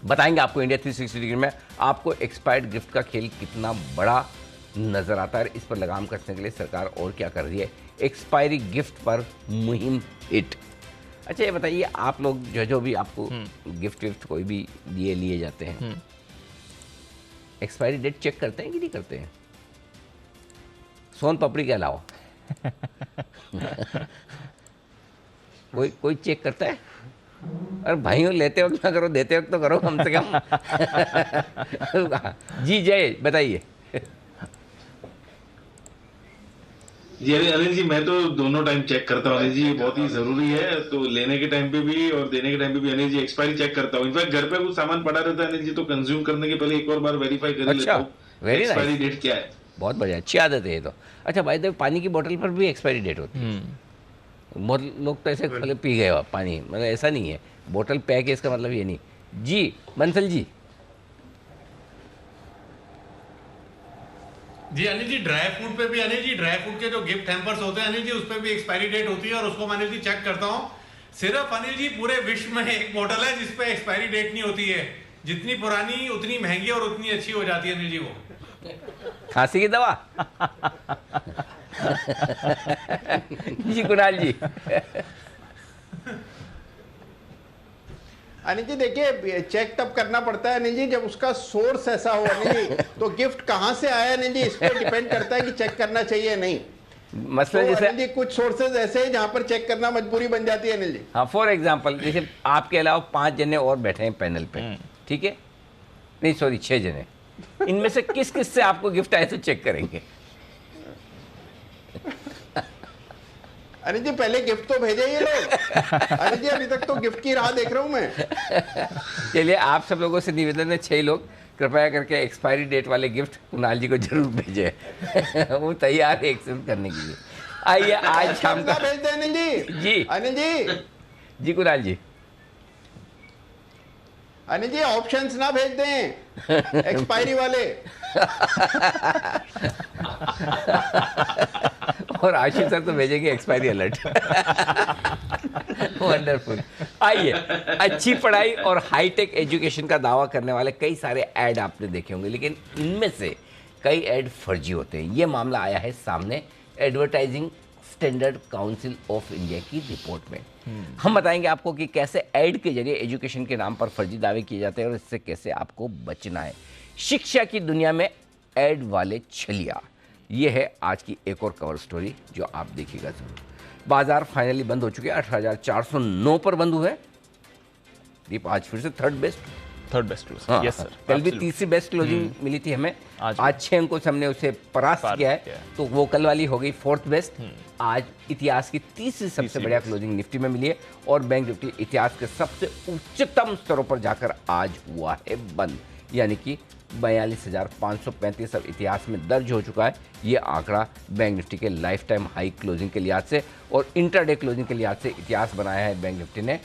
बताएंगे आपको इंडिया 360 डिग्री में आपको एक्सपायर्ड गिफ्ट का खेल कितना बड़ा नजर आता है। इस पर लगाम कसने के लिए सरकार और क्या कर रही है। एक्सपायरी गिफ्ट पर मुहिम हिट। अच्छा, ये बताइए आप लोग जो भी आपको गिफ्ट कोई भी लिए जाते हैं, एक्सपायरी डेट चेक करते हैं कि नहीं करते हैं? सोन पापड़ी के अलावा कोई चेक करता है? अरे भाइयों, लेते वक्त ना करो, देते वक्त तो करो कम से कम। जी जय, बताइए। जी अनिल जी, मैं तो दोनों टाइम चेक करता हूँ अनिल जी, ये बहुत ही जरूरी है। तो लेने के टाइम पे भी और देने के टाइम पे भी अनिल जी एक्सपायरी चेक करता हूँ। इनफैक्ट घर पे कुछ सामान पड़ा रहता है अनिल जी, तो कंज्यूम करने के पहले एक और बार वेरीफाई कर लेता हूँ एक्सपायरी डेट क्या है। बहुत बढ़िया, अच्छी आदत है ये तो। अच्छा भाई, तो पानी की बोतल पर भी एक्सपायरी डेट होती है? बहुत लोग तो ऐसे खोले पी गए पानी, मतलब ऐसा नहीं है, बोतल पैक है इसका मतलब ये नहीं। जी बंसल जी। जी अनिल जी, ड्राई फ्रूट पे भी अनिल जी, ड्राई फ्रूट के जो गिफ्ट हैम्पर्स होते हैं अनिल जी, उस पर भी एक्सपायरी डेट होती है और उसको मैं अनिल जी चेक करता हूँ। सिर्फ अनिल जी पूरे विश्व में एक बोतल है जिसपे एक्सपायरी डेट नहीं होती है। जितनी पुरानी उतनी महंगी और उतनी अच्छी हो जाती है अनिल जी वो। खांसी की दवा। जी कुणाल जी। अनिल जी देखिए, चेक तब करना पड़ता है अनिल जी जब उसका सोर्स ऐसा हो अनिल जी। तो गिफ्ट कहाँ से आया अनिल जी, इस पर डिपेंड करता है कि चेक करना चाहिए नहीं। मसला तो जैसे अनिल जी कुछ सोर्सेज ऐसे हैं जहाँ पर चेक करना मजबूरी बन जाती है अनिल जी। हाँ, फॉर एग्जाम्पल जैसे आपके अलावा 5 जने और बैठे हैं पैनल पे, ठीक है? नहीं सॉरी, 6 जने। इनमें से किस किस से आपको गिफ्ट आए तो चेक करेंगे? अनिल जी पहले गिफ्ट तो भेजे ये लोग। अनिल जी अभी तक तो गिफ्ट की राह देख रहा हूं मैं। चलिए, आप सब लोगों से निवेदन है, 6 लोग कृपया करके एक्सपायरी डेट वाले गिफ्ट कुणाल जी को जरूर भेजें। वो तैयार है एक्सेप्ट करने के लिए। आइए आज शाम का भेज दें अनिल जी। जी अनिल जी। जी कुणाल जी। अनिल जी ऑप्शंस ना भेज दें एक्सपायरी वाले। और आशीष सर तो भेजेंगे एक्सपायरी अलर्ट। वंडरफुल। आइए, अच्छी पढ़ाई और हाईटेक एजुकेशन का दावा करने वाले कई सारे ऐड आपने देखे होंगे, लेकिन इनमें से कई ऐड फर्जी होते हैं। ये मामला आया है सामने advertising standard council of India की रिपोर्ट में। हम बताएंगे आपको कि कैसे ऐड के जरिए एजुकेशन के नाम पर फर्जी दावे किए जाते हैं और इससे कैसे आपको बचना है। शिक्षा की दुनिया में ऐड वाले छलिया, ये है आज की एक और कवर स्टोरी जो आप देखिएगा जरूर। बाजार फाइनली बंद हो चुके हैं, 18,409 पर बंद हुए। दीप आज फिर से थर्ड बेस्ट हाँ, yes, sir. कल भी तीसरी बेस्ट क्लोजिंग मिली थी हमें। आज 6 अंकों से हमने उसे परास्त किया है, तो वो कल वाली हो गई फोर्थ बेस्ट। आज इतिहास की तीसरी सबसे बढ़िया क्लोजिंग निफ्टी में मिली है और बैंक निफ्टी इतिहास के सबसे उच्चतम स्तरों पर जाकर आज हुआ है बंद, यानी कि 42,535 अब इतिहास में दर्ज हो चुका है। ये आंकड़ा बैंक निफ्टी के लाइफ टाइम हाई क्लोजिंग के लिहाज से और इंट्राडे क्लोजिंग के लिहाज से इतिहास बनाया है बैंक निफ्टी ने।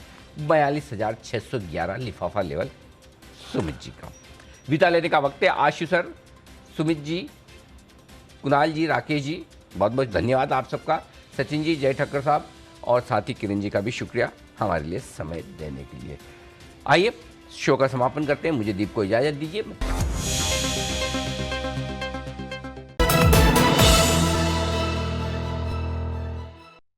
42,611 लिफाफा लेवल सुमित जी का। विदा लेने का वक्त है। आशु सर, सुमित जी, कुणाल जी, राकेश जी, बहुत बहुत धन्यवाद आप सबका। सचिन जी, जय ठक्कर साहब और साथ ही किरण जी का भी शुक्रिया हमारे लिए समय देने के लिए। आइए शो का समापन करते हैं। मुझे दीप को इजाज़त दीजिए।